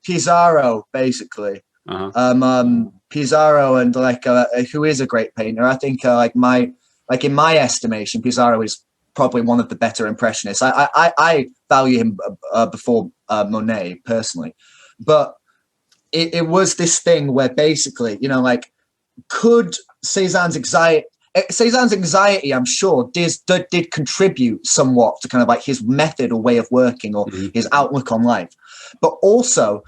Pizarro, basically. Pizarro, and like who is a great painter. I think in my estimation, Pizarro is probably one of the better impressionists. I value him before Monet personally, but it was this thing where basically, you know, like, could Cezanne's anxiety, I'm sure, did contribute somewhat to kind of like his method or way of working, or his outlook on life. But also,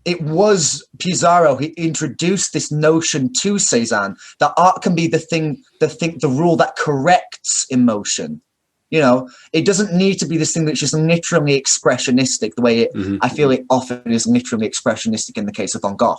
it was Pizarro who introduced this notion to Cezanne that art can be the rule that corrects emotion. You know, it doesn't need to be this thing that's just literally expressionistic, the way I feel it often is literally expressionistic in the case of Van Gogh.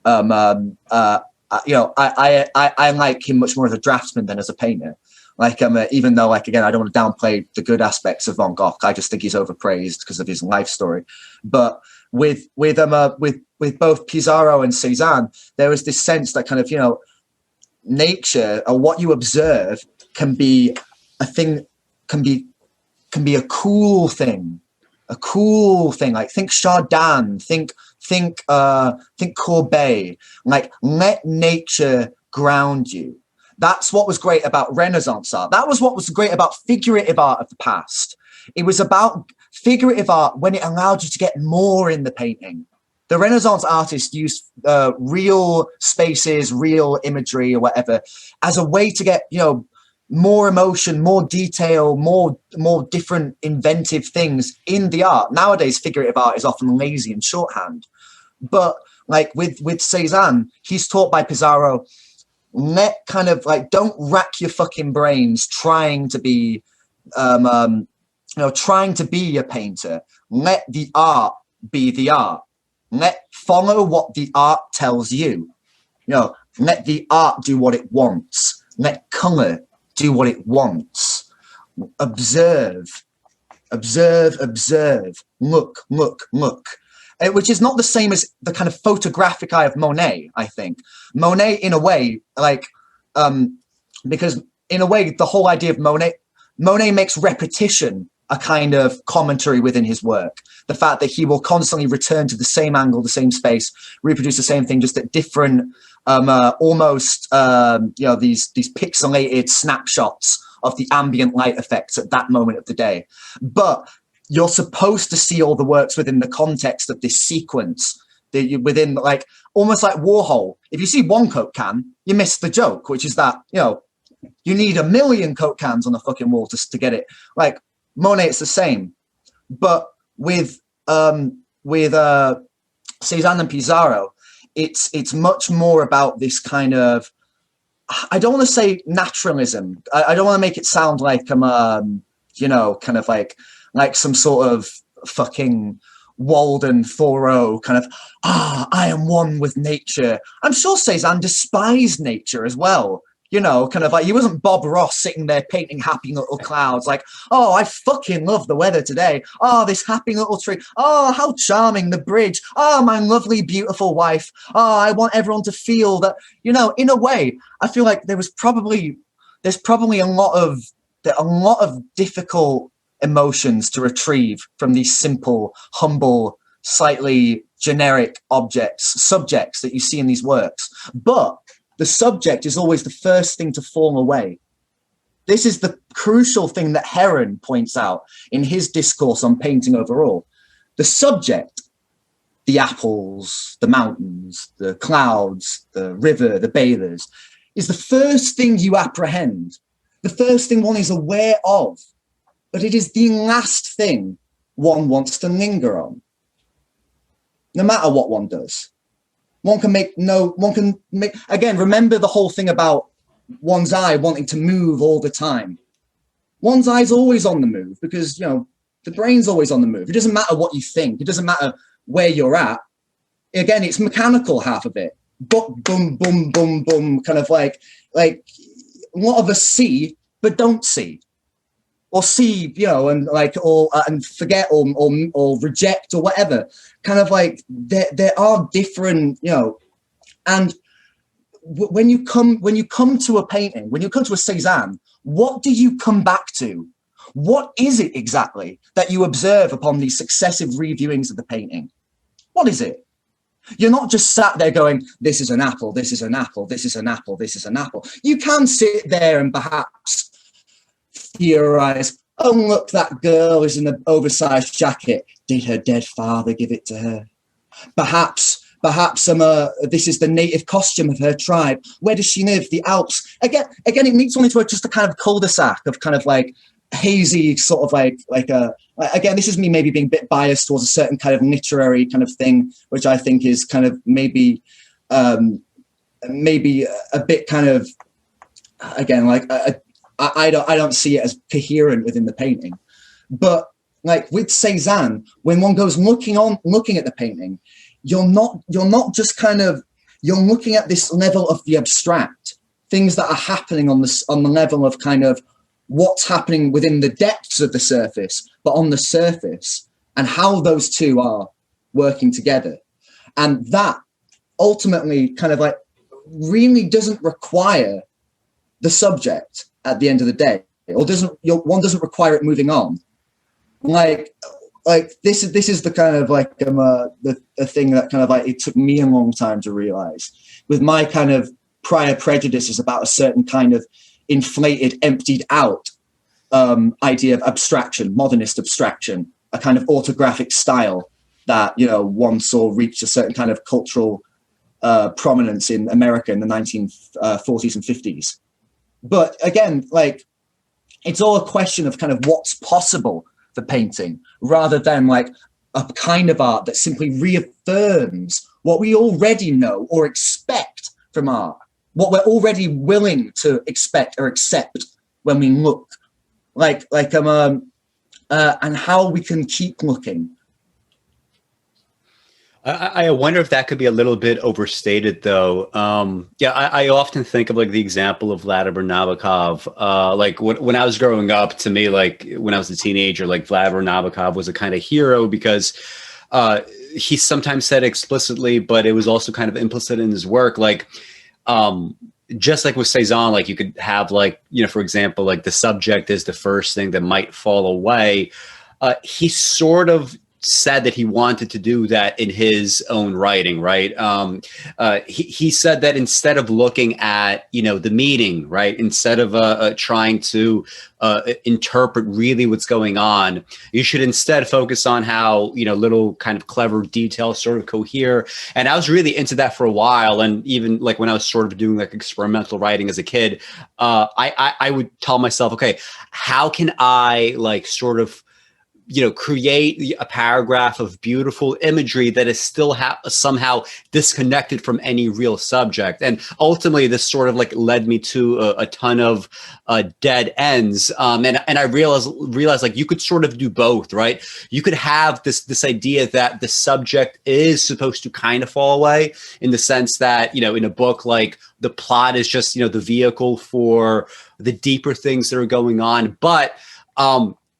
You know, I like him much more as a draftsman than as a painter. Like, even though, like, again, I don't want to downplay the good aspects of Van Gogh. I just think he's overpraised because of his life story. But with both Pizarro and Cezanne, there was this sense that kind of, you know, nature, or what you observe, can be a thing. Can be a cool thing. Like, think Chardin, think Courbet. Like, let nature ground you. That's what was great about Renaissance art. That was what was great about figurative art of the past. It was about figurative art when it allowed you to get more in the painting. The Renaissance artists used real spaces, real imagery, or whatever, as a way to get, you know, more emotion, more detail, more different inventive things in the art. Nowadays, figurative art is often lazy and shorthand. But like with Cezanne, he's taught by Pizarro, don't rack your fucking brains trying to be, trying to be a painter. Let the art be the art. Follow what the art tells you. You know, let the art do what it wants. Let color do what it wants. Observe. Look. Which is not the same as the kind of photographic eye of Monet, I think. Monet, in a way, like, because in a way, the whole idea of Monet makes repetition a kind of commentary within his work. The fact that he will constantly return to the same angle, the same space, reproduce the same thing, just at different, almost, these pixelated snapshots of the ambient light effects at that moment of the day. But you're supposed to see all the works within the context of this sequence, within, like, almost like Warhol. If you see one Coke can, you miss the joke, which is that, you know, you need 1 million Coke cans on the fucking wall to get it. Like, Monet, it's the same. But with Cezanne and Pizarro, it's much more about this kind of, I don't want to say naturalism. I don't want to make it sound like I'm, kind of like some sort of fucking Walden Thoreau kind of, I am one with nature. I'm sure Cezanne despised nature as well. You know, kind of like, he wasn't Bob Ross sitting there painting happy little clouds like, oh, I fucking love the weather today. Oh, this happy little tree. Oh, how charming the bridge. Oh, my lovely, beautiful wife. Oh, I want everyone to feel that, you know, in a way, I feel like there's probably a lot of difficult emotions to retrieve from these simple, humble, slightly generic subjects that you see in these works. But the subject is always the first thing to fall away. This is the crucial thing that Heron points out in his discourse on painting overall. The subject, the apples, the mountains, the clouds, the river, the bathers, is the first thing you apprehend, the first thing one is aware of, but it is the last thing one wants to linger on. No matter what one does. Again, remember the whole thing about one's eye wanting to move all the time. One's eye's always on the move because, the brain's always on the move. It doesn't matter what you think. It doesn't matter where you're at. Again, it's mechanical, half of it. Boom, boom, boom, boom, boom, kind of like a lot of us see, but don't see. Or see, and forget or reject or whatever. Kind of like there are different, and when you come to a painting, when you come to a Cezanne, what do you come back to? What is it exactly that you observe upon these successive reviewings of the painting? What is it? You're not just sat there going, this is an apple, this is an apple, this is an apple, this is an apple. You can sit there and perhaps theorize, oh, look, that girl is in an oversized jacket. Did her dead father give it to her? Perhaps this is the native costume of her tribe. Where does she live? The Alps. Again, it leads on into just a kind of cul-de-sac of kind of like hazy sort of again, this is me maybe being a bit biased towards a certain kind of literary kind of thing, which I think is kind of maybe a bit kind of, again, like I don't see it as coherent within the painting. But like with Cezanne, when one goes looking at the painting, you're not just kind of, you're looking at this level of the abstract, things that are happening on the level of kind of what's happening within the depths of the surface, but on the surface, and how those two are working together. And that ultimately kind of like really doesn't require the subject at the end of the day, or one doesn't require it moving on. Like this is the kind of like the thing that kind of like it took me a long time to realize with my kind of prior prejudices about a certain kind of inflated, emptied out idea of abstraction, modernist abstraction, a kind of autographic style that one saw reach a certain kind of cultural prominence in America in the 1940s and 50s. But again, like it's all a question of kind of what's possible for painting, rather than like a kind of art that simply reaffirms what we already know or expect from art, what we're already willing to expect or accept when we look, and how we can keep looking. I wonder if that could be a little bit overstated, though. I often think of like the example of Vladimir Nabokov. Like when I was growing up, to me, like when I was a teenager, like Vladimir Nabokov was a kind of hero because he sometimes said explicitly, but it was also kind of implicit in his work. Like just like with Cezanne, like you could have like, for example, like the subject is the first thing that might fall away. He sort of said that he wanted to do that in his own writing, right? He said that instead of looking at, the meaning, right? Instead of trying to interpret really what's going on, you should instead focus on how, little kind of clever details sort of cohere. And I was really into that for a while. And even like when I was sort of doing like experimental writing as a kid, I would tell myself, okay, how can I like sort of create a paragraph of beautiful imagery that is still somehow disconnected from any real subject. And ultimately, this sort of like led me to a ton of dead ends. And I realized like you could sort of do both, right? You could have this idea that the subject is supposed to kind of fall away in the sense that, in a book, like the plot is just, the vehicle for the deeper things that are going on. But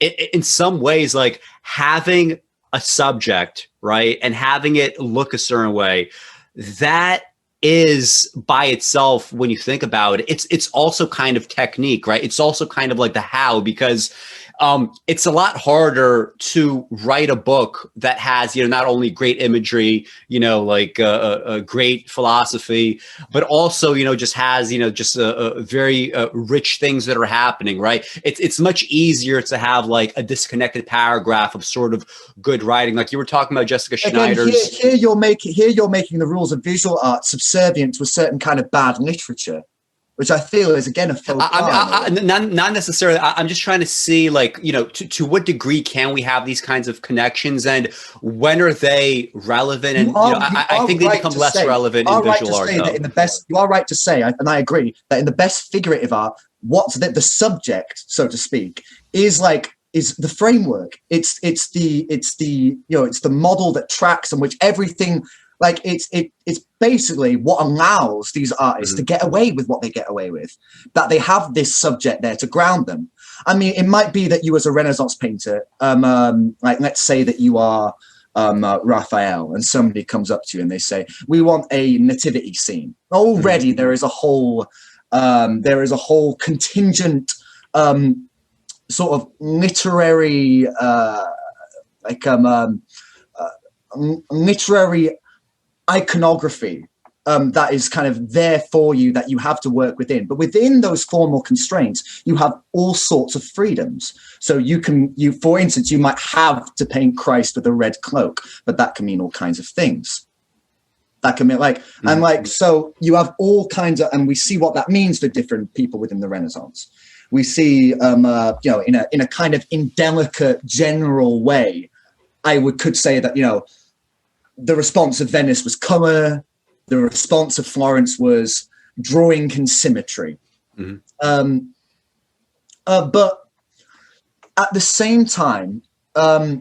in some ways, like having a subject, right, and having it look a certain way, that is by itself, when you think about it, it's also kind of technique, right? It's also kind of like the how, because it's a lot harder to write a book that has, not only great imagery, like a great philosophy, but also, just has, just a very rich things that are happening, right? It's much easier to have like a disconnected paragraph of sort of good writing. Like you were talking about Jessica Schneider's. Here you're making the rules of visual art subservient to a certain kind of bad literature, which I feel is, again, a faux pas. Not necessarily. I'm just trying to see, like, to what degree can we have these kinds of connections, and when are they relevant? And I think they become less relevant in visual art. You are right to say, and I agree, that in the best figurative art, what's the subject, so to speak, is the framework. It's the model that tracks, on which everything. Like it's basically what allows these artists to get away with what they get away with, that they have this subject there to ground them. I mean, it might be that you as a Renaissance painter, like let's say that you are Raphael, and somebody comes up to you and they say, we want a nativity scene. Already there is a whole contingent sort of literary literary iconography that is kind of there for you, that you have to work within. But within those formal constraints, you have all sorts of freedoms. So for instance, you might have to paint Christ with a red cloak, but that can mean all kinds of things. That can mean so you have all kinds of, and we see what that means for different people within the Renaissance. We see, in a kind of indelicate, general way, could say that, the response of Venice was color. The response of Florence was drawing in symmetry. But at the same time, it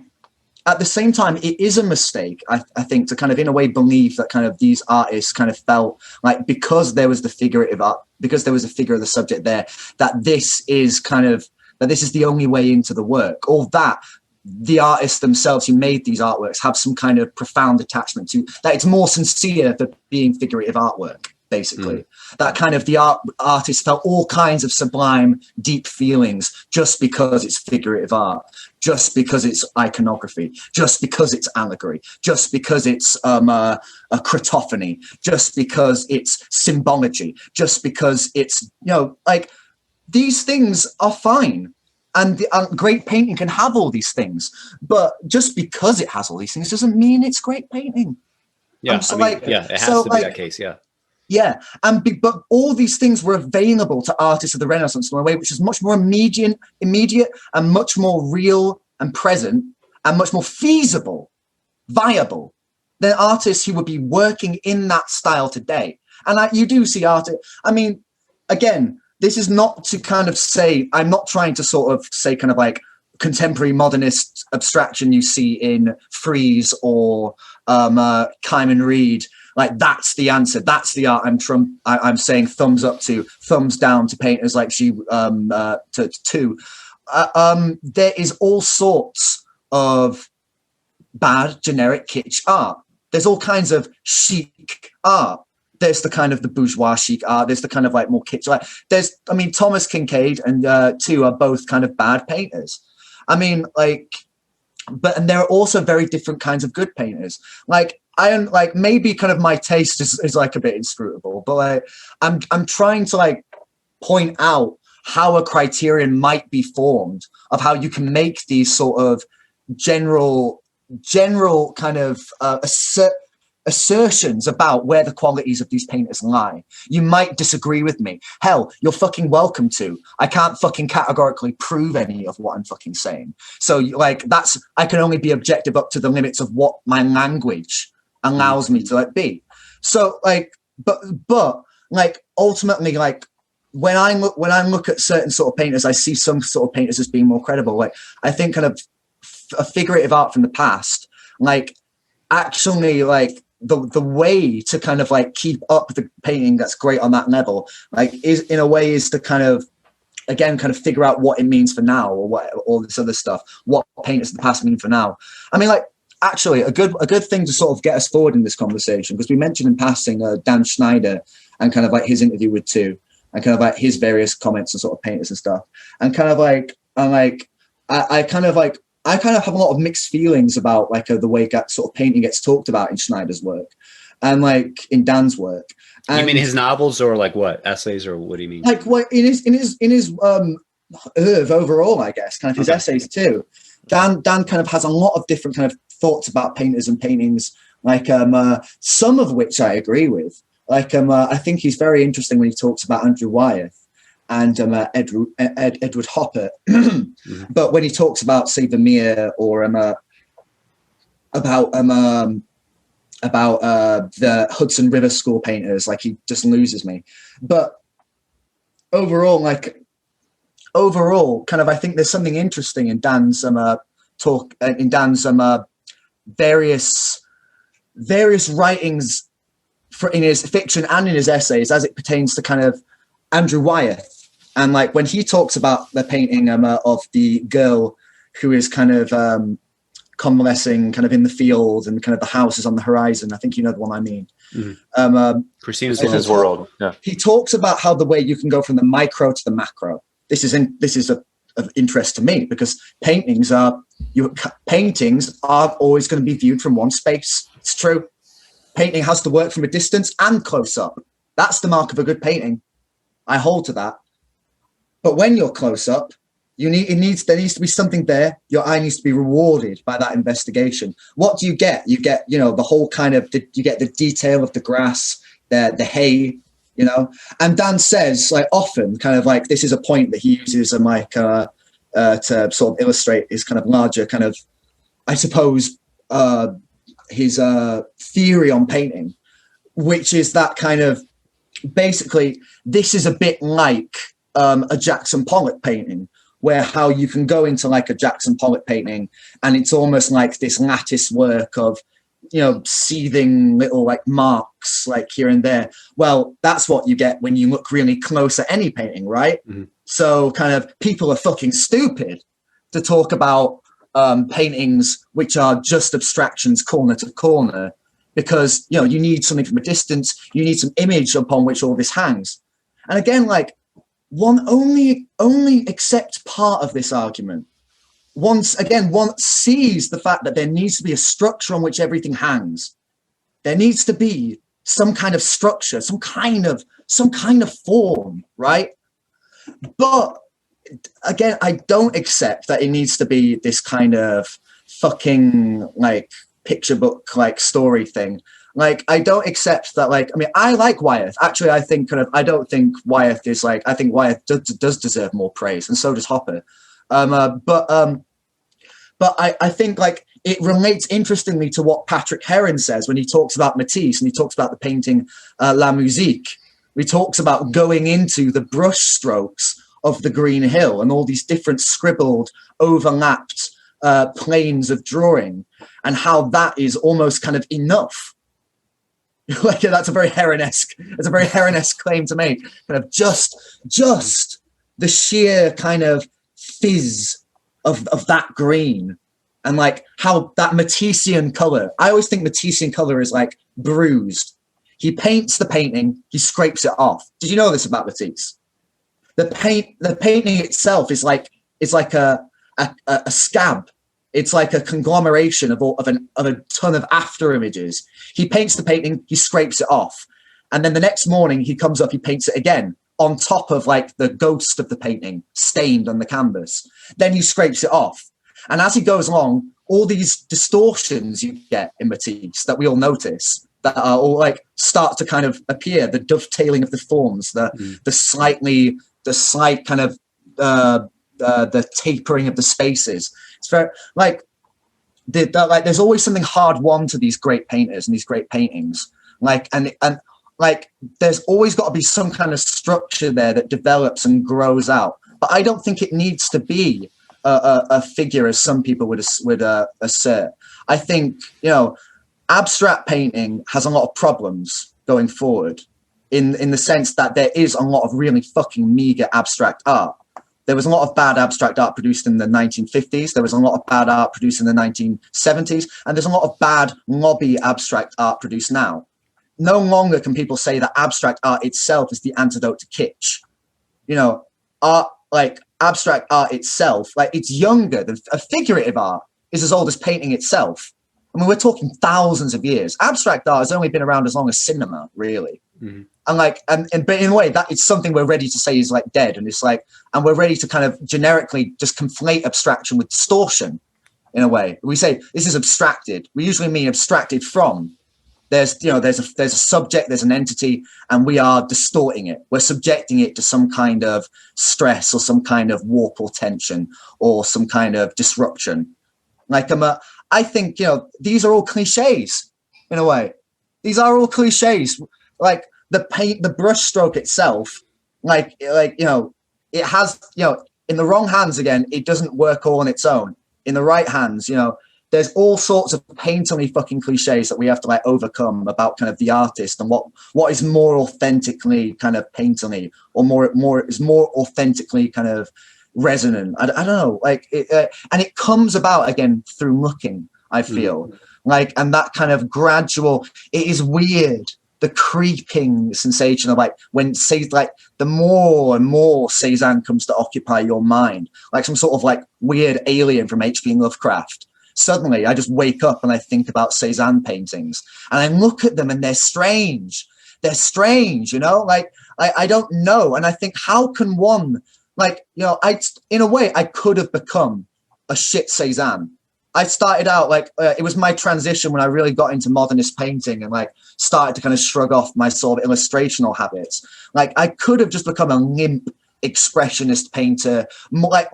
is a mistake, I think, to kind of in a way believe that kind of these artists kind of felt like, because there was the figurative art, because there was a figure of the subject there, that this is the only way into the work, or that the artists themselves who made these artworks have some kind of profound attachment to that. It's more sincere for being figurative artwork, basically. That kind of the artist felt all kinds of sublime, deep feelings just because it's figurative art, just because it's iconography, just because it's allegory, just because it's a critophony, just because it's symbology, just because it's, these things are fine. And great painting can have all these things, but just because it has all these things doesn't mean it's great painting. Yeah, it has to be that case. Yeah, yeah, but all these things were available to artists of the Renaissance in a way which is much more immediate, and much more real and present, and much more feasible, viable than artists who would be working in that style today. And you do see artists. I mean, again. This is not to kind of say, I'm not trying to sort of say kind of like contemporary modernist abstraction you see in Frieze or Keiman Reed. Like, that's the answer. That's the art I'm saying thumbs up to, thumbs down to painters like Zhiwei Tu. There is all sorts of bad, generic kitsch art. There's all kinds of chic art. There's the kind of the bourgeois chic art. There's the kind of like more kitsch. Thomas Kincaid and Tu are both kind of bad painters. And there are also very different kinds of good painters. Maybe kind of my taste is like a bit inscrutable, but I'm trying to point out how a criterion might be formed of how you can make these sort of general kind of assertions about where the qualities of these painters lie. You might disagree with me. Hell, you're fucking welcome to. I can't fucking categorically prove any of what I'm fucking saying. So I can only be objective up to the limits of what my language allows me to be. So but ultimately, when I look at certain sort of painters, I see some sort of painters as being more credible. I think kind of a figurative art from the past, actually the way to kind of keep up the painting that's great on that level, is to kind of, again, kind of figure out what it means for now, or what all this other stuff, what painters of the past mean for now. Actually a good thing to sort of get us forward in this conversation, because we mentioned in passing Dan Schneider and kind of his interview with Tu, and kind of his various comments on sort of painters and stuff, and kind of I kind of have a lot of mixed feelings about like the way sort of painting gets talked about in Schneider's work and like in Dan's work. And you mean his novels or like what, essays, or what do you mean? Like what in his oeuvre overall, I guess, kind of his essays too. Dan kind of has a lot of different kind of thoughts about painters and paintings, like some of which I agree with. Like I think he's very interesting when he talks about Andrew Wyeth and Edward Hopper. But when he talks about, say, Vermeer or about the Hudson River School painters, like he just loses me. But overall, kind of, I think there's something interesting in Dan's talk, in Dan's various writings in his fiction and in his essays as it pertains to kind of Andrew Wyeth. And like when he talks about the painting of the girl who is kind of convalescing kind of in the field and kind of the house is on the horizon. I think you know the one I mean. Christina's World. Yeah. He talks about how the way you can go from the micro to the macro. This is of interest to me because paintings are always going to be viewed from one space. It's true. Painting has to work from a distance and close up. That's the mark of a good painting. I hold to that. But when you're close up, there needs to be something there. Your eye needs to be rewarded by that investigation. What do you get? You get, the whole kind of, you get the detail of the grass, the hay, and Dan says, like, often kind of like, this is a point that he uses to sort of illustrate his kind of larger kind of, I suppose, his theory on painting, which is that kind of, basically, this is a bit like a Jackson Pollock painting, where how you can go into like a Jackson Pollock painting and it's almost like this lattice work of, seething little like marks like here and there. Well, that's what you get when you look really close at any painting, right? So kind of people are fucking stupid to talk about paintings which are just abstractions corner to corner, because, you need something from a distance, you need some image upon which all this hangs. And again, like, one only accepts part of this argument. One sees the fact that there needs to be a structure on which everything hangs. There needs to be some kind of structure, some kind of form, right? But again, I don't accept that it needs to be this kind of fucking like picture book like story thing. Like, I don't accept that, like, I mean, I like Wyeth. Actually, I think I don't think Wyeth is like, I think Wyeth does deserve more praise, and so does Hopper. But I think, like, it relates interestingly to what Patrick Heron says when he talks about Matisse and he talks about the painting La Musique. He talks about going into the brush strokes of the Green Hill and all these different scribbled, overlapped planes of drawing, and how that is almost kind of enough. Like, that's a very Heron-esque claim to make. Kind of just the sheer kind of fizz of that green, and like how that Matisseian color. I always think Matisseian color is like bruised. He paints the painting, he scrapes it off. Did you know this about Matisse? The painting itself is like a scab. It's like a conglomeration of a ton of after images. He paints the painting, he scrapes it off. And then the next morning he comes up, he paints it again on top of like the ghost of the painting stained on the canvas. Then he scrapes it off. And as he goes along, all these distortions you get in Matisse that we all notice, that are all like start to kind of appear, the dovetailing of the forms, the slight kind of the tapering of the spaces. It's very like there's always something hard won to these great painters and these great paintings. Like and like there's always got to be some kind of structure there that develops and grows out. But I don't think it needs to be a figure, as some people would assert. I think, abstract painting has a lot of problems going forward in the sense that there is a lot of really fucking meager abstract art. There was a lot of bad abstract art produced in the 1950s. There was a lot of bad art produced in the 1970s. And there's a lot of bad lobby abstract art produced now. No longer can people say that abstract art itself is the antidote to kitsch. Art like abstract art itself, like it's younger than a figurative art is as old as painting itself. I mean, we're talking thousands of years. Abstract art has only been around as long as cinema, really. Mm-hmm. And like, but in a way, that it's something we're ready to say is like dead, and it's like, and we're ready to kind of generically just conflate abstraction with distortion. In a way, we say this is abstracted. We usually mean abstracted from. There's a subject, there's an entity, and we are distorting it. We're subjecting it to some kind of stress or some kind of warp or tension or some kind of disruption. Like I think, these are all cliches in a way. These are all cliches. Like the paint, the brush stroke itself, it has, in the wrong hands again, it doesn't work all on its own. In the right hands, there's all sorts of painterly fucking cliches that we have to like overcome about kind of the artist and what is more authentically kind of painterly or more authentically kind of resonant. I don't know, like and it comes about again through looking, I feel like, and that kind of gradual, it is weird, the creeping sensation of like when say like the more and more Cezanne comes to occupy your mind, like some sort of like weird alien from H.P. Lovecraft. Suddenly I just wake up and I think about Cezanne paintings and I look at them and they're strange, like I don't know. And I think, how can one, like, in a way I could have become a shit Cezanne. I started out like, it was my transition when I really got into modernist painting and like started to kind of shrug off my sort of illustrational habits. Like I could have just become a limp expressionist painter, like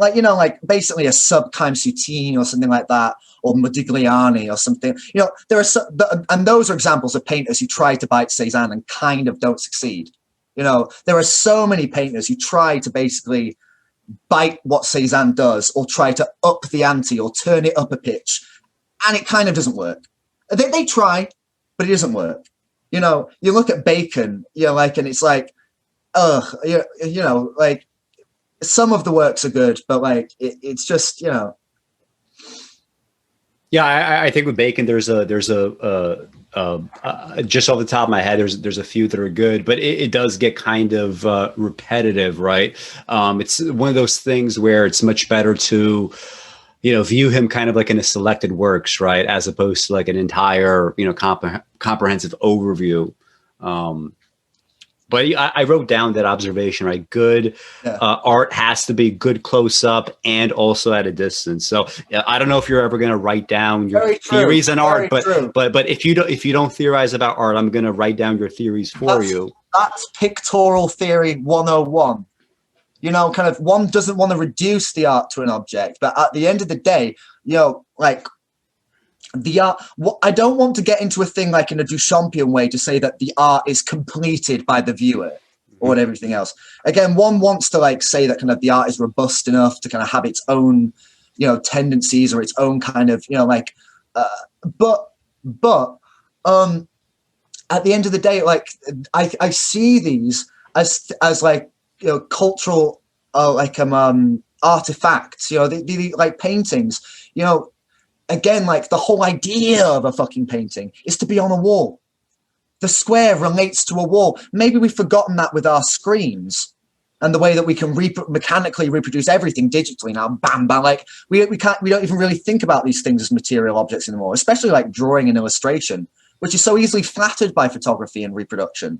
basically a Subkime Soutine or something like that, or Modigliani or something. There are and those are examples of painters who try to bite Cezanne and kind of don't succeed. There are so many painters who try to basically bite what Cezanne does or try to up the ante or turn it up a pitch, and it kind of doesn't work. They try, but it doesn't work. You look at Bacon, and it's like, like some of the works are good, but like it's just, Yeah, I think with Bacon, there's a just off the top of my head, there's a few that are good, but it does get kind of repetitive, right? It's one of those things where it's much better to, view him kind of like in a selected works, right, as opposed to like an entire, comprehensive overview. But I wrote down that observation, right? Good art has to be good close up and also at a distance. So I don't know if you're ever going to write down your theories on art, but if you don't theorize about art, I'm going to write down your theories for you. That's pictorial theory 101. Kind of one doesn't want to reduce the art to an object, but at the end of the day, like the art, I don't want to get into a thing like in a Duchampian way to say that the art is completed by the viewer or everything else. Again, one wants to like say that kind of the art is robust enough to kind of have its own, tendencies or its own kind of, but at the end of the day, like I see these as like, cultural, artifacts, the like paintings, again, like the whole idea of a fucking painting is to be on a wall. The square relates to a wall. Maybe we've forgotten that with our screens and the way that we can mechanically reproduce everything digitally now. Bam, bam. Like we don't even really think about these things as material objects anymore, especially like drawing and illustration, which is so easily flattered by photography and reproduction.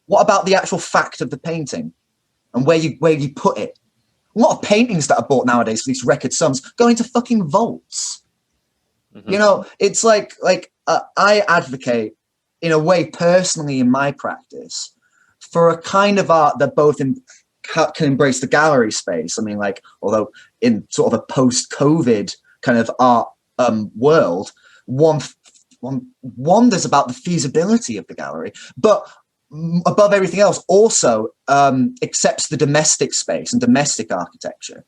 What about the actual fact of the painting and where you put it? A lot of paintings that are bought nowadays for these record sums go into fucking vaults. It's like I advocate in a way personally in my practice for a kind of art that both can embrace the gallery space. I mean, like, although in sort of a post-COVID kind of art world, one wonders about the feasibility of the gallery, but above everything else also accepts the domestic space and domestic architecture,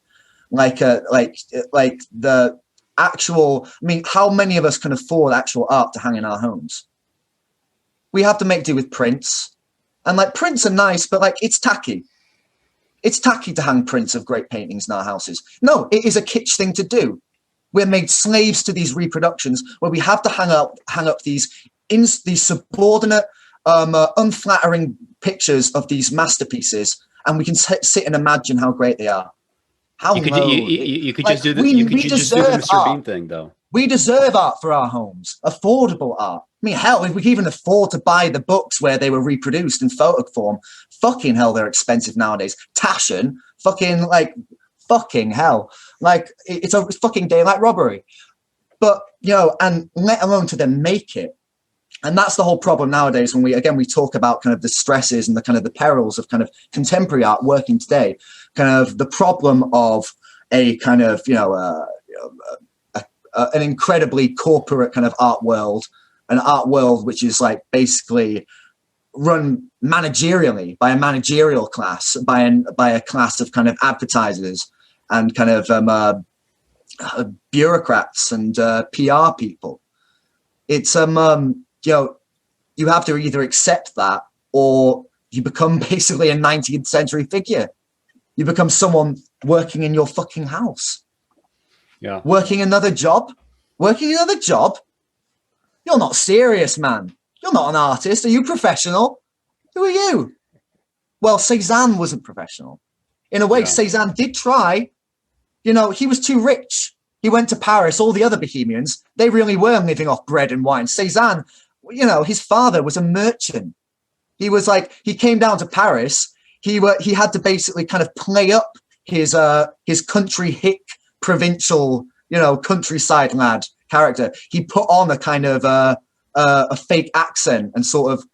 like the actual, I mean, how many of us can afford actual art to hang in our homes? We have to make do with prints, and like prints are nice, but like it's tacky. It's tacky to hang prints of great paintings in our houses. No, it is a kitsch thing to do. We're made slaves to these reproductions where we have to hang up these subordinate, unflattering pictures of these masterpieces, and we can sit and imagine how great they are. How you could, low, you could like, just do the we just do the deserve Mr. art. Bean thing, though. We deserve art for our homes, affordable art. I mean, hell, if we can even afford to buy the books where they were reproduced in photo form, fucking hell, they're expensive nowadays. Taschen, fucking hell. Like, it's a fucking daylight robbery. But, and let alone to then make it. And that's the whole problem nowadays when we talk about kind of the stresses and the kind of the perils of kind of contemporary art working today, kind of the problem of a kind of, an incredibly corporate kind of art world, an art world which is like basically run managerially by a managerial class, by a class of kind of advertisers and kind of bureaucrats and PR people. It's you have to either accept that or you become basically a 19th century figure. You become someone working in your fucking house. Yeah. Working another job. You're not serious, man. You're not an artist. Are you professional? Who are you? Well, Cezanne wasn't professional. In a way, yeah. Cezanne did try. He was too rich. He went to Paris. All the other Bohemians, they really were living off bread and wine. Cezanne, his father was a merchant. He came down to Paris. He had to basically kind of play up his country hick provincial, countryside lad character. He put on a kind of a fake accent and sort of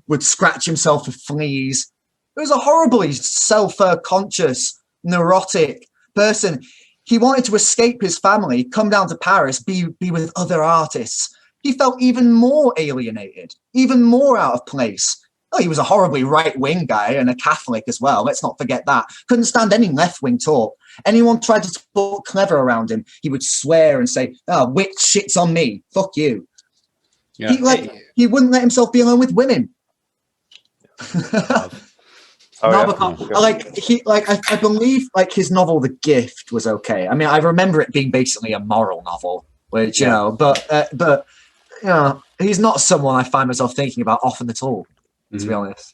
would scratch himself with fleas. It was a horribly self-conscious, neurotic person. He wanted to escape his family, come down to Paris, be with other artists. He felt even more alienated, even more out of place. Oh, he was a horribly right-wing guy and a Catholic as well. Let's not forget that. Couldn't stand any left-wing talk. Anyone tried to talk clever around him, he would swear and say, "Oh, witch shit's on me. Fuck you." Yeah. He wouldn't let himself be alone with women. I believe his novel The Gift was okay. I mean, I remember it being basically a moral novel, which but he's not someone I find myself thinking about often at all, to be honest.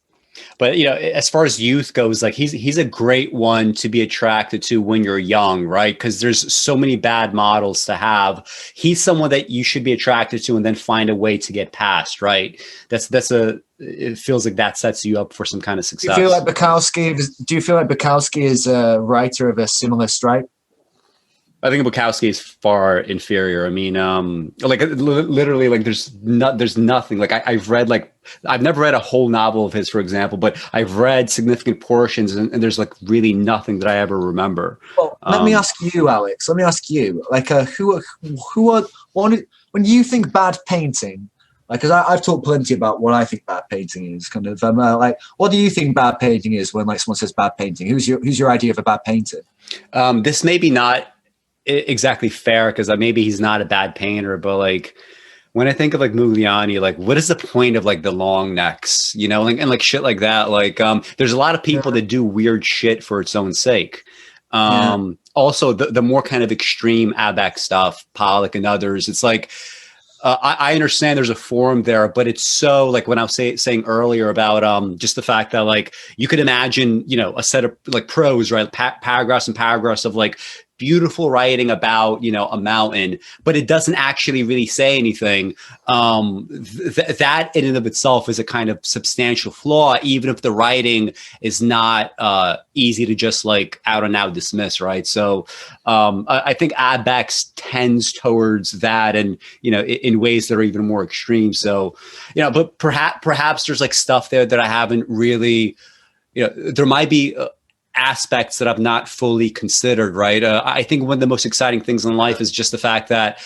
But as far as youth goes, like he's a great one to be attracted to when you're young, right? Because there's so many bad models to have. He's someone that you should be attracted to and then find a way to get past, right? It feels like that sets you up for some kind of success. Do you feel like Bukowski is a writer of a similar stripe? I think Bukowski is far inferior. I mean, literally, there's nothing. Like I've never read a whole novel of his, for example, but I've read significant portions, and there's really nothing that I ever remember. Well, let me ask you, Alex. Let me ask you, when you think bad painting, because I've talked plenty about what I think bad painting is. Kind of, what do you think bad painting is when someone says bad painting? Who's your idea of a bad painter? This may be not exactly fair because maybe he's not a bad painter, but when I think of Mugliani, what is the point of the long necks, and shit like that? There's a lot of people that do weird shit for its own sake. Also the more kind of extreme Abac stuff, Pollock and others, it's I understand there's a form there, but it's so when I was saying earlier about just the fact that you could imagine a set of prose, right, paragraphs and paragraphs of beautiful writing about a mountain, but it doesn't actually really say anything. That in and of itself is a kind of substantial flaw, even if the writing is not easy to just out and out dismiss, right? So I think Abex tends towards that, and in ways that are even more extreme. So but perhaps there's stuff there that I haven't really, there might be aspects that I've not fully considered, right? I think one of the most exciting things in life is just the fact that,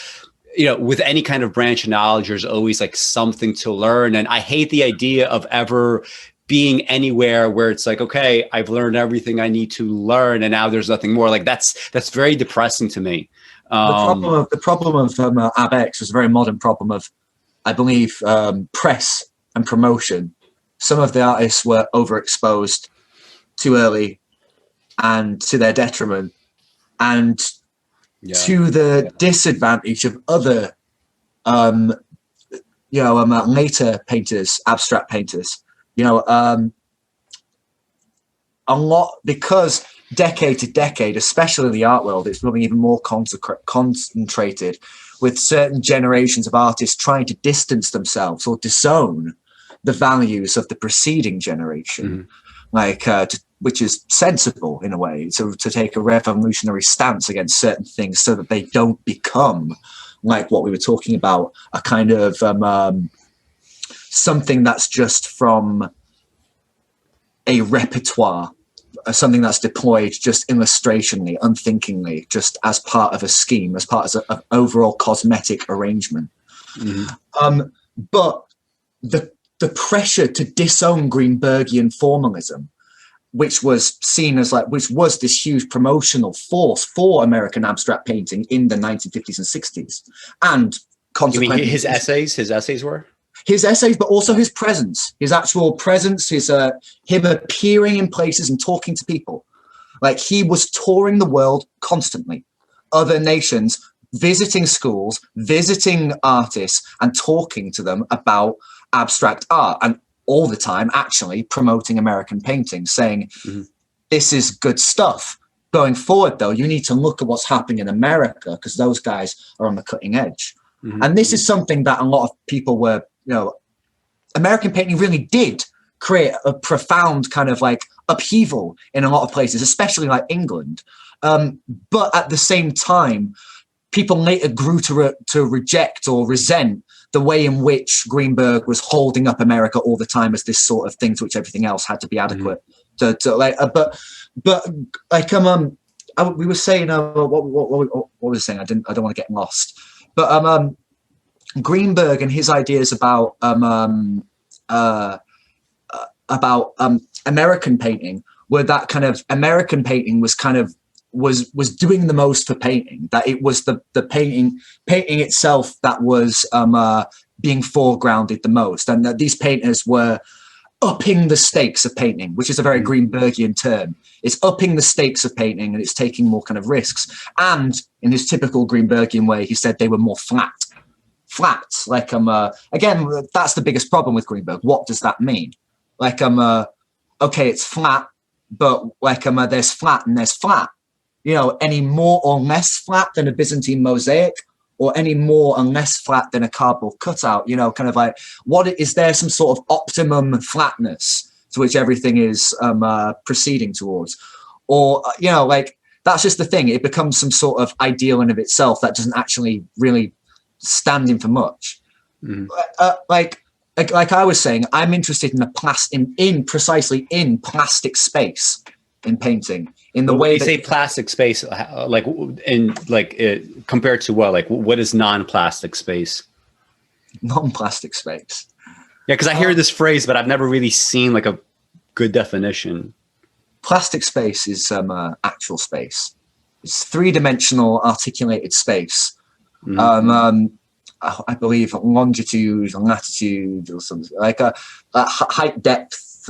with any kind of branch of knowledge, there's always something to learn. And I hate the idea of ever being anywhere where it's okay, I've learned everything I need to learn, and now there's nothing more. That's very depressing to me. The problem of Abex was a very modern problem of, I believe, press and promotion. Some of the artists were overexposed too early, and to their detriment, and to the disadvantage of other, later painters, abstract painters. a lot, because decade to decade, especially the art world, it's becoming even more concentrated with certain generations of artists trying to distance themselves or disown the values of the preceding generation, which is sensible in a way, to take a revolutionary stance against certain things so that they don't become like what we were talking about, a kind of something that's just from a repertoire, something that's deployed just illustrationally, unthinkingly, just as part of a scheme, as part of an overall cosmetic arrangement. But the pressure to disown Greenbergian formalism, which was seen as which was this huge promotional force for American abstract painting in the 1950s and 60s, and consequently, you mean his essays were? His essays, but also his presence, his actual presence, him appearing in places and talking to people. Like, he was touring the world constantly, other nations, visiting schools, visiting artists, and talking to them about abstract art, and all the time actually promoting American painting, saying, this is good stuff. Going forward, though, you need to look at what's happening in America, because those guys are on the cutting edge. And this is something that a lot of people were, American painting really did create a profound kind of upheaval in a lot of places, especially like England. But at the same time, people later grew to reject or resent the way in which Greenberg was holding up America all the time as this sort of thing to which everything else had to be adequate. We were saying, what was I saying? I don't want to get lost. But Greenberg and his ideas about American painting were that kind of American painting was kind of was doing the most for painting, that it was the painting itself that was being foregrounded the most, and that these painters were upping the stakes of painting, which is a very Greenbergian term. It's upping the stakes of painting, and it's taking more kind of risks. And in his typical Greenbergian way, he said they were more flat. Again, that's the biggest problem with Greenberg. What does that mean? Okay, it's flat, but there's flat and there's flat. Any more or less flat than a Byzantine mosaic, or any more and less flat than a cardboard cutout? Is there some sort of optimum flatness to which everything is proceeding towards? Or, that's just the thing. It becomes some sort of ideal in of itself that doesn't actually really stand in for much. Like I was saying, I'm interested in precisely in plastic space in painting, in the way you say plastic space, compared to what? What is non-plastic space? Non-plastic space. Yeah, because I hear this phrase, but I've never really seen a good definition. Plastic space is actual space. It's three-dimensional articulated space. I believe longitude and latitude, or something like a height, depth,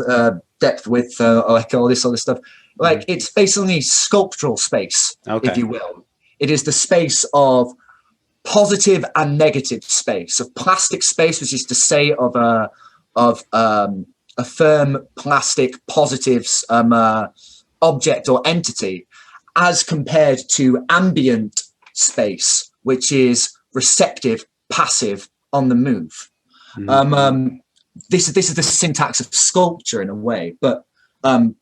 width, all this other stuff. It's basically sculptural space, if you will. It is the space of positive and negative space, of plastic space, which is to say of a firm plastic positive object or entity, as compared to ambient space, which is receptive, passive, on the move. This is the syntax of sculpture in a way, but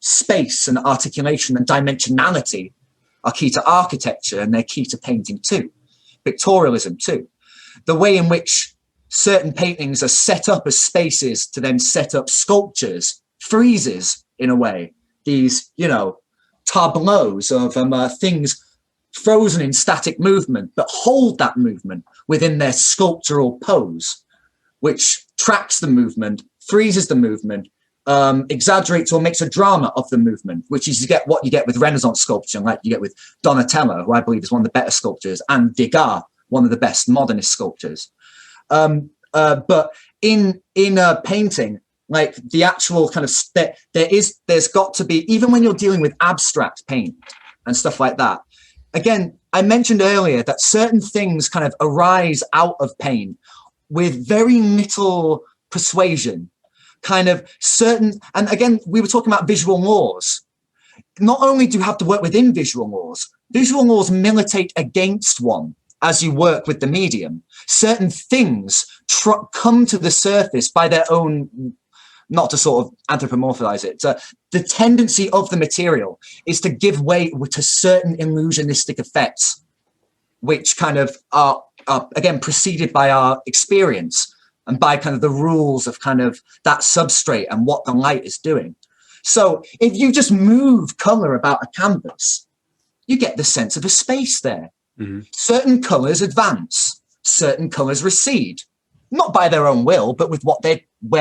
space and articulation and dimensionality are key to architecture, and they're key to painting too, pictorialism too. The way in which certain paintings are set up as spaces to then set up sculptures freezes, in a way, these, tableaus of things frozen in static movement, but hold that movement within their sculptural pose, which tracks the movement, freezes the movement, exaggerates or makes a drama of the movement, which is what you get with Renaissance sculpture, like you get with Donatello, who I believe is one of the better sculptors, and Degas, one of the best modernist sculptors. But in painting, the actual kind of there's got to be, even when you're dealing with abstract paint and stuff like that. Again, I mentioned earlier that certain things kind of arise out of paint with very little persuasion, kind of certain, and again, we were talking about visual laws not only do you have to work within visual laws militate against one as you work with the medium. Certain things come to the surface by their own, not to sort of anthropomorphize it. The tendency of the material is to give way to certain illusionistic effects, which kind of are again, preceded by our experience and by kind of the rules of kind of that substrate and what the light is doing. So if you just move color about a canvas, you get the sense of a space there. Mm-hmm. Certain colors advance, certain colors recede, not by their own will, but with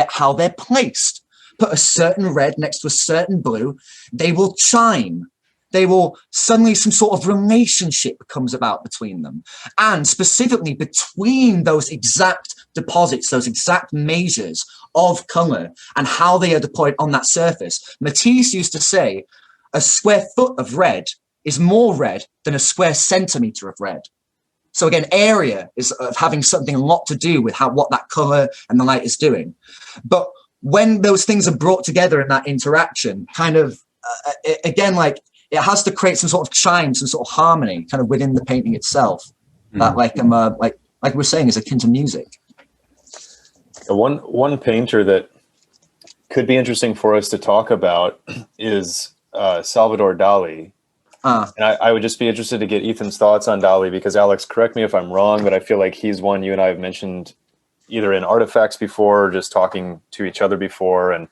how they're placed. Put a certain red next to a certain blue, they will chime. They will suddenly, some sort of relationship comes about between them. And specifically between those exact deposits, those exact measures of color and how they are deployed on that surface. Matisse used to say, a square foot of red is more red than a square centimeter of red. So again, area is of having something a lot to do with what that color and the light is doing. But when those things are brought together in that interaction, kind of, again, like, it has to create some sort of chime, some sort of harmony kind of within the painting itself. That like we're saying is akin to music. One painter that could be interesting for us to talk about is Salvador Dali. And I would just be interested to get Ethan's thoughts on Dali, because Alex, correct me if I'm wrong, but I feel like he's one you and I have mentioned either in Artifacts before or just talking to each other before, and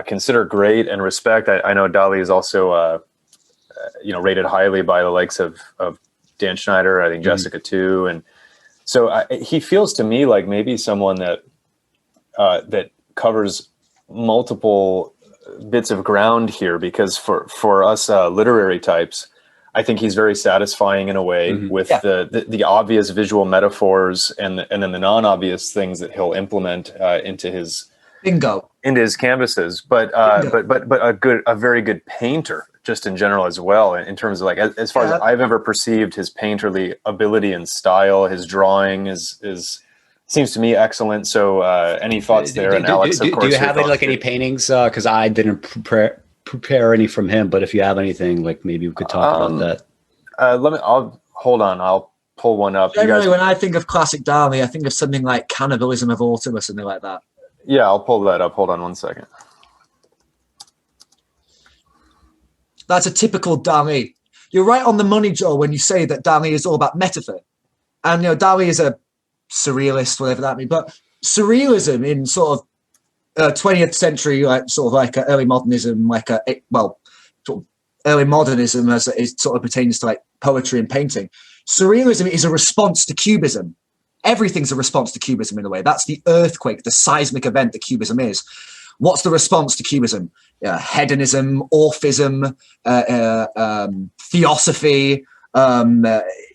consider great and respect. I know Dali is also rated highly by the likes of Dan Schneider, I think Jessica too. And so he feels to me like maybe someone that covers multiple bits of ground here, because for us literary types, I think he's very satisfying in a way with the obvious visual metaphors and then the non-obvious things that he'll implement into his canvases. But a very good painter just in general as well, in terms of like as far as I've ever perceived his painterly ability and style, his drawing is seems to me excellent. So any thoughts there? And Alex, of course, do you have any paintings? Because I didn't prepare any from him, but if you have anything, like maybe we could talk about that. I'll pull one up. Generally, when I think of classic Dali, I think of something like Cannibalism of Autumn or something like that. Yeah, I'll pull that up. Hold on one second. That's a typical Dali. You're right on the money, Joel, when you say that Dali is all about metaphor. And, Dali is a surrealist, whatever that means. But surrealism in sort of 20th century, like sort of like early modernism, early modernism as it sort of pertains to like poetry and painting. Surrealism is a response to cubism. Everything's a response to cubism in a way. That's the earthquake, the seismic event that cubism is. What's the response to cubism? Hedonism, orphism, theosophy.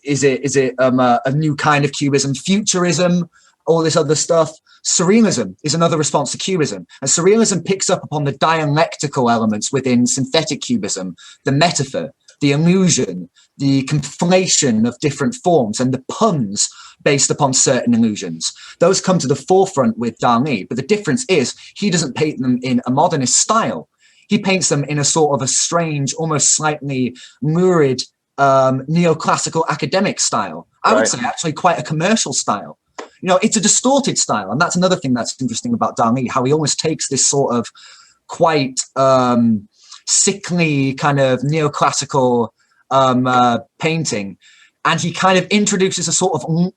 Is it a new kind of cubism? Futurism, all this other stuff. Surrealism is another response to cubism. And surrealism picks up upon the dialectical elements within synthetic cubism, the metaphor, the illusion, the conflation of different forms, and the puns based upon certain illusions. Those come to the forefront with Dali, but the difference is he doesn't paint them in a modernist style. He paints them in a sort of a strange, almost slightly lurid, neoclassical academic style. I would say actually quite a commercial style. It's a distorted style. And that's another thing that's interesting about Dali, how he almost takes this sort of quite sickly kind of neoclassical painting, and he kind of introduces a sort of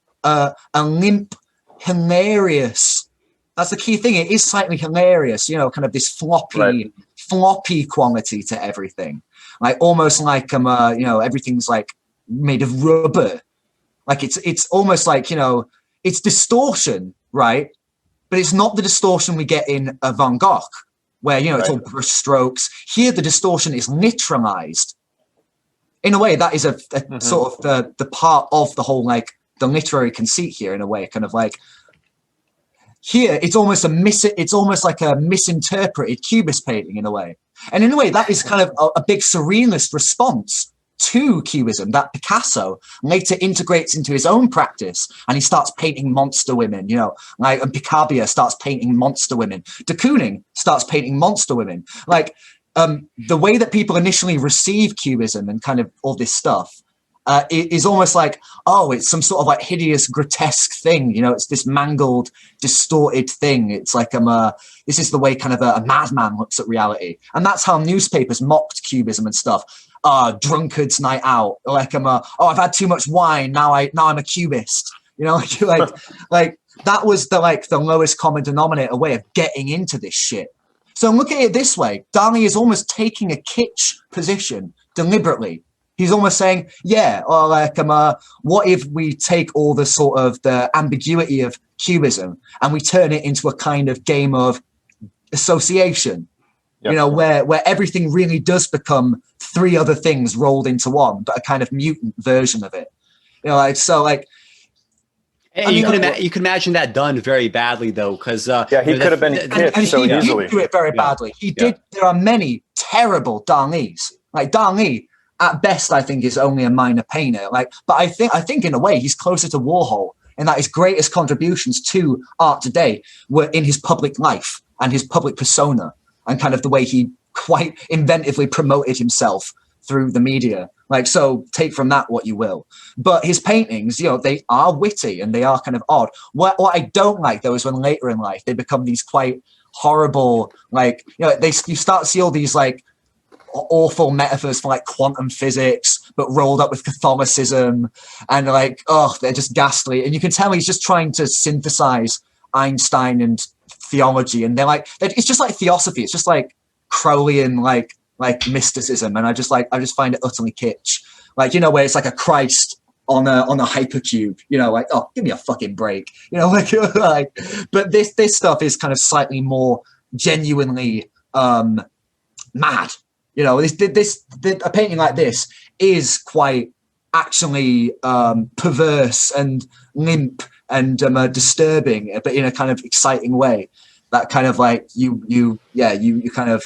a limp, hilarious. That's the key thing. It is slightly hilarious, kind of this floppy quality to everything, like almost like everything's like made of rubber. Like it's almost like it's distortion, right? But it's not the distortion we get in a Van Gogh, where it's all brush strokes. Here, the distortion is literalized. In a way, that is a sort of the part of the whole like the literary conceit here. In a way, kind of like here, it's almost like a misinterpreted cubist painting in a way. And in a way, that is kind of a big surrealist response to cubism that Picasso later integrates into his own practice, and he starts painting monster women, and Picabia starts painting monster women. De Kooning starts painting monster women. Like the way that people initially receive Cubism and kind of all this stuff is almost like, oh, it's some sort of like hideous, grotesque thing. You know, it's this mangled, distorted thing. It's like this is the way kind of a madman looks at reality, and that's how newspapers mocked Cubism and stuff. Drunkard's night out. Like I've had too much wine. Now I'm a Cubist. You know, like that was the lowest common denominator way of getting into this shit. So look at it this way: Dali is almost taking a kitsch position deliberately. He's almost saying, yeah, or like, what if we take all the sort of the ambiguity of Cubism and we turn it into a kind of game of association, you know, where everything really does become three other things rolled into one, but a kind of mutant version of it. You know, like, so like, hey, you can imagine that done very badly though, because he could have been kitsch so easily. He did do it very badly. He did. There are many terrible Dalis. Like Dali, at best, I think is only a minor painter. Like, but I think in a way he's closer to Warhol in that his greatest contributions to art today were in his public life and his public persona and kind of the way he quite inventively promoted himself through the media. Like, so take from that what you will. But his paintings, you know, they are witty and they are kind of odd. What I don't like though is when later in life they become these quite horrible, like, you know, you start to see all these like awful metaphors for like quantum physics, but rolled up with Catholicism, and like, oh, they're just ghastly. And you can tell he's just trying to synthesize Einstein and theology, and it's just like theosophy. It's just like Crowleyan, like mysticism, and I just find it utterly kitsch. Like, you know, where it's like a Christ on a hypercube. You know, like, oh, give me a fucking break. You know, like but this stuff is kind of slightly more genuinely mad. You know, a painting like this is quite actually perverse and limp and disturbing, but in a kind of exciting way. That kind of like you kind of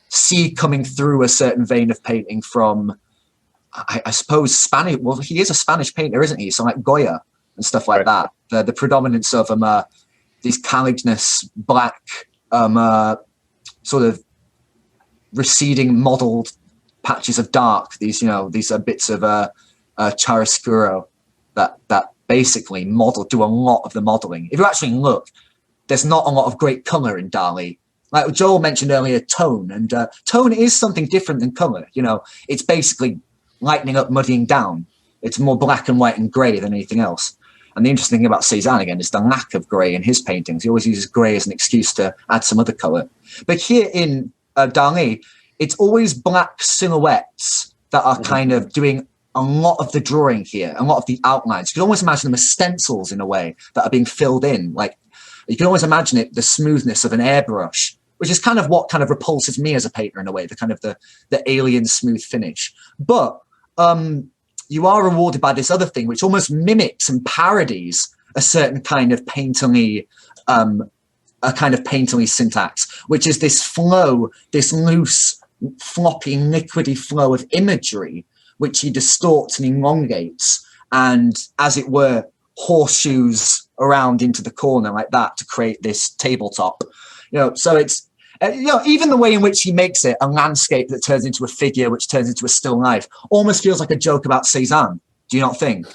see coming through a certain vein of painting from, I suppose, Spanish. Well, he is a Spanish painter, isn't he? So like Goya and stuff like that. The predominance of these Calignas black sort of receding modeled patches of dark, these are bits of chiaroscuro that basically do a lot of the modeling. If you actually look, there's not a lot of great color in Dali. Like Joel mentioned earlier, tone, and tone is something different than color. You know, it's basically lightening up, muddying down. It's more black and white and gray than anything else. And the interesting thing about Cezanne, again, is the lack of gray in his paintings. He always uses gray as an excuse to add some other color. But here in Dali, it's always black silhouettes that are kind of doing a lot of the drawing here, a lot of the outlines. You can almost imagine them as stencils in a way that are being filled in. Like, you can always imagine it, the smoothness of an airbrush, which is kind of what kind of repulses me as a painter in a way, the kind of the alien smooth finish. But you are rewarded by this other thing, which almost mimics and parodies a certain kind of painterly syntax, which is this flow, this loose, floppy, liquidy flow of imagery, which he distorts and elongates, and, as it were, horseshoes around into the corner like that to create this tabletop. You know, so it's, even the way in which he makes it a landscape that turns into a figure, which turns into a still life, almost feels like a joke about Cezanne. Do you not think?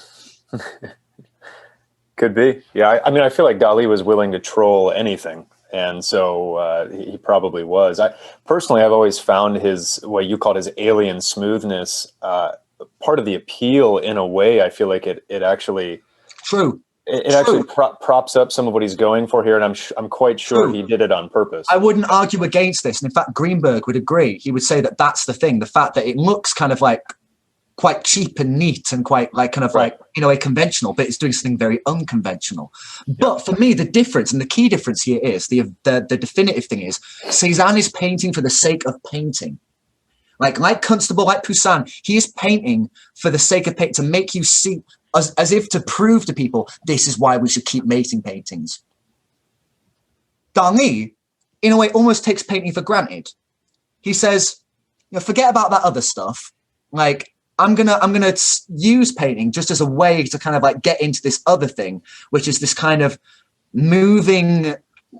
Could be. Yeah. I mean, I feel like Dali was willing to troll anything. And so he probably was. I've always found his, what you called his alien smoothness, part of the appeal in a way. I feel like it actually... True. It actually props up some of what he's going for here, and I'm quite sure he did it on purpose. I wouldn't argue against this, and in fact, Greenberg would agree. He would say that that's the thing, the fact that it looks kind of like quite cheap and neat and quite like kind of like, in a way, conventional, but it's doing something very unconventional. But for me, the difference, and the key difference here is, the definitive thing is, Cezanne is painting for the sake of painting. Like Constable, like Poussin, he is painting for the sake of painting, to make you see, as if to prove to people, this is why we should keep making paintings. Dali, in a way, almost takes painting for granted. He says, forget about that other stuff. Like, I'm gonna use painting just as a way to kind of like get into this other thing, which is this kind of moving,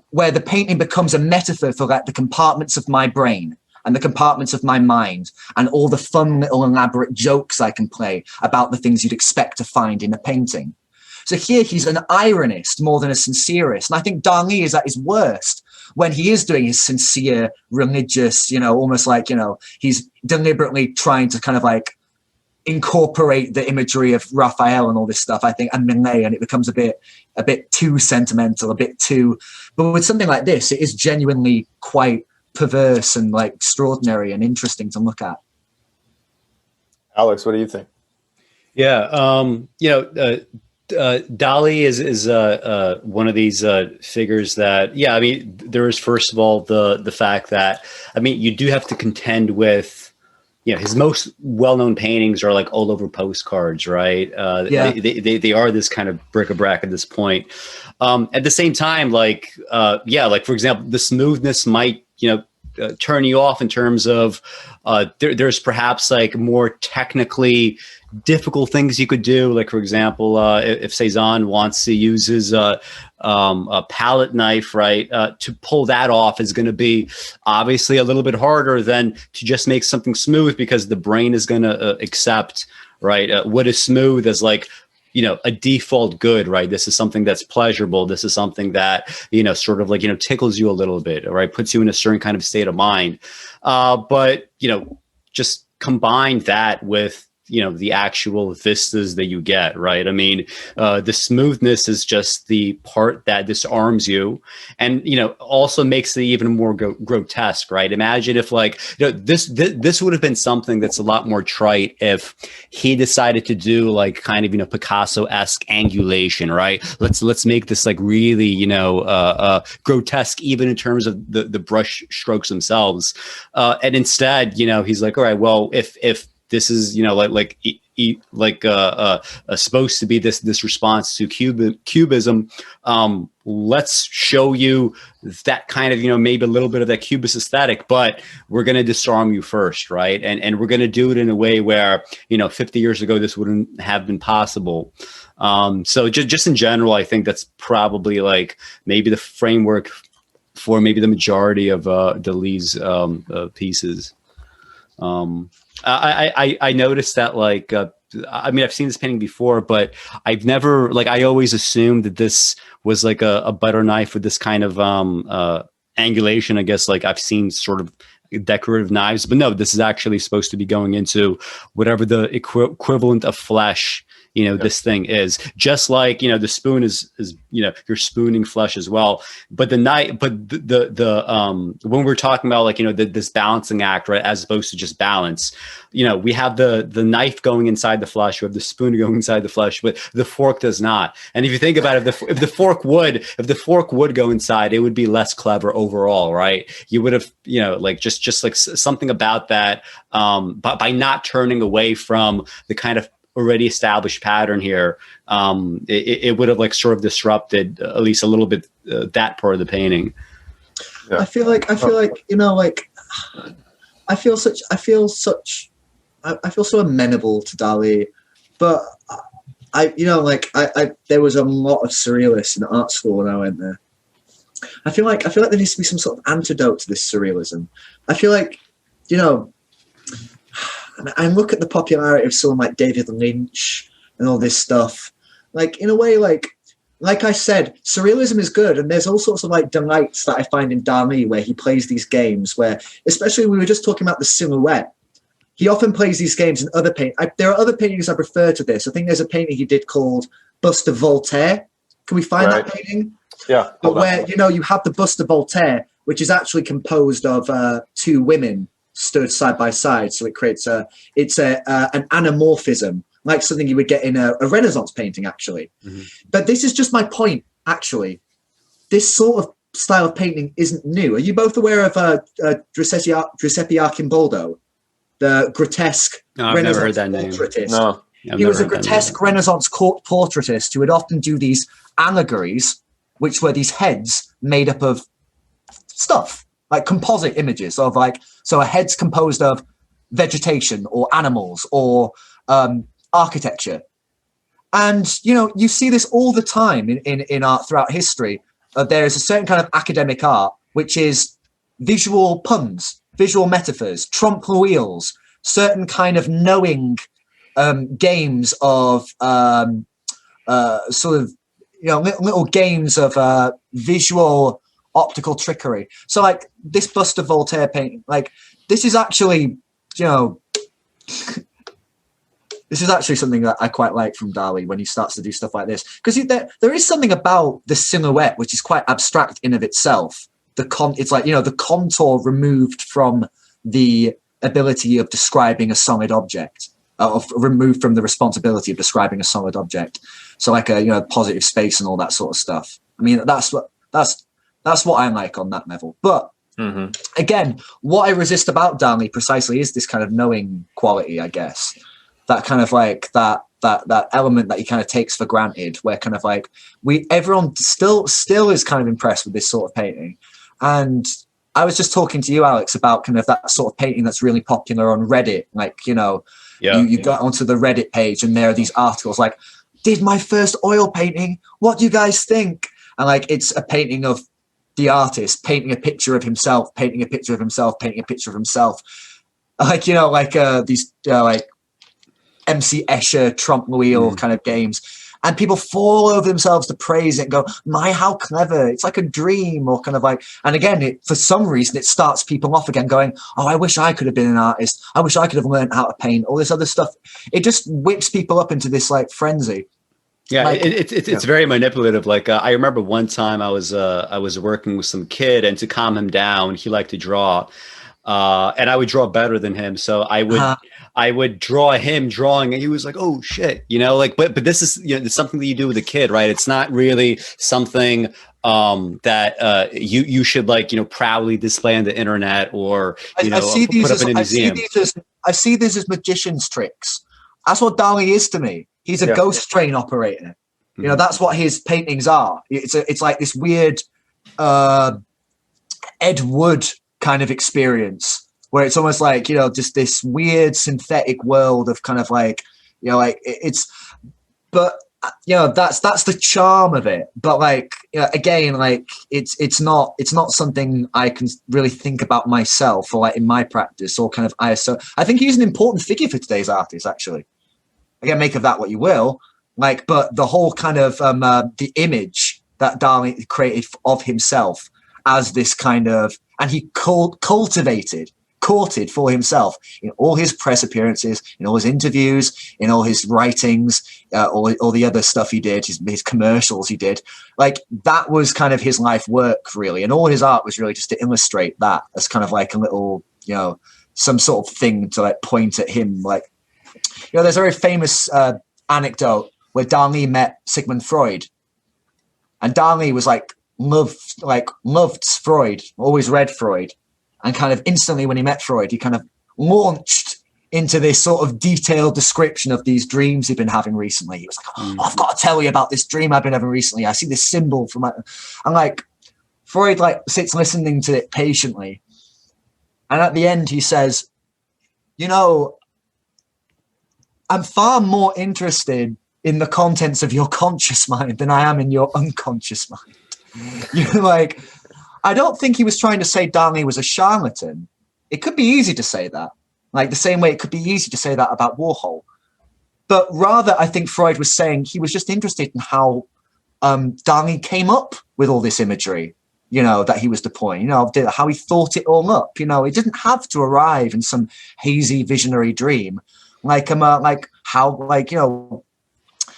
where the painting becomes a metaphor for like the compartments of my brain. and the compartments of my mind and all the fun little elaborate jokes I can play about the things you'd expect to find in a painting. So here he's an ironist more than a sincerist. And I think Dali is at his worst when he is doing his sincere, religious, almost like, he's deliberately trying to kind of like incorporate the imagery of Raphael and all this stuff, I think, and Millet, and it becomes a bit too sentimental, but with something like this, it is genuinely quite perverse and like extraordinary and interesting to look at. Alex, what do you think? Yeah, Dali is one of these figures that, I mean, there is, first of all, the fact that, I mean, you do have to contend with, his most well-known paintings are like all over postcards, right? They are this kind of bric-a-brac at this point. At the same time, like for example, the smoothness might, turn you off in terms of there's perhaps like more technically difficult things you could do. Like, for example, if Cezanne wants to use his a palette knife, right, to pull that off is going to be obviously a little bit harder than to just make something smooth, because the brain is going to accept, right, what is smooth as like, a default good, right? This is something that's pleasurable. This is something that, sort of like, tickles you a little bit, right? Puts you in a certain kind of state of mind. But, just combine that with, the actual vistas that you get, right? I mean, the smoothness is just the part that disarms you, and, also makes it even more grotesque, right? Imagine if like, this would have been something that's a lot more trite if he decided to do like kind of, Picasso-esque angulation, right? Let's make this like really, grotesque, even in terms of the brush strokes themselves. And instead, he's like, all right, well, if this is, supposed to be this response to cubism. Let's show you that kind of, maybe a little bit of that cubist aesthetic, but we're going to disarm you first, right? And we're going to do it in a way where, 50 years ago, this wouldn't have been possible. So just in general, I think that's probably like maybe the framework for maybe the majority of Dali's pieces. I noticed that, like, I mean, I've seen this painting before, but I've never, like, I always assumed that this was like a butter knife with this kind of angulation. I guess, like, I've seen sort of decorative knives, but no, this is actually supposed to be going into whatever the equivalent of flesh, this thing is. Just like, the spoon is you're spooning flesh as well. But the knife, but the when we're talking about, like, this balancing act, right, as opposed to just balance, we have the knife going inside the flesh, we have the spoon going inside the flesh, but the fork does not. And if you think about it, if the fork would go inside, it would be less clever overall, right? You would have, like, just like something about that, but by not turning away from the kind of already established pattern here, it would have, like, sort of disrupted at least a little bit that part of the painting. Yeah. I feel like I feel so amenable to Dali, but there was a lot of surrealists in art school when I went there. I feel like there needs to be some sort of antidote to this surrealism. I feel like, I look at the popularity of someone like David Lynch and all this stuff. Like, in a way, like I said, surrealism is good, and there's all sorts of, like, delights that I find in Dali, where he plays these games where, especially we were just talking about the silhouette, he often plays these games in other paintings. There are other paintings I prefer to this. I think there's a painting he did called Bust of Voltaire. Can we find that painting? Yeah. But where, you have the Bust of Voltaire, which is actually composed of two women stood side by side, so it creates an anamorphism, like something you would get in a Renaissance painting, actually. Mm-hmm. But this is just my point, actually. This sort of style of painting isn't new. Are you both aware of Giuseppe Archimboldo, the grotesque Renaissance portraitist? No, he was a grotesque Renaissance court portraitist who would often do these allegories, which were these heads made up of stuff, like composite images of, like, so a head's composed of vegetation or animals or architecture. And, you see this all the time in art throughout history. There is a certain kind of academic art, which is visual puns. visual metaphors, trompe l'oeils, certain kind of knowing games of sort of, little games of visual optical trickery. So like this bust of Voltaire painting, like this is actually, this is actually something that I quite like from Dali when he starts to do stuff like this, because there is something about the silhouette which is quite abstract in of itself. It's like, the contour removed from the ability of describing a solid object, removed from the responsibility of describing a solid object. So like a positive space and all that sort of stuff. I mean, that's what I like on that level. But again, what I resist about Dali precisely is this kind of knowing quality, I guess. That kind of like that element that he kind of takes for granted, where kind of like everyone still is kind of impressed with this sort of painting. And I was just talking to you, Alex, about kind of that sort of painting that's really popular on Reddit. Like, you got onto the Reddit page and there are these articles like, did my first oil painting, what do you guys think? And like, it's a painting of the artist painting a picture of himself, painting a picture of himself, painting a picture of himself. Like, these like MC Escher, trompe l'oeil kind of games. And people fall over themselves to praise it and go, my, how clever. It's like a dream, or kind of like, and again, for some reason, it starts people off again going, oh, I wish I could have been an artist. I wish I could have learned how to paint, all this other stuff. It just whips people up into this like frenzy. Yeah, like, it's very manipulative. Like I remember one time I was working with some kid, and to calm him down, he liked to draw. And I would draw better than him. So I would draw him drawing, and he was like, oh shit, but this is, it's something that you do with a kid, right? It's not really something that you should proudly display on the internet, or, I see these as magician's tricks. That's what Dali is to me. He's a ghost train operator. That's what his paintings are. It's like this weird Ed Wood kind of experience, where it's almost like, just this weird synthetic world of kind of like, that's the charm of it. But like, again, like it's not something I can really think about myself, or like in my practice, or kind of ISO. I think he's an important figure for today's artists, actually. Again, make of that what you will. Like, but the whole kind of the image that Dali created of himself as this kind of, and he courted for himself in all his press appearances, in all his interviews, in all his writings, all the other stuff he did, his commercials he did. Like, that was kind of his life work, really. And all his art was really just to illustrate that as kind of like a little, some sort of thing to like point at him. Like, there's a very famous anecdote where Dali met Sigmund Freud, and Dali was loved Freud, always read Freud, and kind of instantly when he met Freud, he kind of launched into this sort of detailed description of these dreams he'd been having recently. He was like, oh, I've got to tell you about this dream I've been having recently. I see this symbol from my, and like Freud sits listening to it patiently, and at the end he says, I'm far more interested in the contents of your conscious mind than I am in your unconscious mind. I don't think he was trying to say Dali was a charlatan. It could be easy to say that, like the same way it could be easy to say that about Warhol. But rather, I think Freud was saying he was just interested in how Dali came up with all this imagery, that he was deploying, how he thought it all up. It didn't have to arrive in some hazy visionary dream, but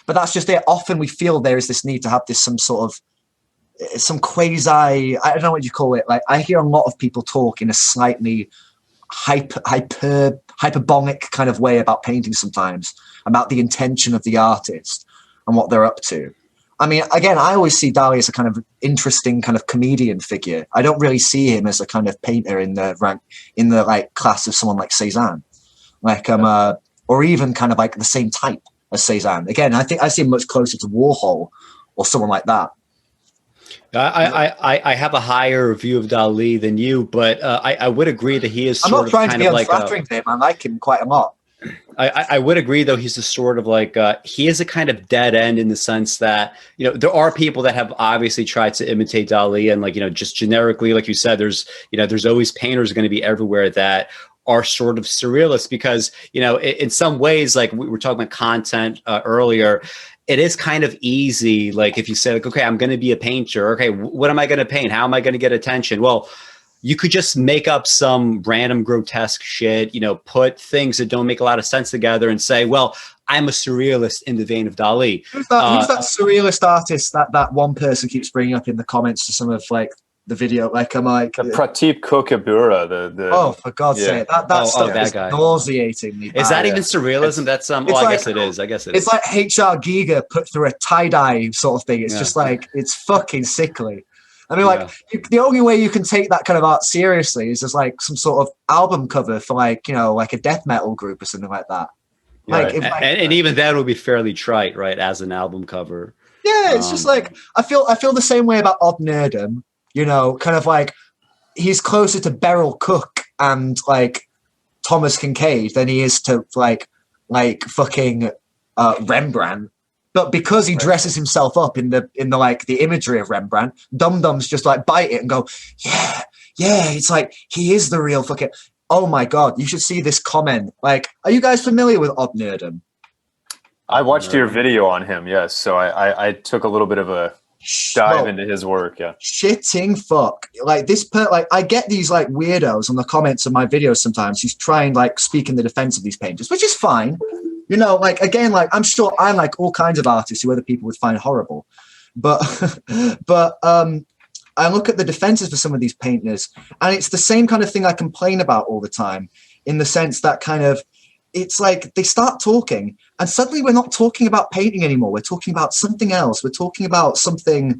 that's just it. Often we feel there is this need to have this some quasi, I don't know what you call it. Like, I hear a lot of people talk in a slightly hyperbolic kind of way about painting sometimes, about the intention of the artist and what they're up to. I mean, again, I always see Dali as a kind of interesting kind of comedian figure. I don't really see him as a kind of painter in the class of someone like Cezanne, or even kind of like the same type as Cezanne. Again, I think I see him much closer to Warhol or someone like that. I have a higher view of Dali than you, but I would agree that he is. I'm not trying to be unflattering to him. I like him quite a lot. I would agree, though. He's a sort of like he is a kind of dead end in the sense that, you know, there are people that have obviously tried to imitate Dali, and like, you know, just generically, like you said, there's always painters going to be everywhere that are sort of surrealists because, you know, in some ways, like we were talking about content earlier, it is kind of easy. Like if you say like, okay, I'm going to be a painter. Okay, what am I going to paint? How am I going to get attention? Well, you could just make up some random grotesque shit, you know, put things that don't make a lot of sense together and say, well, I'm a surrealist in the vein of Dali. Who's that surrealist artist that one person keeps bringing up in the comments to some of like the video? Like, I'm like... Prateep Kokabura. Oh, for God's sake. That stuff is nauseatingly bad. Is that even surrealism? That's I guess it is. It's like H.R. Giger put through a tie-dye sort of thing. It's just like, it's fucking sickly. I mean, like, the only way you can take that kind of art seriously is as like some sort of album cover for like, you know, like a death metal group or something like that. Like, and even that would be fairly trite, right? As an album cover. Yeah, it's just like, I feel the same way about Odd Nerdum, you know, kind of like he's closer to Beryl Cook and like Thomas Kincaid than he is to like fucking Rembrandt. But because he dresses himself up in the like the imagery of Rembrandt, dum-dums just like bite it and go, yeah, it's like he is the real fucking... Oh my God, you should see this comment. Like, are you guys familiar with Odd Nerdum? I watched your video on him, yes. So I took a little bit of a dive into his work, yeah. Shitting fuck. Like I get these like weirdos on the comments of my videos sometimes who's trying like speak in the defense of these painters, which is fine. You know, like, again, like, I'm sure I like all kinds of artists who other people would find horrible. But I look at the defenses for some of these painters, and it's the same kind of thing I complain about all the time, in the sense that kind of, it's like they start talking, and suddenly we're not talking about painting anymore. We're talking about something else. We're talking about something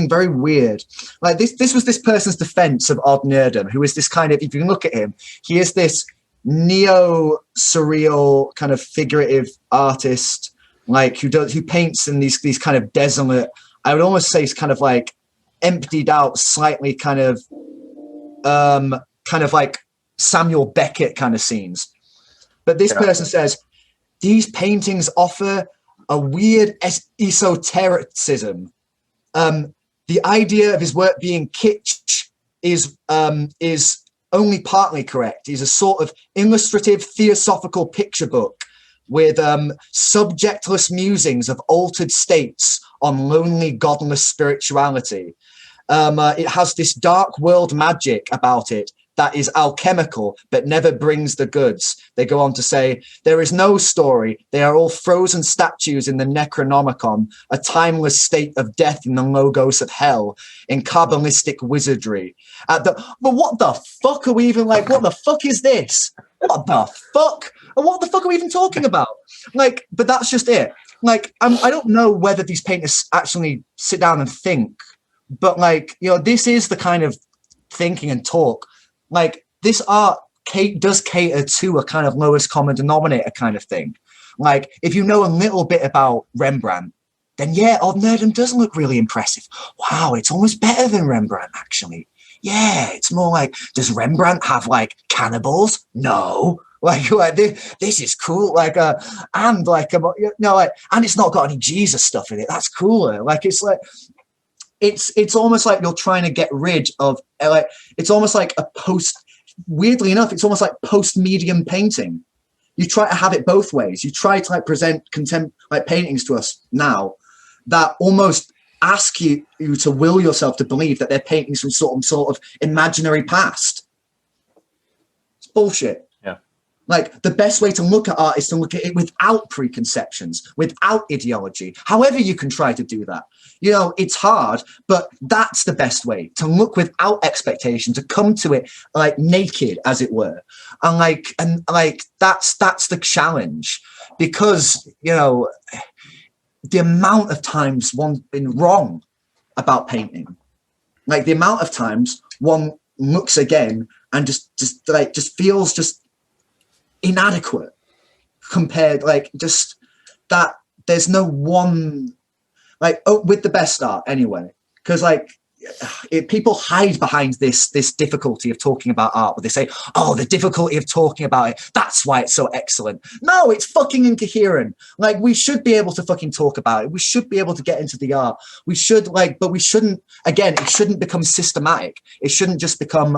very weird. Like this was this person's defense of Odd Nerdum, who is this kind of, if you can look at him, he is this neo-surreal kind of figurative artist, like who paints in these kind of desolate, I would almost say kind of like emptied out, slightly kind of like Samuel Beckett kind of scenes. But this person says, these paintings offer a weird esotericism. The idea of his work being kitsch is only partly correct. He's a sort of illustrative theosophical picture book with subjectless musings of altered states on lonely, godless spirituality. It has this dark world magic about it that is alchemical, but never brings the goods. They go on to say, there is no story. They are all frozen statues in the Necronomicon, a timeless state of death in the logos of hell, in Kabbalistic wizardry. But what the fuck are we even like? What the fuck is this? What the fuck? And what the fuck are we even talking about? Like, but that's just it. Like, I don't know whether these painters actually sit down and think, but like, you know, this is the kind of thinking and talk. Like, this art does cater to a kind of lowest common denominator kind of thing. Like, if you know a little bit about Rembrandt, then yeah, Odd Nerdum does look really impressive. Wow, it's almost better than Rembrandt, actually. Yeah, it's more like, does Rembrandt have like cannibals? No. Like this is cool. Like, and like, you know, like, and it's not got any Jesus stuff in it. That's cooler. Like, it's like, it's almost like you're trying to get rid of, like, it's almost like a weirdly enough, it's almost like post-medium painting. You try to have it both ways. You try to like present like paintings to us now that almost ask you to will yourself to believe that they're paintings from sort of imaginary past. It's bullshit. Like, the best way to look at art is to look at it without preconceptions, without ideology. However you can try to do that. You know, it's hard, but that's the best way, to look without expectation, to come to it like naked, as it were. And that's the challenge, because, you know, the amount of times one's been wrong about painting, like the amount of times one looks again and just feels just inadequate compared, like, just that there's no one, like, with the best art anyway, because like people hide behind this difficulty of talking about art, where they say, oh, the difficulty of talking about it, that's why it's so excellent. No, it's fucking incoherent. Like, we should be able to fucking talk about it. We should be able to get into the art. We should, like, but we shouldn't, again, it shouldn't become systematic. It shouldn't just become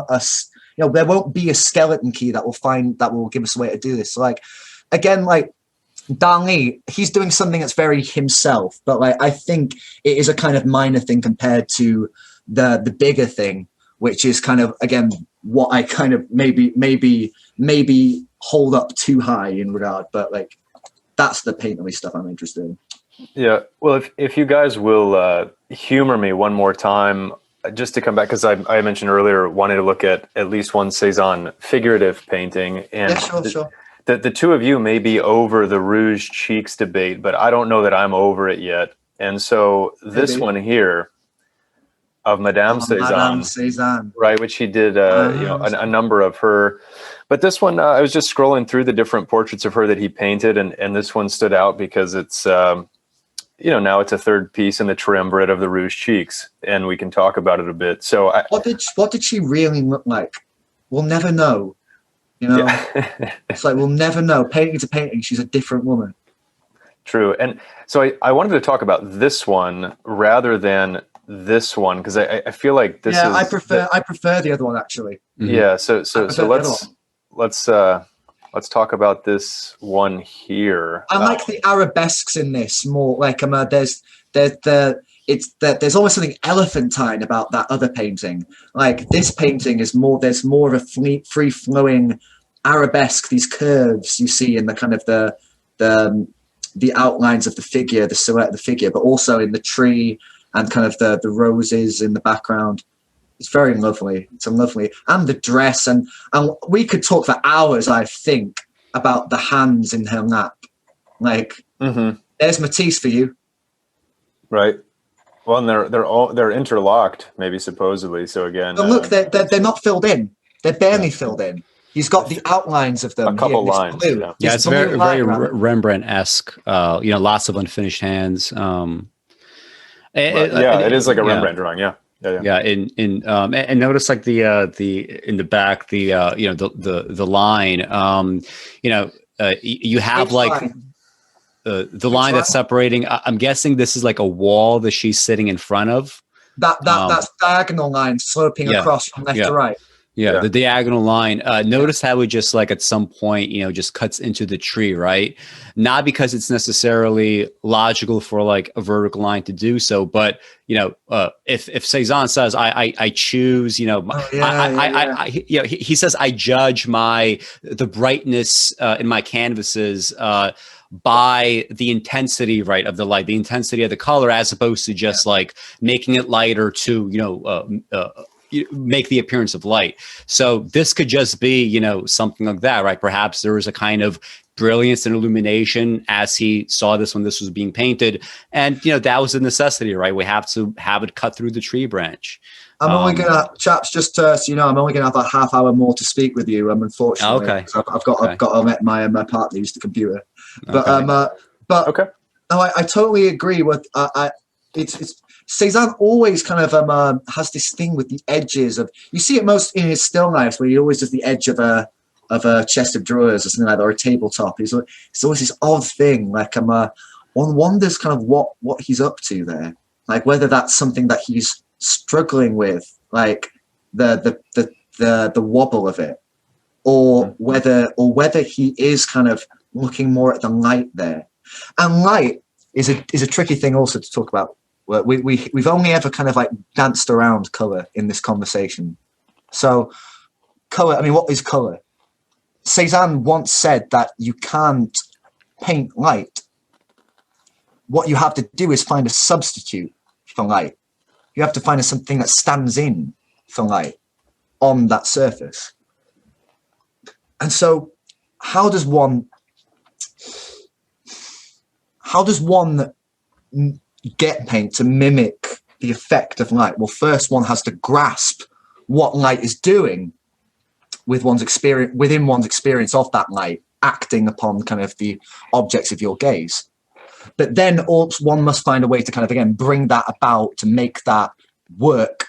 there won't be a skeleton key that will give us a way to do this. So, like, again, like, Dali, he's doing something that's very himself, but like, I think it is a kind of minor thing compared to the bigger thing, which is kind of, again, what I kind of maybe hold up too high in regard, but like, that's the painterly stuff I'm interested in. Yeah, well, if you guys will humor me one more time, just to come back, because I mentioned earlier wanting to look at least one Cezanne figurative painting, and yeah, sure. The two of you may be over the rouge cheeks debate, but I don't know that I'm over it yet. And so this one here of Madame Cezanne, right, which he did a number of her. But this one, I was just scrolling through the different portraits of her that he painted, and this one stood out because it's, now it's a third piece in the triumvirate of the rouge cheeks, and we can talk about it a bit. So what did she really look like? We'll never know. Yeah. It's like, we'll never know. Painting to painting, she's a different woman. True. And so I wanted to talk about this one rather than this one, because I feel like this is... I prefer the other one, actually. Mm-hmm. Yeah, so let's talk about this one here. I like the arabesques in this more. Like, there's almost something elephantine about that other painting. Like, this painting is more, there's more of a free flowing arabesque, these curves you see in the kind of the outlines of the figure, the silhouette of the figure, but also in the tree and kind of the roses in the background. It's very lovely. It's a lovely, and the dress, and we could talk for hours, I think, about the hands in her lap. Like, there's Matisse for you. Right. Well, and they're interlocked, maybe supposedly. So again, but look, they're not filled in. They're barely filled in. He's got the outlines of them. A couple lines. Yeah, it's very Rembrandt-esque. Lots of unfinished hands. It is like a Rembrandt drawing. Yeah. And notice, like, the in the back, the line. You have like the line that's separating. I'm guessing this is like a wall that she's sitting in front of. That's diagonal line sloping across from left to right. Yeah, the diagonal line. Notice how it just, like, at some point, just cuts into the tree, right? Not because it's necessarily logical for like a vertical line to do so, but if Cezanne says I choose, he says I judge the brightness in my canvases by the intensity, right, of the light, the intensity of the color, as opposed to just like making it lighter to make the appearance of light. So this could just be, something like that, right? Perhaps there was a kind of brilliance and illumination as he saw this when this was being painted. And, that was a necessity, right? We have to have it cut through the tree branch. I'm only gonna, chaps, just so you know, I'm only gonna have a half hour more to speak with you. Unfortunately, okay. I've got to let my partner use the computer. But okay. No, I totally agree with. It's Cezanne always kind of has this thing with the edges of. You see it most in his still lifes, where he always does the edge of a chest of drawers or something like that, or a tabletop. It's always this odd thing. Like one wonders kind of what he's up to there. Like whether that's something that he's struggling with, like the wobble of it, or whether he is kind of looking more at the light there. And light is a tricky thing also to talk about. We've only ever kind of like danced around color in this conversation. So color, I mean, what is color? Cezanne once said that you can't paint light. What you have to do is find a substitute for light. You have to find something that stands in for light on that surface. And so how does one get paint to mimic the effect of light? Well, first one has to grasp what light is doing with one's experience, within one's experience of that light, acting upon kind of the objects of your gaze. But then one must find a way to kind of, again, bring that about, to make that work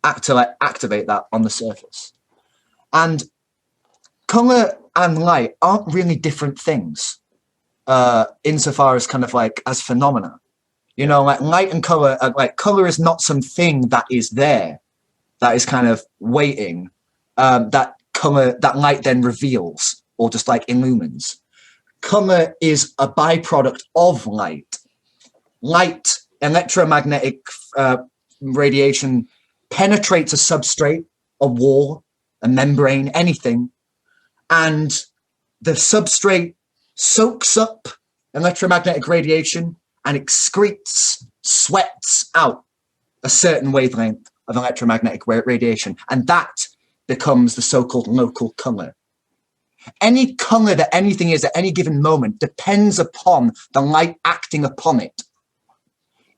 activate that on the surface. And color and light aren't really different things insofar as kind of like as phenomena. You know, like light and color, like color is not something that is there, that is kind of waiting, that light then reveals or just like illumines. Color is a byproduct of light. Light, electromagnetic radiation penetrates a substrate, a wall, a membrane, anything, and the substrate soaks up electromagnetic radiation and excretes, sweats out a certain wavelength of electromagnetic radiation, and that becomes the so-called local color. Any color that anything is at any given moment depends upon the light acting upon it.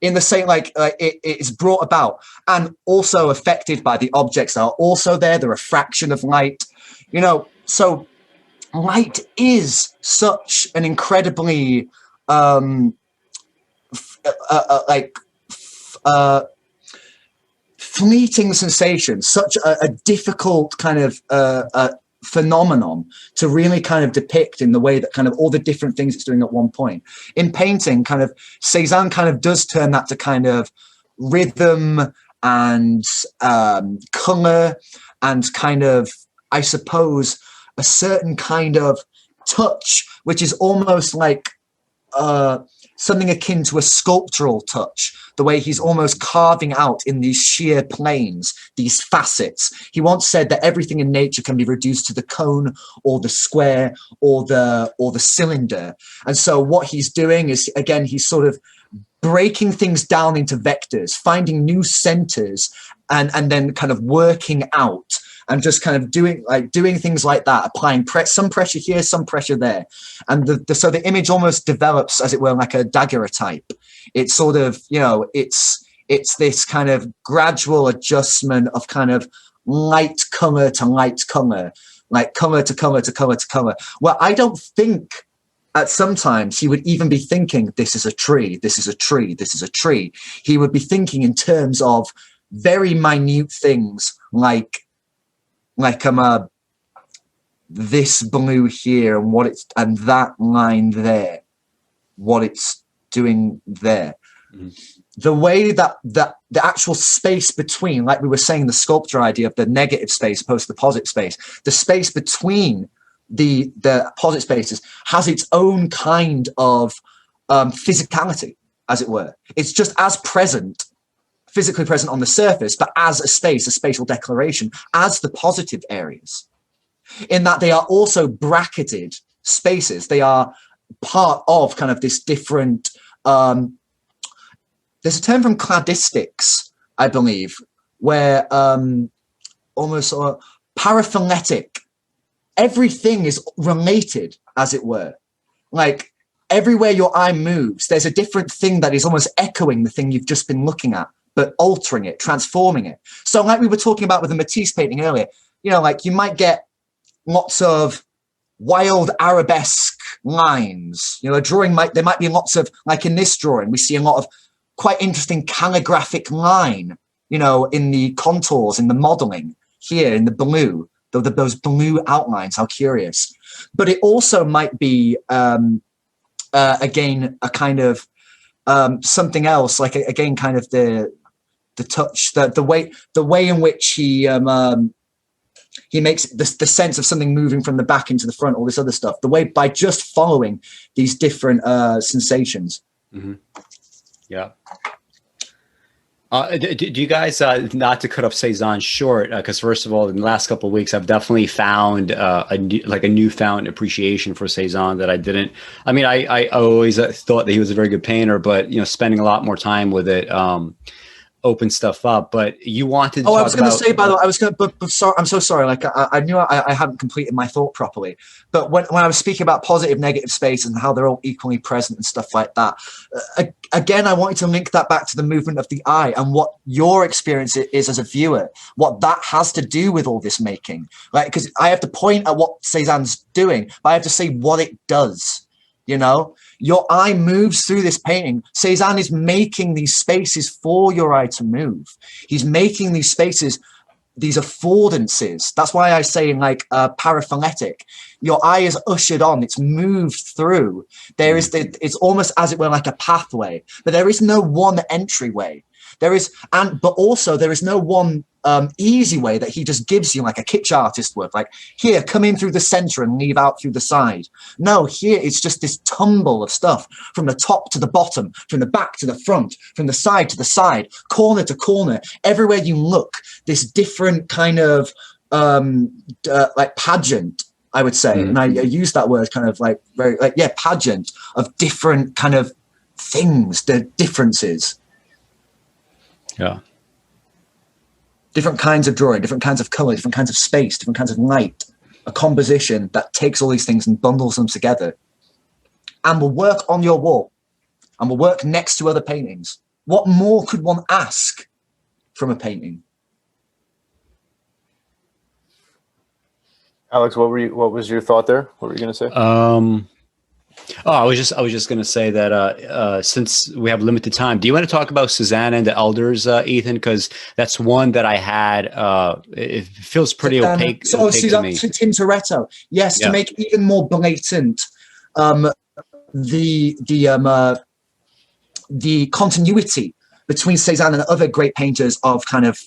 In the same, it is brought about and also affected by the objects that are also there, the refraction of light. You know, so light is such an incredibly fleeting sensation, such a difficult kind of phenomenon to really kind of depict in the way that kind of all the different things it's doing at one point. In painting, kind of Cezanne kind of does turn that to kind of rhythm and color and kind of, I suppose, a certain kind of touch, which is almost like something akin to a sculptural touch, the way he's almost carving out in these sheer planes, these facets. He once said that everything in nature can be reduced to the cone or the square or the cylinder. And so what he's doing is, again, he's sort of breaking things down into vectors, finding new centers, and then kind of working out and just kind of doing things like that, applying some pressure here, some pressure there. And so the image almost develops, as it were, like a daguerreotype. It's sort of, you know, it's this kind of gradual adjustment of kind of light color to light color, like color to color to color to color. Well, I don't think at sometimes he would even be thinking, this is a tree, this is a tree, this is a tree. He would be thinking in terms of very minute things like this blue here and that line there, what it's doing there. Mm-hmm. The way that the actual space between, like we were saying, the sculpture idea of the negative space opposed to the positive space, the space between the positive spaces has its own kind of physicality, as it were. It's just as present, physically present on the surface, but as a spatial declaration, as the positive areas, in that they are also bracketed spaces. They are part of kind of this different, there's a term from cladistics, I believe, where almost paraphyletic, everything is related, as it were. Like everywhere your eye moves, there's a different thing that is almost echoing the thing you've just been looking at, but altering it, transforming it. So like we were talking about with the Matisse painting earlier, you know, like you might get lots of wild arabesque lines. You know, a drawing there might be lots of, like in this drawing, we see a lot of quite interesting calligraphic line, you know, in the contours, in the modeling here in the blue, those blue outlines, how curious. But it also might be, again, a kind of something else, like again, kind of the touch, the way in which he makes the sense of something moving from the back into the front, all this other stuff, the way by just following these different sensations. Mm-hmm. Yeah. Do you guys, not to cut up Cezanne short, because first of all, in the last couple of weeks, I've definitely found a newfound appreciation for Cezanne that I didn't. I mean, I always thought that he was a very good painter, but, you know, spending a lot more time with it open stuff up. But you wanted to I was going to say, by the way, but sorry, I'm so sorry. Like I knew I hadn't completed my thought properly. But when I was speaking about positive, negative space and how they're all equally present and stuff like that, again, I wanted to link that back to the movement of the eye and what your experience is as a viewer, what that has to do with all this making. Like, because I have to point at what Cezanne's doing, but I have to say what it does. You know, your eye moves through this painting. Cezanne is making these spaces for your eye to move. He's making these spaces, these affordances. That's why I say in like paraphonetic, your eye is ushered on, it's moved through. There is it's almost as it were like a pathway, but there is no one entryway. But also there is no one easy way that he just gives you like a kitsch artist would, like, here, come in through the center and leave out through the side. No, here it's just this tumble of stuff from the top to the bottom, from the back to the front, from the side to the side, corner to corner. Everywhere you look, this different kind of like pageant, I would say. And I use that word kind of like very like, yeah, pageant of different kind of things, the differences. Yeah. Different kinds of drawing, different kinds of color, different kinds of space, different kinds of light, a composition that takes all these things and bundles them together and will work on your wall and will work next to other paintings. What more could one ask from a painting? Alex, what was your thought there? What were you going to say? I was just going to say that since we have limited time, do you want to talk about Susanna and the elders, Ethan? Because that's one that I had. It feels pretty opaque. So Susanna to Tintoretto, yes, to make even more blatant the continuity between Cezanne and other great painters of kind of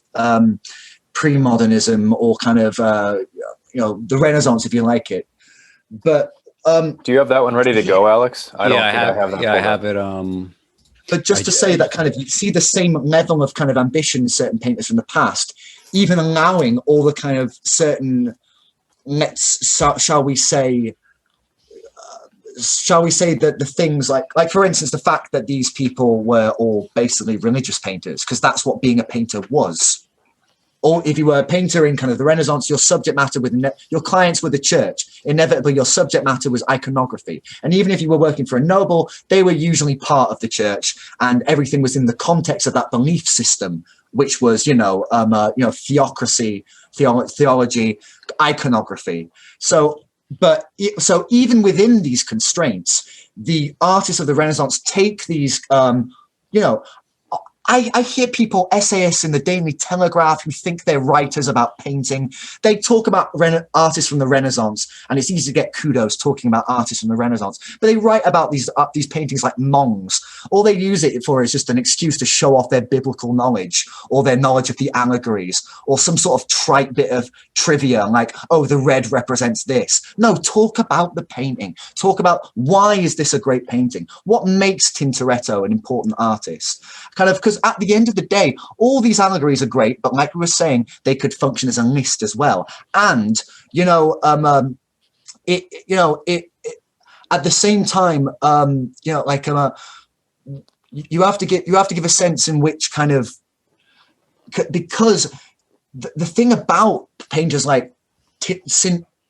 pre-modernism or kind of the Renaissance, if you like it, but. Do you have that one ready to go, Alex? I have that. Yeah, I have it. But just to say that kind of you see the same level of kind of ambition in certain painters from the past, even allowing all the kind of certain, shall we say that the things like for instance, the fact that these people were all basically religious painters, because that's what being a painter was. Or if you were a painter in kind of the Renaissance, your subject matter your clients were the church. Inevitably, your subject matter was iconography. And even if you were working for a noble, they were usually part of the church, and everything was in the context of that belief system, which was, theocracy, theology, iconography. So even within these constraints, the artists of the Renaissance take these, I hear people, essayists in the Daily Telegraph, who think they're writers about painting. They talk about artists from the Renaissance, and it's easy to get kudos talking about artists from the Renaissance. But they write about these paintings like monks. All they use it for is just an excuse to show off their biblical knowledge or their knowledge of the allegories or some sort of trite bit of trivia like, oh, the red represents this. No, talk about the painting. Talk about why is this a great painting? What makes Tintoretto an important artist? Kind of because at the end of the day, all these allegories are great, but like we were saying, they could function as a list as well. And at the same time, you have to give a sense in which kind of, because the thing about painters like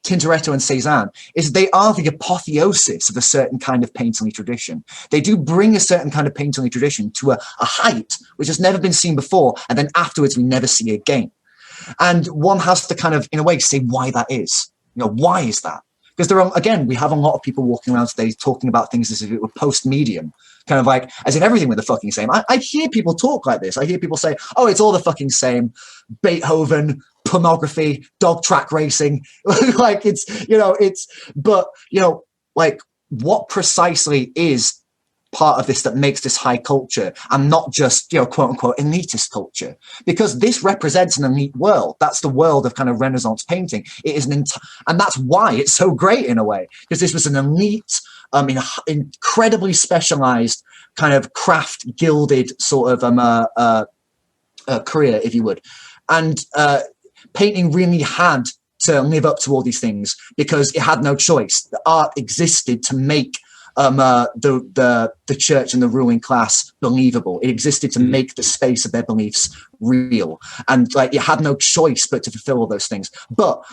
Tintoretto and Cezanne is they are the apotheosis of a certain kind of painterly tradition. They do bring a certain kind of painterly tradition to a height which has never been seen before, and then afterwards we never see again. And one has to kind of, in a way, say why that is. Why is that? Because we have a lot of people walking around today talking about things as if it were post-medium, kind of like as if everything were the fucking same. I hear people talk like this. I hear people say, oh, it's all the fucking same. Beethoven, pornography, dog track racing. Like what precisely is part of this that makes this high culture and not just, quote unquote, elitist culture? Because this represents an elite world. That's the world of kind of Renaissance painting. It is and that's why it's so great in a way, because this was an elite, incredibly specialized kind of craft gilded sort of career, if you would. And painting really had to live up to all these things because it had no choice. The art existed to make the church and the ruling class believable. It existed to make the space of their beliefs real, and it had no choice but to fulfill all those things. But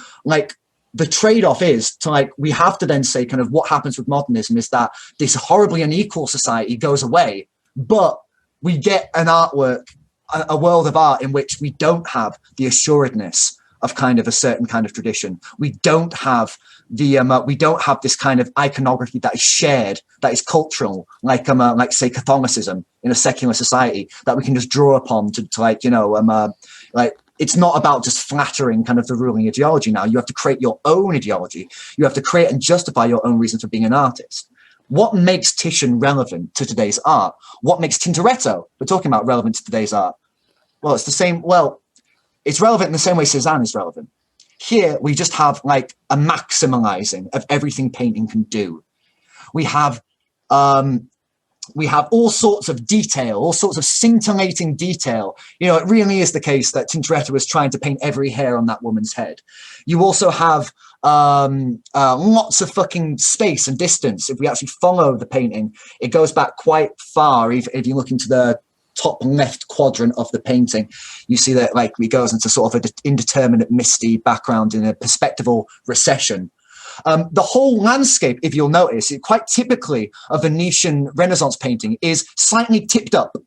the trade-off is to we have to then say kind of what happens with modernism is that this horribly unequal society goes away, but we get an artwork, a world of art in which we don't have the assuredness of kind of a certain kind of tradition. We don't have we don't have this kind of iconography that is shared, that is cultural, like say Catholicism in a secular society, that we can just draw upon to like, you know, like, it's not about just flattering kind of the ruling ideology now. You have to create your own ideology. You have to create and justify your own reason for being an artist. What makes Titian relevant to today's art? What makes Tintoretto, we're talking about, relevant to today's art? Well, it's the same. Well, it's relevant in the same way Cezanne is relevant. Here, we just have like a maximalizing of everything painting can do. We have all sorts of detail, all sorts of scintillating detail. You know, it really is the case that Tintoretto was trying to paint every hair on that woman's head. You also have lots of fucking space and distance. If we actually follow the painting, it goes back quite far. If you look into the top left quadrant of the painting, you see that like it goes into sort of an indeterminate misty background in a perspectival recession. The whole landscape, if you'll notice, it quite typically a Venetian Renaissance painting is slightly tipped up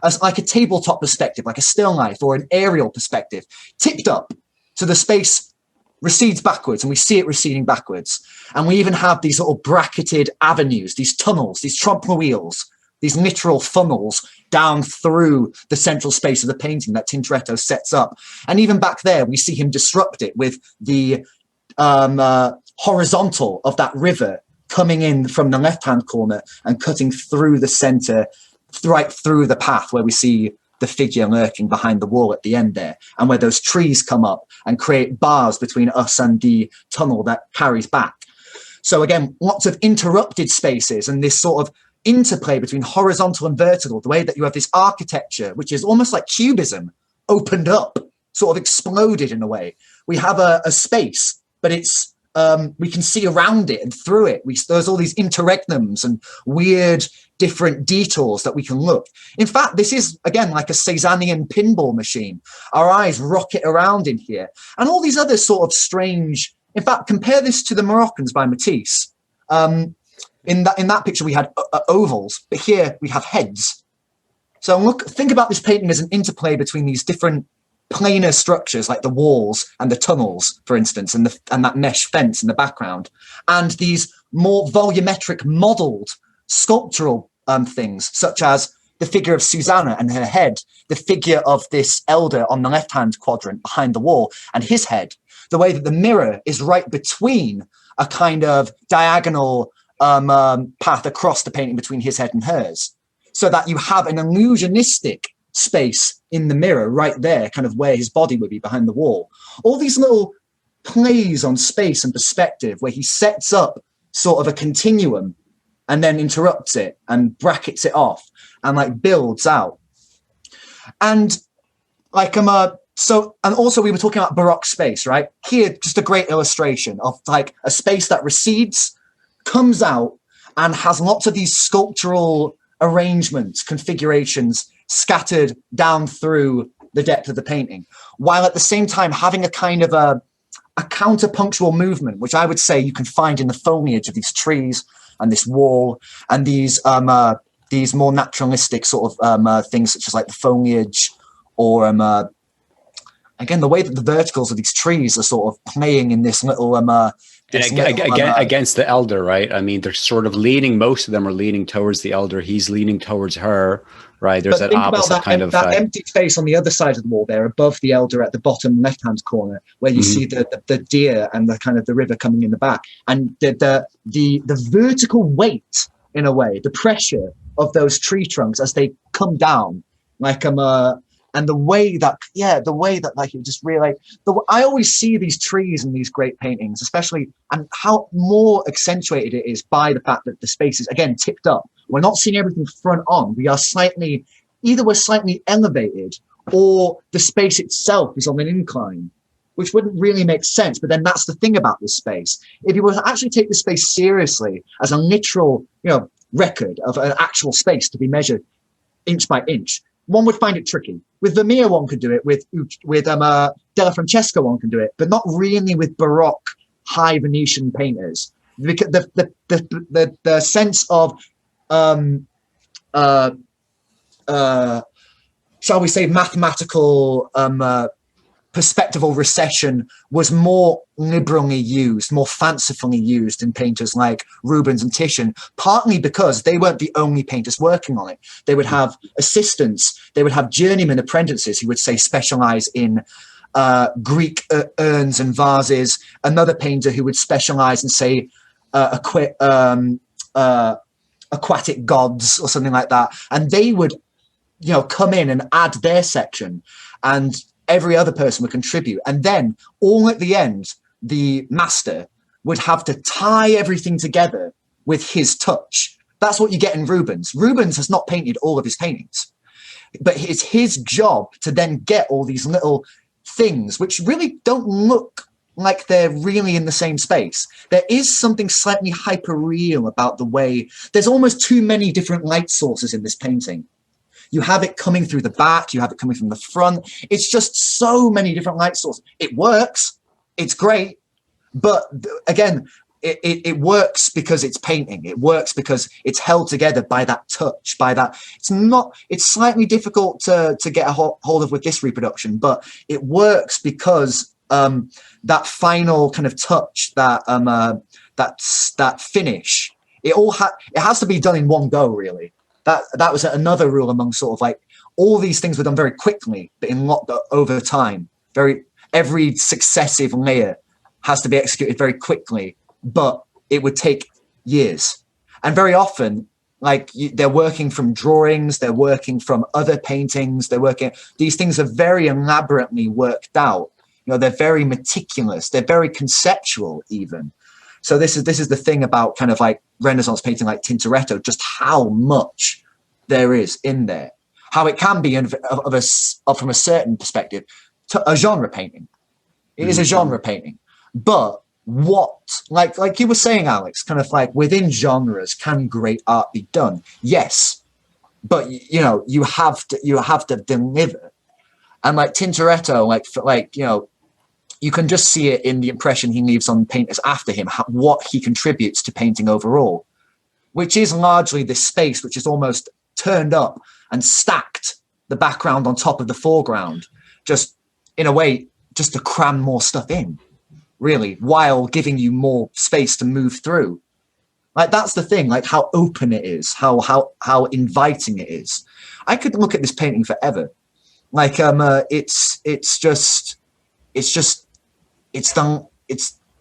as like a tabletop perspective, like a still life or an aerial perspective, tipped up. So the space recedes backwards and we see it receding backwards. And we even have these little bracketed avenues, these tunnels, these trompe wheels, these literal funnels down through the central space of the painting that Tintoretto sets up. And even back there, we see him disrupt it with the horizontal of that river coming in from the left-hand corner and cutting through the center, right through the path where we see the figure lurking behind the wall at the end there, and where those trees come up and create bars between us and the tunnel that carries back. So again, lots of interrupted spaces and this sort of interplay between horizontal and vertical, the way that you have this architecture, which is almost like cubism, opened up, sort of exploded in a way. We have a space, but it's we can see around it and through it. There's all these interregnums and weird different detours that we can look. In fact, this is, again, like a Cezannian pinball machine. Our eyes rocket around in here. And all these other sort of strange... In fact, compare this to the Moroccans by Matisse. In that picture, we had ovals, but here we have heads. So think about this painting as an interplay between these different planar structures like the walls and the tunnels, for instance, and that mesh fence in the background, and these more volumetric modeled sculptural things, such as the figure of Susanna and her head, the figure of this elder on the left-hand quadrant behind the wall and his head, the way that the mirror is right between a kind of diagonal path across the painting between his head and hers, so that you have an illusionistic space in the mirror right there, kind of where his body would be behind the wall. All these little plays on space and perspective where he sets up sort of a continuum and then interrupts it and brackets it off and like builds out. And like and also we were talking about Baroque space, right? Here, just a great illustration of like a space that recedes, comes out, and has lots of these sculptural arrangements, configurations scattered down through the depth of the painting, while at the same time having a kind of a counterpunctual movement, which I would say you can find in the foliage of these trees and this wall and these more naturalistic sort of things, such as like the foliage or again the way that the verticals of these trees are sort of playing in this little against the elder, right? I mean, they're sort of leaning. Most of them are leaning towards the elder. He's leaning towards her, right? There's that opposite kind of that empty space on the other side of the wall there, above the elder at the bottom left-hand corner, where you see the deer and the kind of the river coming in the back, and the vertical weight, in a way, the pressure of those tree trunks as they come down, like and the way that like it just really, I always see these trees in these great paintings, especially, and how more accentuated it is by the fact that the space is, again, tipped up. We're not seeing everything front on. We're slightly elevated, or the space itself is on an incline, which wouldn't really make sense. But then that's the thing about this space. If you were to actually take the space seriously as a literal, record of an actual space to be measured inch by inch, one would find it tricky. With Vermeer, one could do it. With Della Francesca, one can do it, but not really with Baroque high Venetian painters. Because the sense of shall we say mathematical perspective or recession was more liberally used, more fancifully used in painters like Rubens and Titian, partly because they weren't the only painters working on it. They would have assistants, they would have journeyman apprentices who would, say, specialize in Greek urns and vases, another painter who would specialize in, say, aquatic gods or something like that. And they would, come in and add their section, and every other person would contribute. And then all at the end, the master would have to tie everything together with his touch. That's what you get in Rubens. Rubens has not painted all of his paintings, but it's his job to then get all these little things which really don't look like they're really in the same space. There is something slightly hyper-real about the way there's almost too many different light sources in this painting. You have it coming through the back, you have it coming from the front. It's just so many different light sources. It works, it's great, but again, it works because it's painting. It works because it's held together by that touch, by that. It's slightly difficult to get a hold of with this reproduction, but it works because that final kind of touch, that finish, it has to be done in one go, really. That was another rule among sort of like all these things were done very quickly, but over time. Every successive layer has to be executed very quickly, but it would take years. And very often, they're working from drawings, they're working from other paintings, these things are very elaborately worked out. They're very meticulous, they're very conceptual even. So this is the thing about kind of like Renaissance painting like Tintoretto, just how much there is in there, how it can be from a certain perspective to a genre painting. It is a genre painting, but like you were saying, Alex, kind of like within genres, can great art be done? Yes, but you have to deliver, and like Tintoretto, you can just see it in the impression he leaves on painters after him, what he contributes to painting overall, which is largely this space which is almost turned up and stacked the background on top of the foreground, just in a way, just to cram more stuff in, really, while giving you more space to move through. Like, that's the thing, like how open it is, how inviting it is. I could look at this painting forever. Like, it's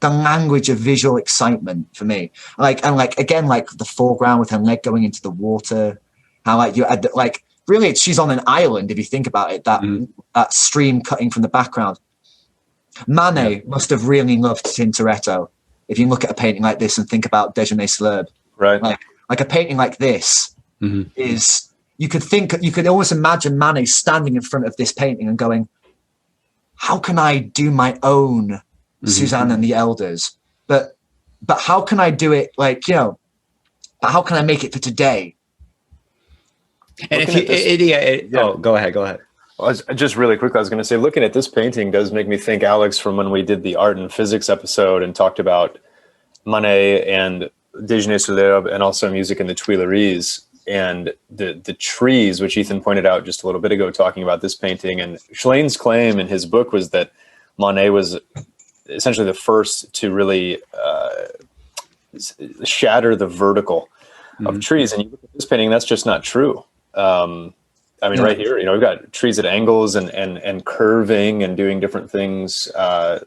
the language of visual excitement for me. Again, the foreground with her leg going into the water, how really she's on an island if you think about it, that stream cutting from the background. Manet must have really loved Tintoretto if you look at a painting like this and think about Déjeuner Célèbre. Right. Like a painting like this is, you could almost imagine Manet standing in front of this painting and going, how can I do my own Susanna and the Elders? But how can I do it how can I make it for today? And go ahead. Well, just really quickly, I was going to say, looking at this painting does make me think, Alex, from when we did the art and physics episode and talked about Manet and Déjeuner Célèbre and also music in the Tuileries and the trees, which Ethan pointed out just a little bit ago, talking about this painting. And Schleyn's claim in his book was that Manet was essentially the first to really shatter the vertical of trees. And you look at this painting, that's just not true. Right here, we've got trees at angles and curving and doing different things. I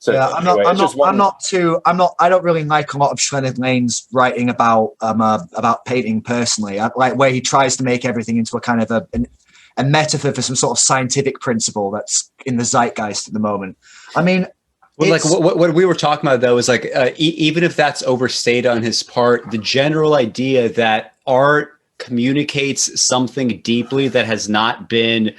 don't really like a lot of Schleiner Lane's writing about painting personally. Where he tries to make everything into a kind of a metaphor for some sort of scientific principle that's in the zeitgeist at the moment. I mean, what we were talking about though is even if that's overstated on his part, the general idea that art communicates something deeply that has not been,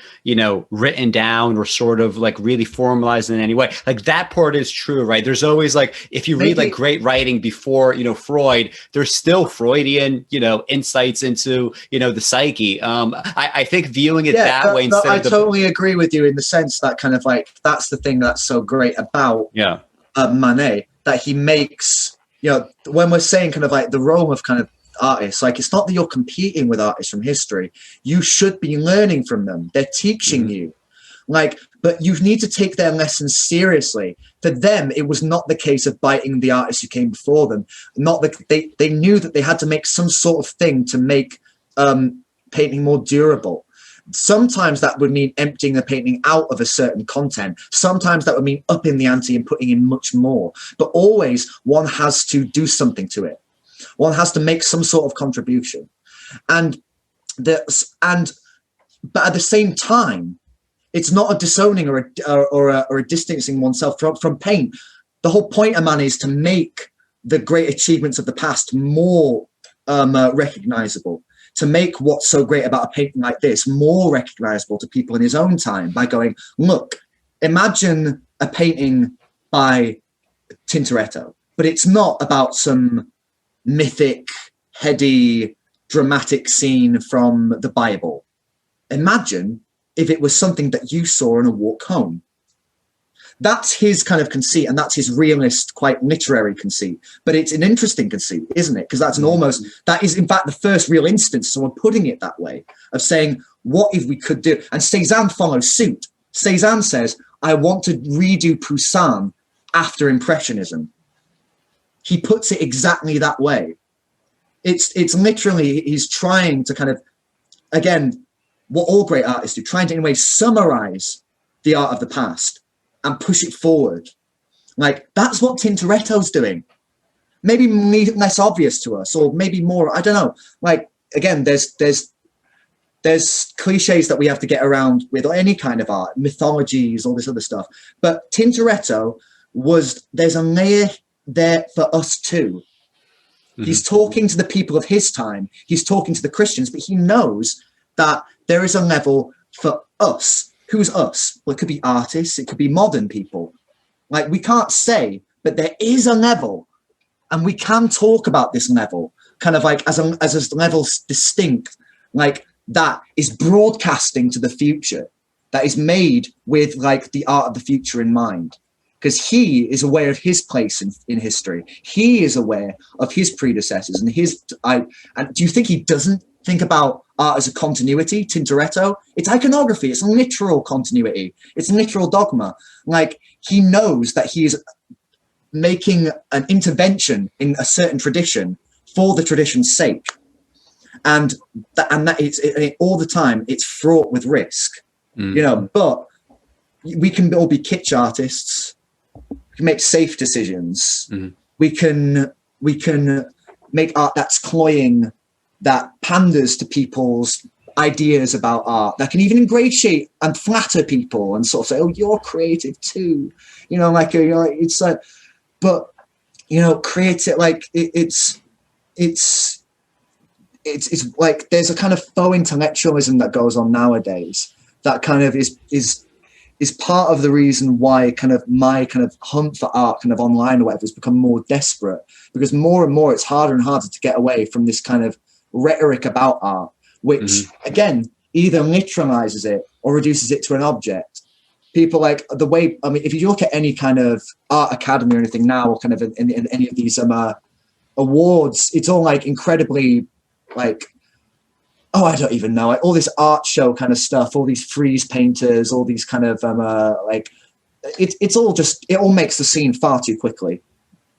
written down or sort of really formalized in any way. That part is true, right? There's always if you read great writing before, Freud, there's still Freudian, insights into, the psyche. I think viewing it that way instead I totally agree with you in the sense that kind of that's the thing that's so great about Manet, that he makes, when we're saying kind of the role of kind of artists, it's not that you're competing with artists from history. You should be learning from them. They're teaching you. but you need to take their lessons seriously. For them, it was not the case of biting the artists who came before them. Not that they knew that they had to make some sort of thing to make painting more durable. Sometimes that would mean emptying the painting out of a certain content. Sometimes that would mean upping the ante and putting in much more. But always one has to do something to it. One has to make some sort of contribution. But at the same time, it's not a disowning or a distancing oneself from paint. The whole point of man is to make the great achievements of the past more recognizable, to make what's so great about a painting like this more recognizable to people in his own time by going, look, imagine a painting by Tintoretto, but it's not about some mythic, heady, dramatic scene from the Bible. Imagine if it was something that you saw on a walk home. That's his kind of conceit, and that's his realist, quite literary conceit. But it's an interesting conceit, isn't it? Because that is in fact the first real instance of someone putting it that way, of saying, what if we could do? And Cezanne follows suit. Cezanne says, I want to redo Poussin after Impressionism. He puts it exactly that way. It's literally, he's trying to kind of, again, what all great artists do, trying to in a way summarize the art of the past and push it forward. Like, that's what Tintoretto's doing. Maybe less obvious to us, or maybe more, I don't know. Like, again, there's cliches that we have to get around with any kind of art, mythologies, all this other stuff. But Tintoretto there's a layer there for us too. Mm-hmm. He's talking to the people of his time. He's talking to the Christians, but he knows that there is a level for us. Who's us? Well, it could be artists, it could be modern people. Like, we can't say, but there is a level, and we can talk about this level, kind of like as a level distinct, like that is broadcasting to the future, that is made with like the art of the future in mind. Because he is aware of his place in history. He is aware of his predecessors and and do you think he doesn't think about art as a continuity, Tintoretto? It's iconography, it's literal continuity, it's literal dogma. Like, he knows that he is making an intervention in a certain tradition for the tradition's sake. And that it's all the time, it's fraught with risk. You know, but we can all be kitsch artists. We can make safe decisions. We can make art that's cloying, that panders to people's ideas about art, that can even ingratiate and flatter people and sort of say, oh, you're creative too. You know, like, it's like, but, you know, creative, like, it's like there's a kind of faux intellectualism that goes on nowadays that kind of is part of the reason why kind of my kind of hunt for art kind of online or whatever has become more desperate, because more and more it's harder and harder to get away from this kind of rhetoric about art, which again either literalizes it or reduces it to an object. People like the way, I mean, if you look at any kind of art academy or anything now, or kind of in any of these awards, it's all like incredibly like, oh, I don't even know, like all this art show kind of stuff, all these frieze painters, all these kind of like it's all just, it all makes the scene far too quickly.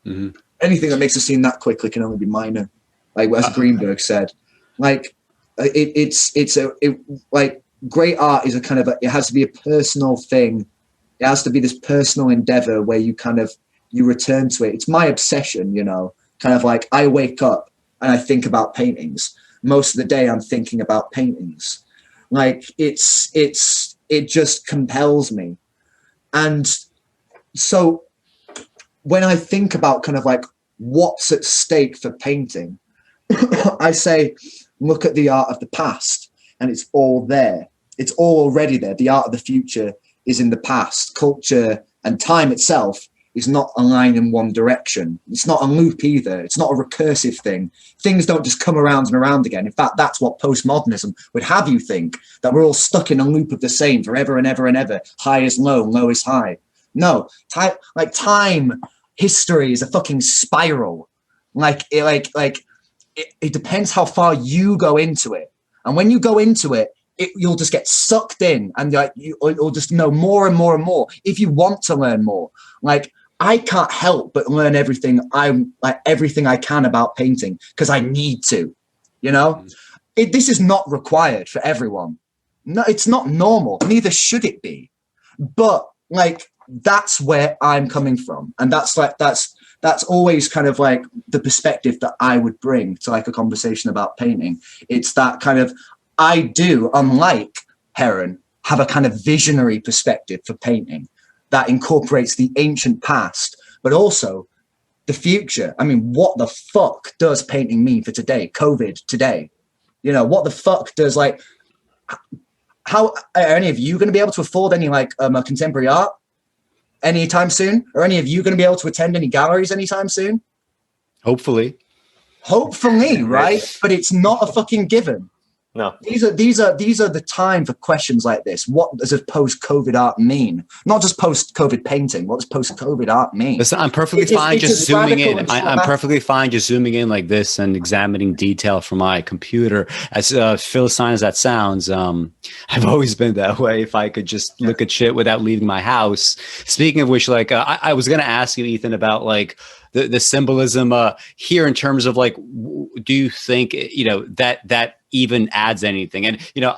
Anything that makes the scene that quickly can only be minor, like as Greenberg said. Like like great art is a kind of it has to be a personal thing. It has to be this personal endeavor where you kind of you return to it. It's my obsession, you know, kind of like I wake up and I think about paintings. Most of the day I'm thinking about paintings. Like it just compels me. And so when I think about kind of like what's at stake for painting, I say, look at the art of the past, and it's all there. It's all already there. The art of the future is in the past. Culture and time itself is not a line in one direction. It's not a loop either. It's not a recursive thing. Things don't just come around and around again. In fact, that's what postmodernism would have you think, that we're all stuck in a loop of the same forever and ever and ever. High is low, low is high. No, time, history is a fucking spiral. It depends how far you go into it. And when you go into it, you'll just get sucked in, and like you'll just know more and more and more if you want to learn more. Like, I can't help but learn everything I can about painting because I need to, you know. This is not required for everyone. No, it's not normal. Neither should it be. But like, that's where I'm coming from, and that's always kind of like the perspective that I would bring to like a conversation about painting. It's that kind of, I do, unlike Heron, have a kind of visionary perspective for painting that incorporates the ancient past, but also the future. I mean, what the fuck does painting mean for today? COVID today, you know, what the fuck does, like, how are any of you going to be able to afford any like contemporary art anytime soon? Are any of you going to be able to attend any galleries anytime soon? Hopefully, right? But it's not a fucking given. No. These are the time for questions like this. What does a post-COVID art mean? Not just post-COVID painting. What does post-COVID art mean? Listen, I'm perfectly fine just zooming in. I'm perfectly fine just zooming in like this and examining detail from my computer. As philistine as that sounds, I've always been that way. If I could just look at shit without leaving my house. Speaking of which, like I was going to ask you, Ethan, about like the symbolism here in terms of like, do you think, you know, that even adds anything? And, you know,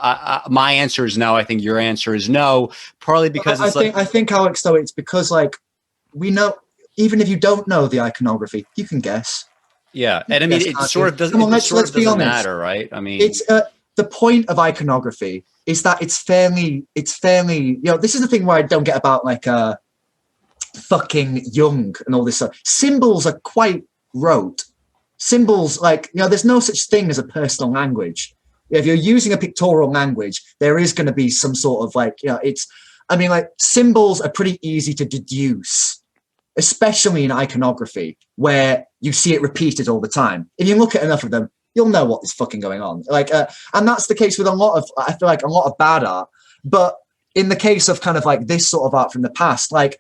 my answer is no. I think your answer is no, partly because I think, Alex, though, it's because like we know, even if you don't know the iconography, you can guess. Yeah. And I mean, it sort of doesn't, let's be honest, matter, right? I mean, it's the point of iconography is that it's fairly, you know, this is the thing where I don't get about like fucking Young and all this stuff. Symbols are quite rote. Symbols, like, you know, there's no such thing as a personal language. If you're using a pictorial language, there is going to be some sort of like, you know, I mean, like, symbols are pretty easy to deduce, especially in iconography, where you see it repeated all the time. If you look at enough of them, you'll know what is fucking going on. Like, and that's the case with I feel like a lot of bad art. But in the case of kind of like this sort of art from the past, like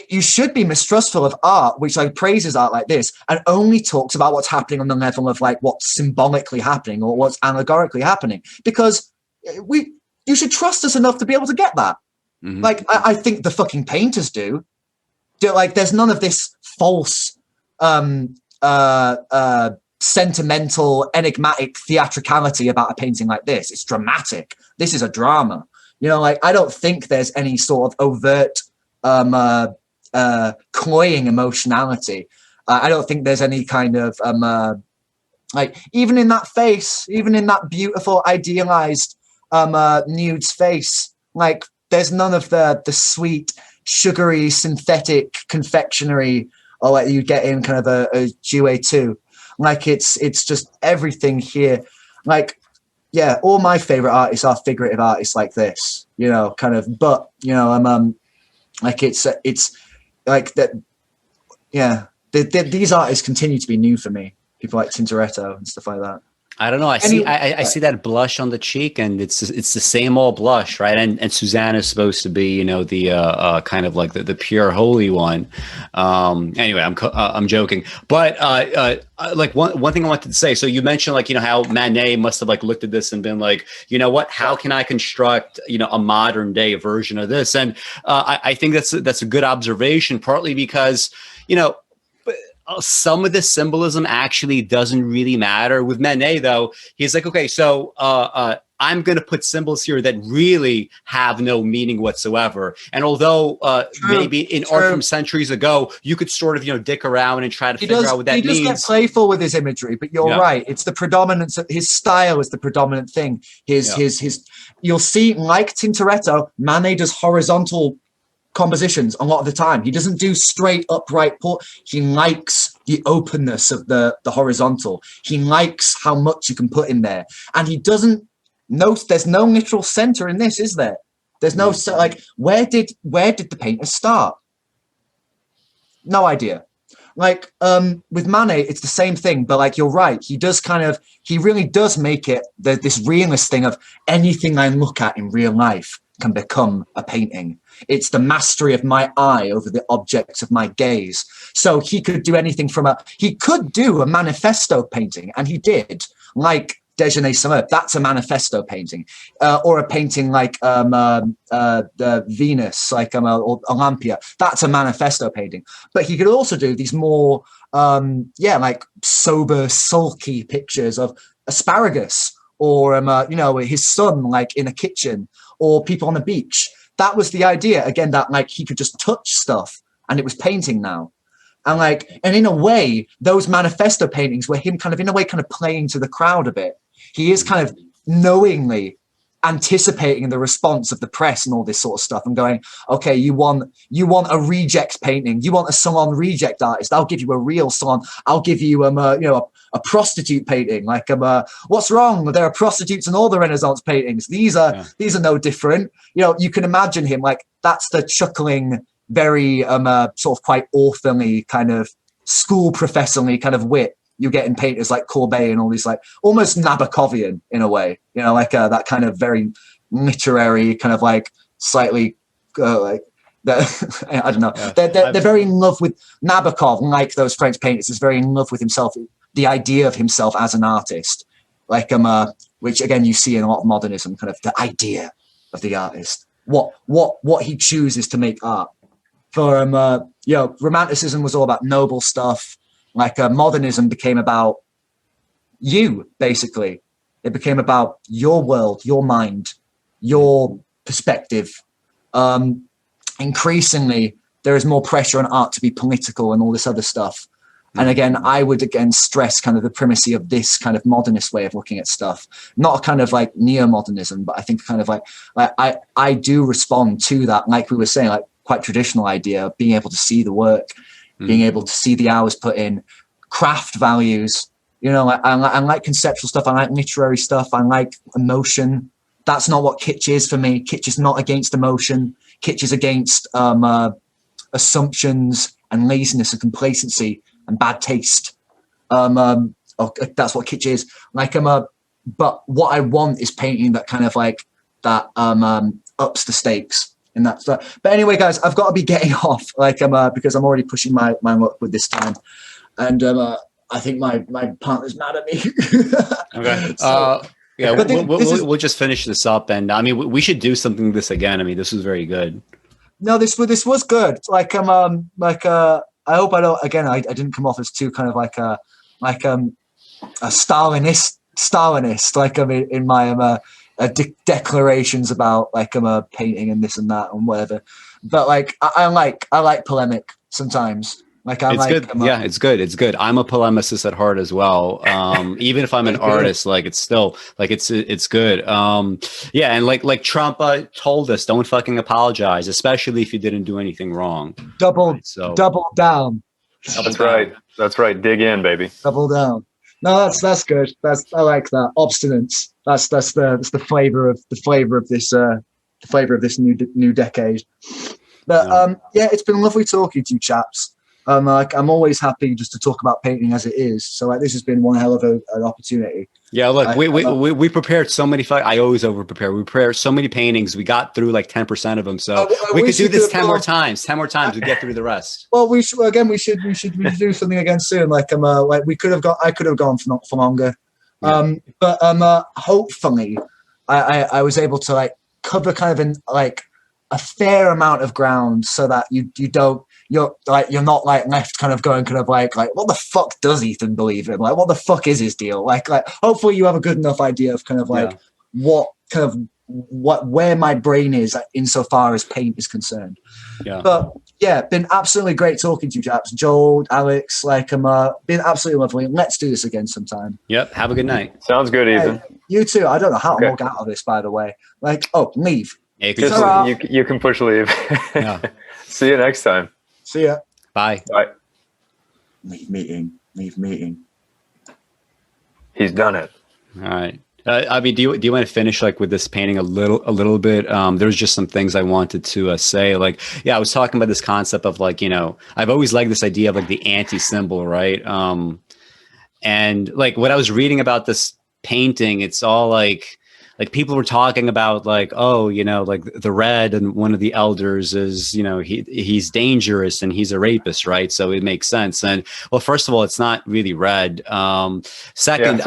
you should be mistrustful of art which like praises art like this and only talks about what's happening on the level of like what's symbolically happening or what's allegorically happening, because you should trust us enough to be able to get that. Mm-hmm. Like I think the fucking painters do. Like, there's none of this false sentimental enigmatic theatricality about a painting like this. It's dramatic. This is a drama. You know, like, I don't think there's any sort of overt cloying emotionality. I don't think there's any kind of like, even in that face, even in that beautiful idealized nude's face, like, there's none of the sweet sugary synthetic confectionery or like you get in kind of a Zhiwei Tu. Like, it's just everything here. Like, yeah, all my favorite artists are figurative artists like this, you know, kind of, but, you know, like, it's like that. Yeah. These artists continue to be new for me. People like Tintoretto and stuff like that. I don't know. I see that blush on the cheek, and it's the same old blush, right? And Susanna is supposed to be, you know, the kind of like the pure holy one. Anyway, I'm joking, but like one thing I wanted to say. So you mentioned, like, you know, how Manet must have like looked at this and been like, you know what? How can I construct, you know, a modern day version of this? And I think that's a good observation, partly because, you know, some of the symbolism actually doesn't really matter. With Manet, though, he's like, okay, so I'm going to put symbols here that really have no meaning whatsoever. And although maybe in art from centuries ago, you could sort of, you know, dick around and try to figure out what that means. He does get playful with his imagery, but you're right. It's the predominance. His style is the predominant thing. His you'll see, like Tintoretto, Manet does horizontal compositions a lot of the time. He doesn't do straight upright he likes the openness of the horizontal. He likes how much you can put in there, and he doesn't note there's no literal center in this, is there? There's no like, where did the painter start? No idea. Like, with Manet, it's the same thing, but like, you're right, he really does make it this realist thing of anything I look at in real life can become a painting. It's the mastery of my eye over the objects of my gaze. So he could do anything he could do a manifesto painting, and he did, like Déjeuner Summer, that's a manifesto painting, or a painting like the Venus, like or Olympia, that's a manifesto painting. But he could also do these more, like sober, sulky pictures of asparagus, or you know, his son like in a kitchen, or people on the beach. That was the idea again, that like he could just touch stuff and it was painting now. And in a way, those manifesto paintings were him kind of, in a way, kind of playing to the crowd a bit. He is kind of knowingly anticipating the response of the press and all this sort of stuff, and going, okay, you want a reject painting, you want a salon reject artist, I'll give you a real salon, I'll give you a prostitute painting, like what's wrong, there are prostitutes in all the Renaissance paintings, these are no different. You know, you can imagine him like, that's the chuckling, very sort of quite authorly kind of school professorly kind of wit you get in painters like Courbet and all these, like almost Nabokovian in a way, you know, like that kind of very literary kind of like slightly like I don't know. They're very in love with Nabokov, like those French painters, is very in love with himself, the idea of himself as an artist, like which again you see in a lot of modernism, kind of the idea of the artist, what he chooses to make art. For you know, Romanticism was all about noble stuff. Like modernism became about you, basically. It became about your world, your mind, your perspective. Increasingly, there is more pressure on art to be political and all this other stuff. And again, I would again stress kind of the primacy of this kind of modernist way of looking at stuff. Not a kind of like neo-modernism, but I think kind of like I do respond to that, like we were saying, like quite traditional idea of being able to see the work, being able to see the hours put in, craft values, you know, I like conceptual stuff, I like literary stuff, I like emotion. That's not what kitsch is for me. Kitsch is not against emotion. Kitsch is against assumptions and laziness and complacency and bad taste. That's what kitsch is. Like but what I want is painting that kind of like that ups the stakes. And that's that. But anyway, guys, I've got to be getting off, like because I'm already pushing my luck with this time, and I think my partner's mad at me. Okay. So, yeah, we'll just finish this up, and I mean, we should do something with this again. I mean, this was very good. No, this was good. Like I hope I don't. Again, I didn't come off as too kind of like a Stalinist, like in my declarations about like painting and this and that and whatever. But like I like polemic sometimes. Like it's good. Yeah, it's good. It's good. I'm a polemicist at heart as well. Even if I'm an artist, like it's still like it's good. Yeah, and like Trump told us, don't fucking apologize, especially if you didn't do anything wrong. Double down. That's right. That's right. Dig in, baby. Double down. No, that's good. I like that. Obstinance. That's the flavor of this new decade. But yeah, it's been lovely talking to you chaps. Like I'm always happy just to talk about painting as it is. So like this has been one hell of an opportunity. Yeah, look, we prepared so many. I always over prepare. We prepared so many paintings. We got through like 10% of them. So we could do this 10 more times. 10 more times to get through the rest. Well, we should do something again soon. Like like I could have gone for longer. But hopefully, I was able to like cover kind of like a fair amount of ground so that you're not like left kind of going kind of like what the fuck does Ethan believe in? Like what the fuck is his deal? Like hopefully you have a good enough idea of kind of like where my brain is insofar as paint is concerned. Yeah. But yeah, been absolutely great talking to you chaps. Joel, Alex, like been absolutely lovely. Let's do this again sometime. Yep. Have a good night. Sounds good, Ethan. You too. I don't know how I'll get out of this, by the way. Like, leave. Yeah, you can push leave. Yeah. See you next time. See ya. Bye. Bye. Leave meeting. He's done it. All right. I mean, do you want to finish like with this painting a little bit? There's just some things I wanted to say. Like, yeah, I was talking about this concept of like, you know, I've always liked this idea of like the anti-symbol, right? And like what I was reading about this painting, it's all like people were talking about like, oh, you know, like the red and one of the elders is, you know, he's dangerous and he's a rapist, right? So it makes sense. And well, first of all, it's not really red. Second,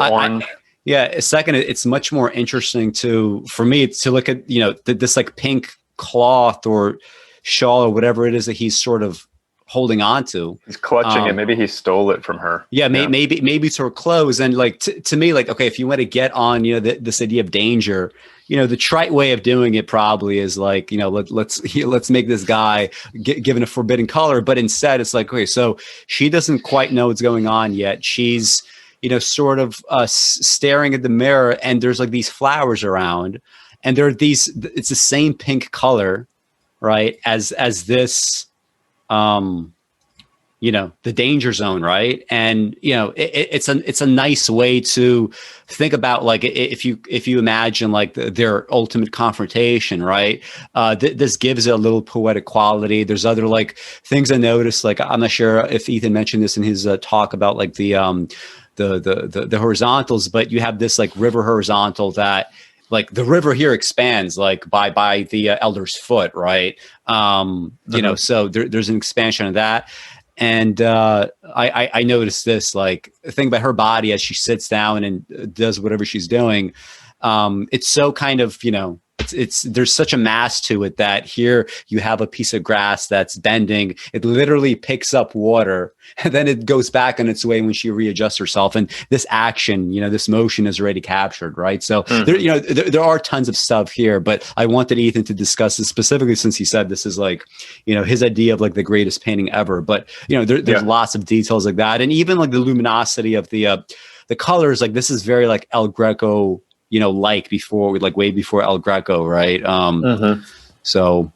Yeah. Second, it's much more interesting for me to look at, this like pink cloth or shawl or whatever it is that he's sort of holding on to. He's clutching it. Maybe he stole it from her. Yeah, maybe it's her clothes. And like to me, like, okay, if you want to get on, this idea of danger, the trite way of doing it probably is like, let's make this guy given a forbidden color. But instead, it's like, okay, so she doesn't quite know what's going on yet. She's sort of staring at the mirror, and there's like these flowers around, and there are it's the same pink color, right, as this. The danger zone, right? And it's a nice way to think about, like, if you imagine like their ultimate confrontation, right? This gives it a little poetic quality. There's other like things I noticed, like I'm not sure if Ethan mentioned this in his talk about like the horizontals, but you have this like river horizontal that, like, the river here expands like by the elder's foot, right? So there's an expansion of that. And I noticed this, like, thing about her body as she sits down and does whatever she's doing. It's so kind of, there's such a mass to it that here you have a piece of grass that's bending. It literally picks up water, and then it goes back on its way when she readjusts herself. And this action, this motion is already captured, right? So there are tons of stuff here, but I wanted Ethan to discuss this specifically since he said this is like, his idea of like the greatest painting ever. But there's lots of details like that, and even like the luminosity of the colors. Like, this is very like El Greco. Like before, like way before El Greco, right? So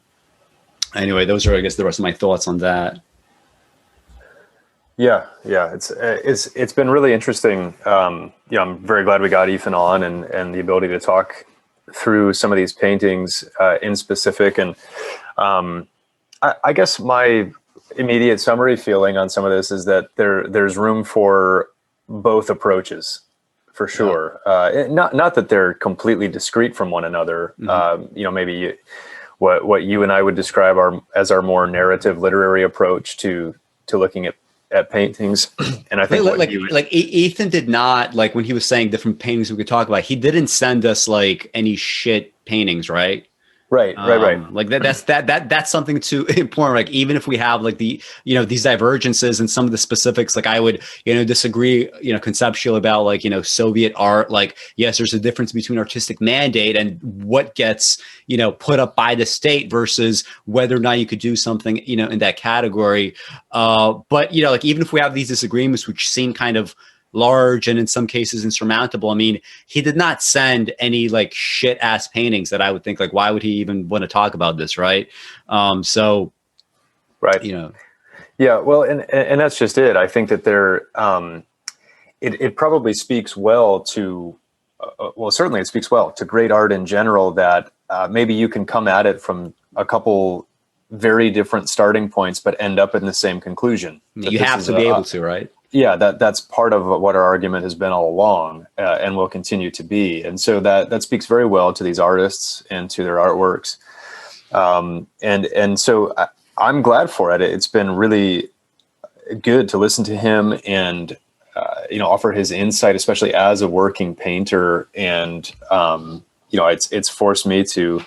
anyway, those are, I guess, the rest of my thoughts on that. Yeah. It's been really interesting. I'm very glad we got Ethan on and the ability to talk through some of these paintings in specific. And I guess my immediate summary feeling on some of this is that there's room for both approaches. For sure. Not that they're completely discrete from one another. Maybe what you and I would describe as our more narrative literary approach to looking at paintings. And I think Ethan did not, like, when he was saying different paintings we could talk about, he didn't send us like any shit paintings, right? Right. Like that's something too important. Like, even if we have like the, these divergences and some of the specifics, like I would, disagree, conceptually about like, Soviet art. Like, yes, there's a difference between artistic mandate and what gets, put up by the state versus whether or not you could do something, in that category. But, like, even if we have these disagreements, which seem kind of large and in some cases insurmountable, I mean, he did not send any like shit ass paintings that I would think like, why would he even want to talk about this, right? So, right, yeah, well, and that's just it. I think that it probably speaks well to, certainly it speaks well to great art in general, that maybe you can come at it from a couple very different starting points, but end up in the same conclusion. You have to be able to, right? Yeah, that's part of what our argument has been all along, and will continue to be. And so that speaks very well to these artists and to their artworks. And so I'm glad for it. It's been really good to listen to him and offer his insight, especially as a working painter. And it's forced me to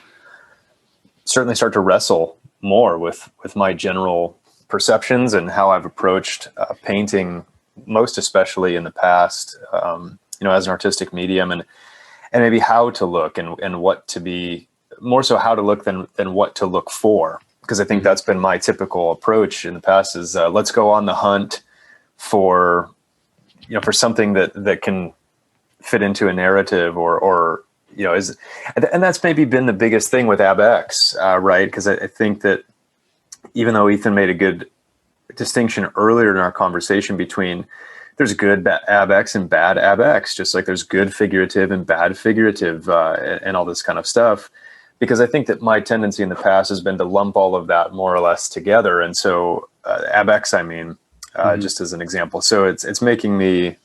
certainly start to wrestle more with my general perceptions and how I've approached painting, most especially in the past, as an artistic medium, and maybe how to look and what to be, more so how to look than what to look for. Because I think that's been my typical approach in the past is let's go on the hunt for something that can fit into a narrative or and that's maybe been the biggest thing with AbX, right? Because I think that even though Ethan made a good distinction earlier in our conversation between there's good AbX and bad AbX, just like there's good figurative and bad figurative and all this kind of stuff. Because I think that my tendency in the past has been to lump all of that more or less together. And so AbX, just as an example. So it's making me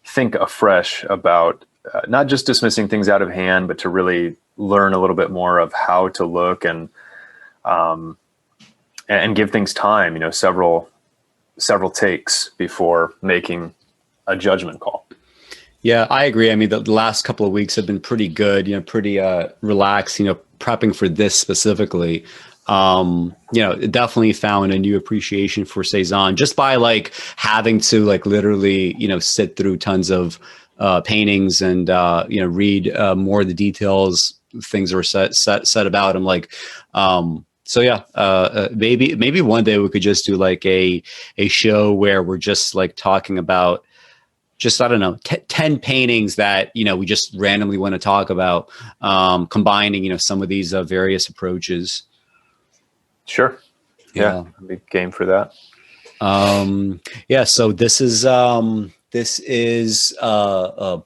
think afresh about not just dismissing things out of hand, but to really learn a little bit more of how to look and give things time, several takes before making a judgment call. Yeah, I agree. I mean, the last couple of weeks have been pretty good, pretty relaxed, prepping for this specifically. Definitely found a new appreciation for Cezanne just by like having to like literally, sit through tons of paintings and, read more of the details, things that were said about him. Like, so yeah, maybe one day we could just do like a show where we're just like talking about just, I don't know, 10 paintings that, we just randomly want to talk about, combining, some of these various approaches. Sure. Yeah. I'd be game for that. Yeah. So this is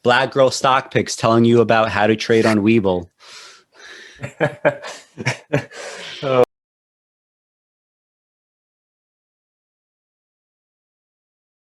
Black Girl Stock Picks telling you about how to trade on Webull.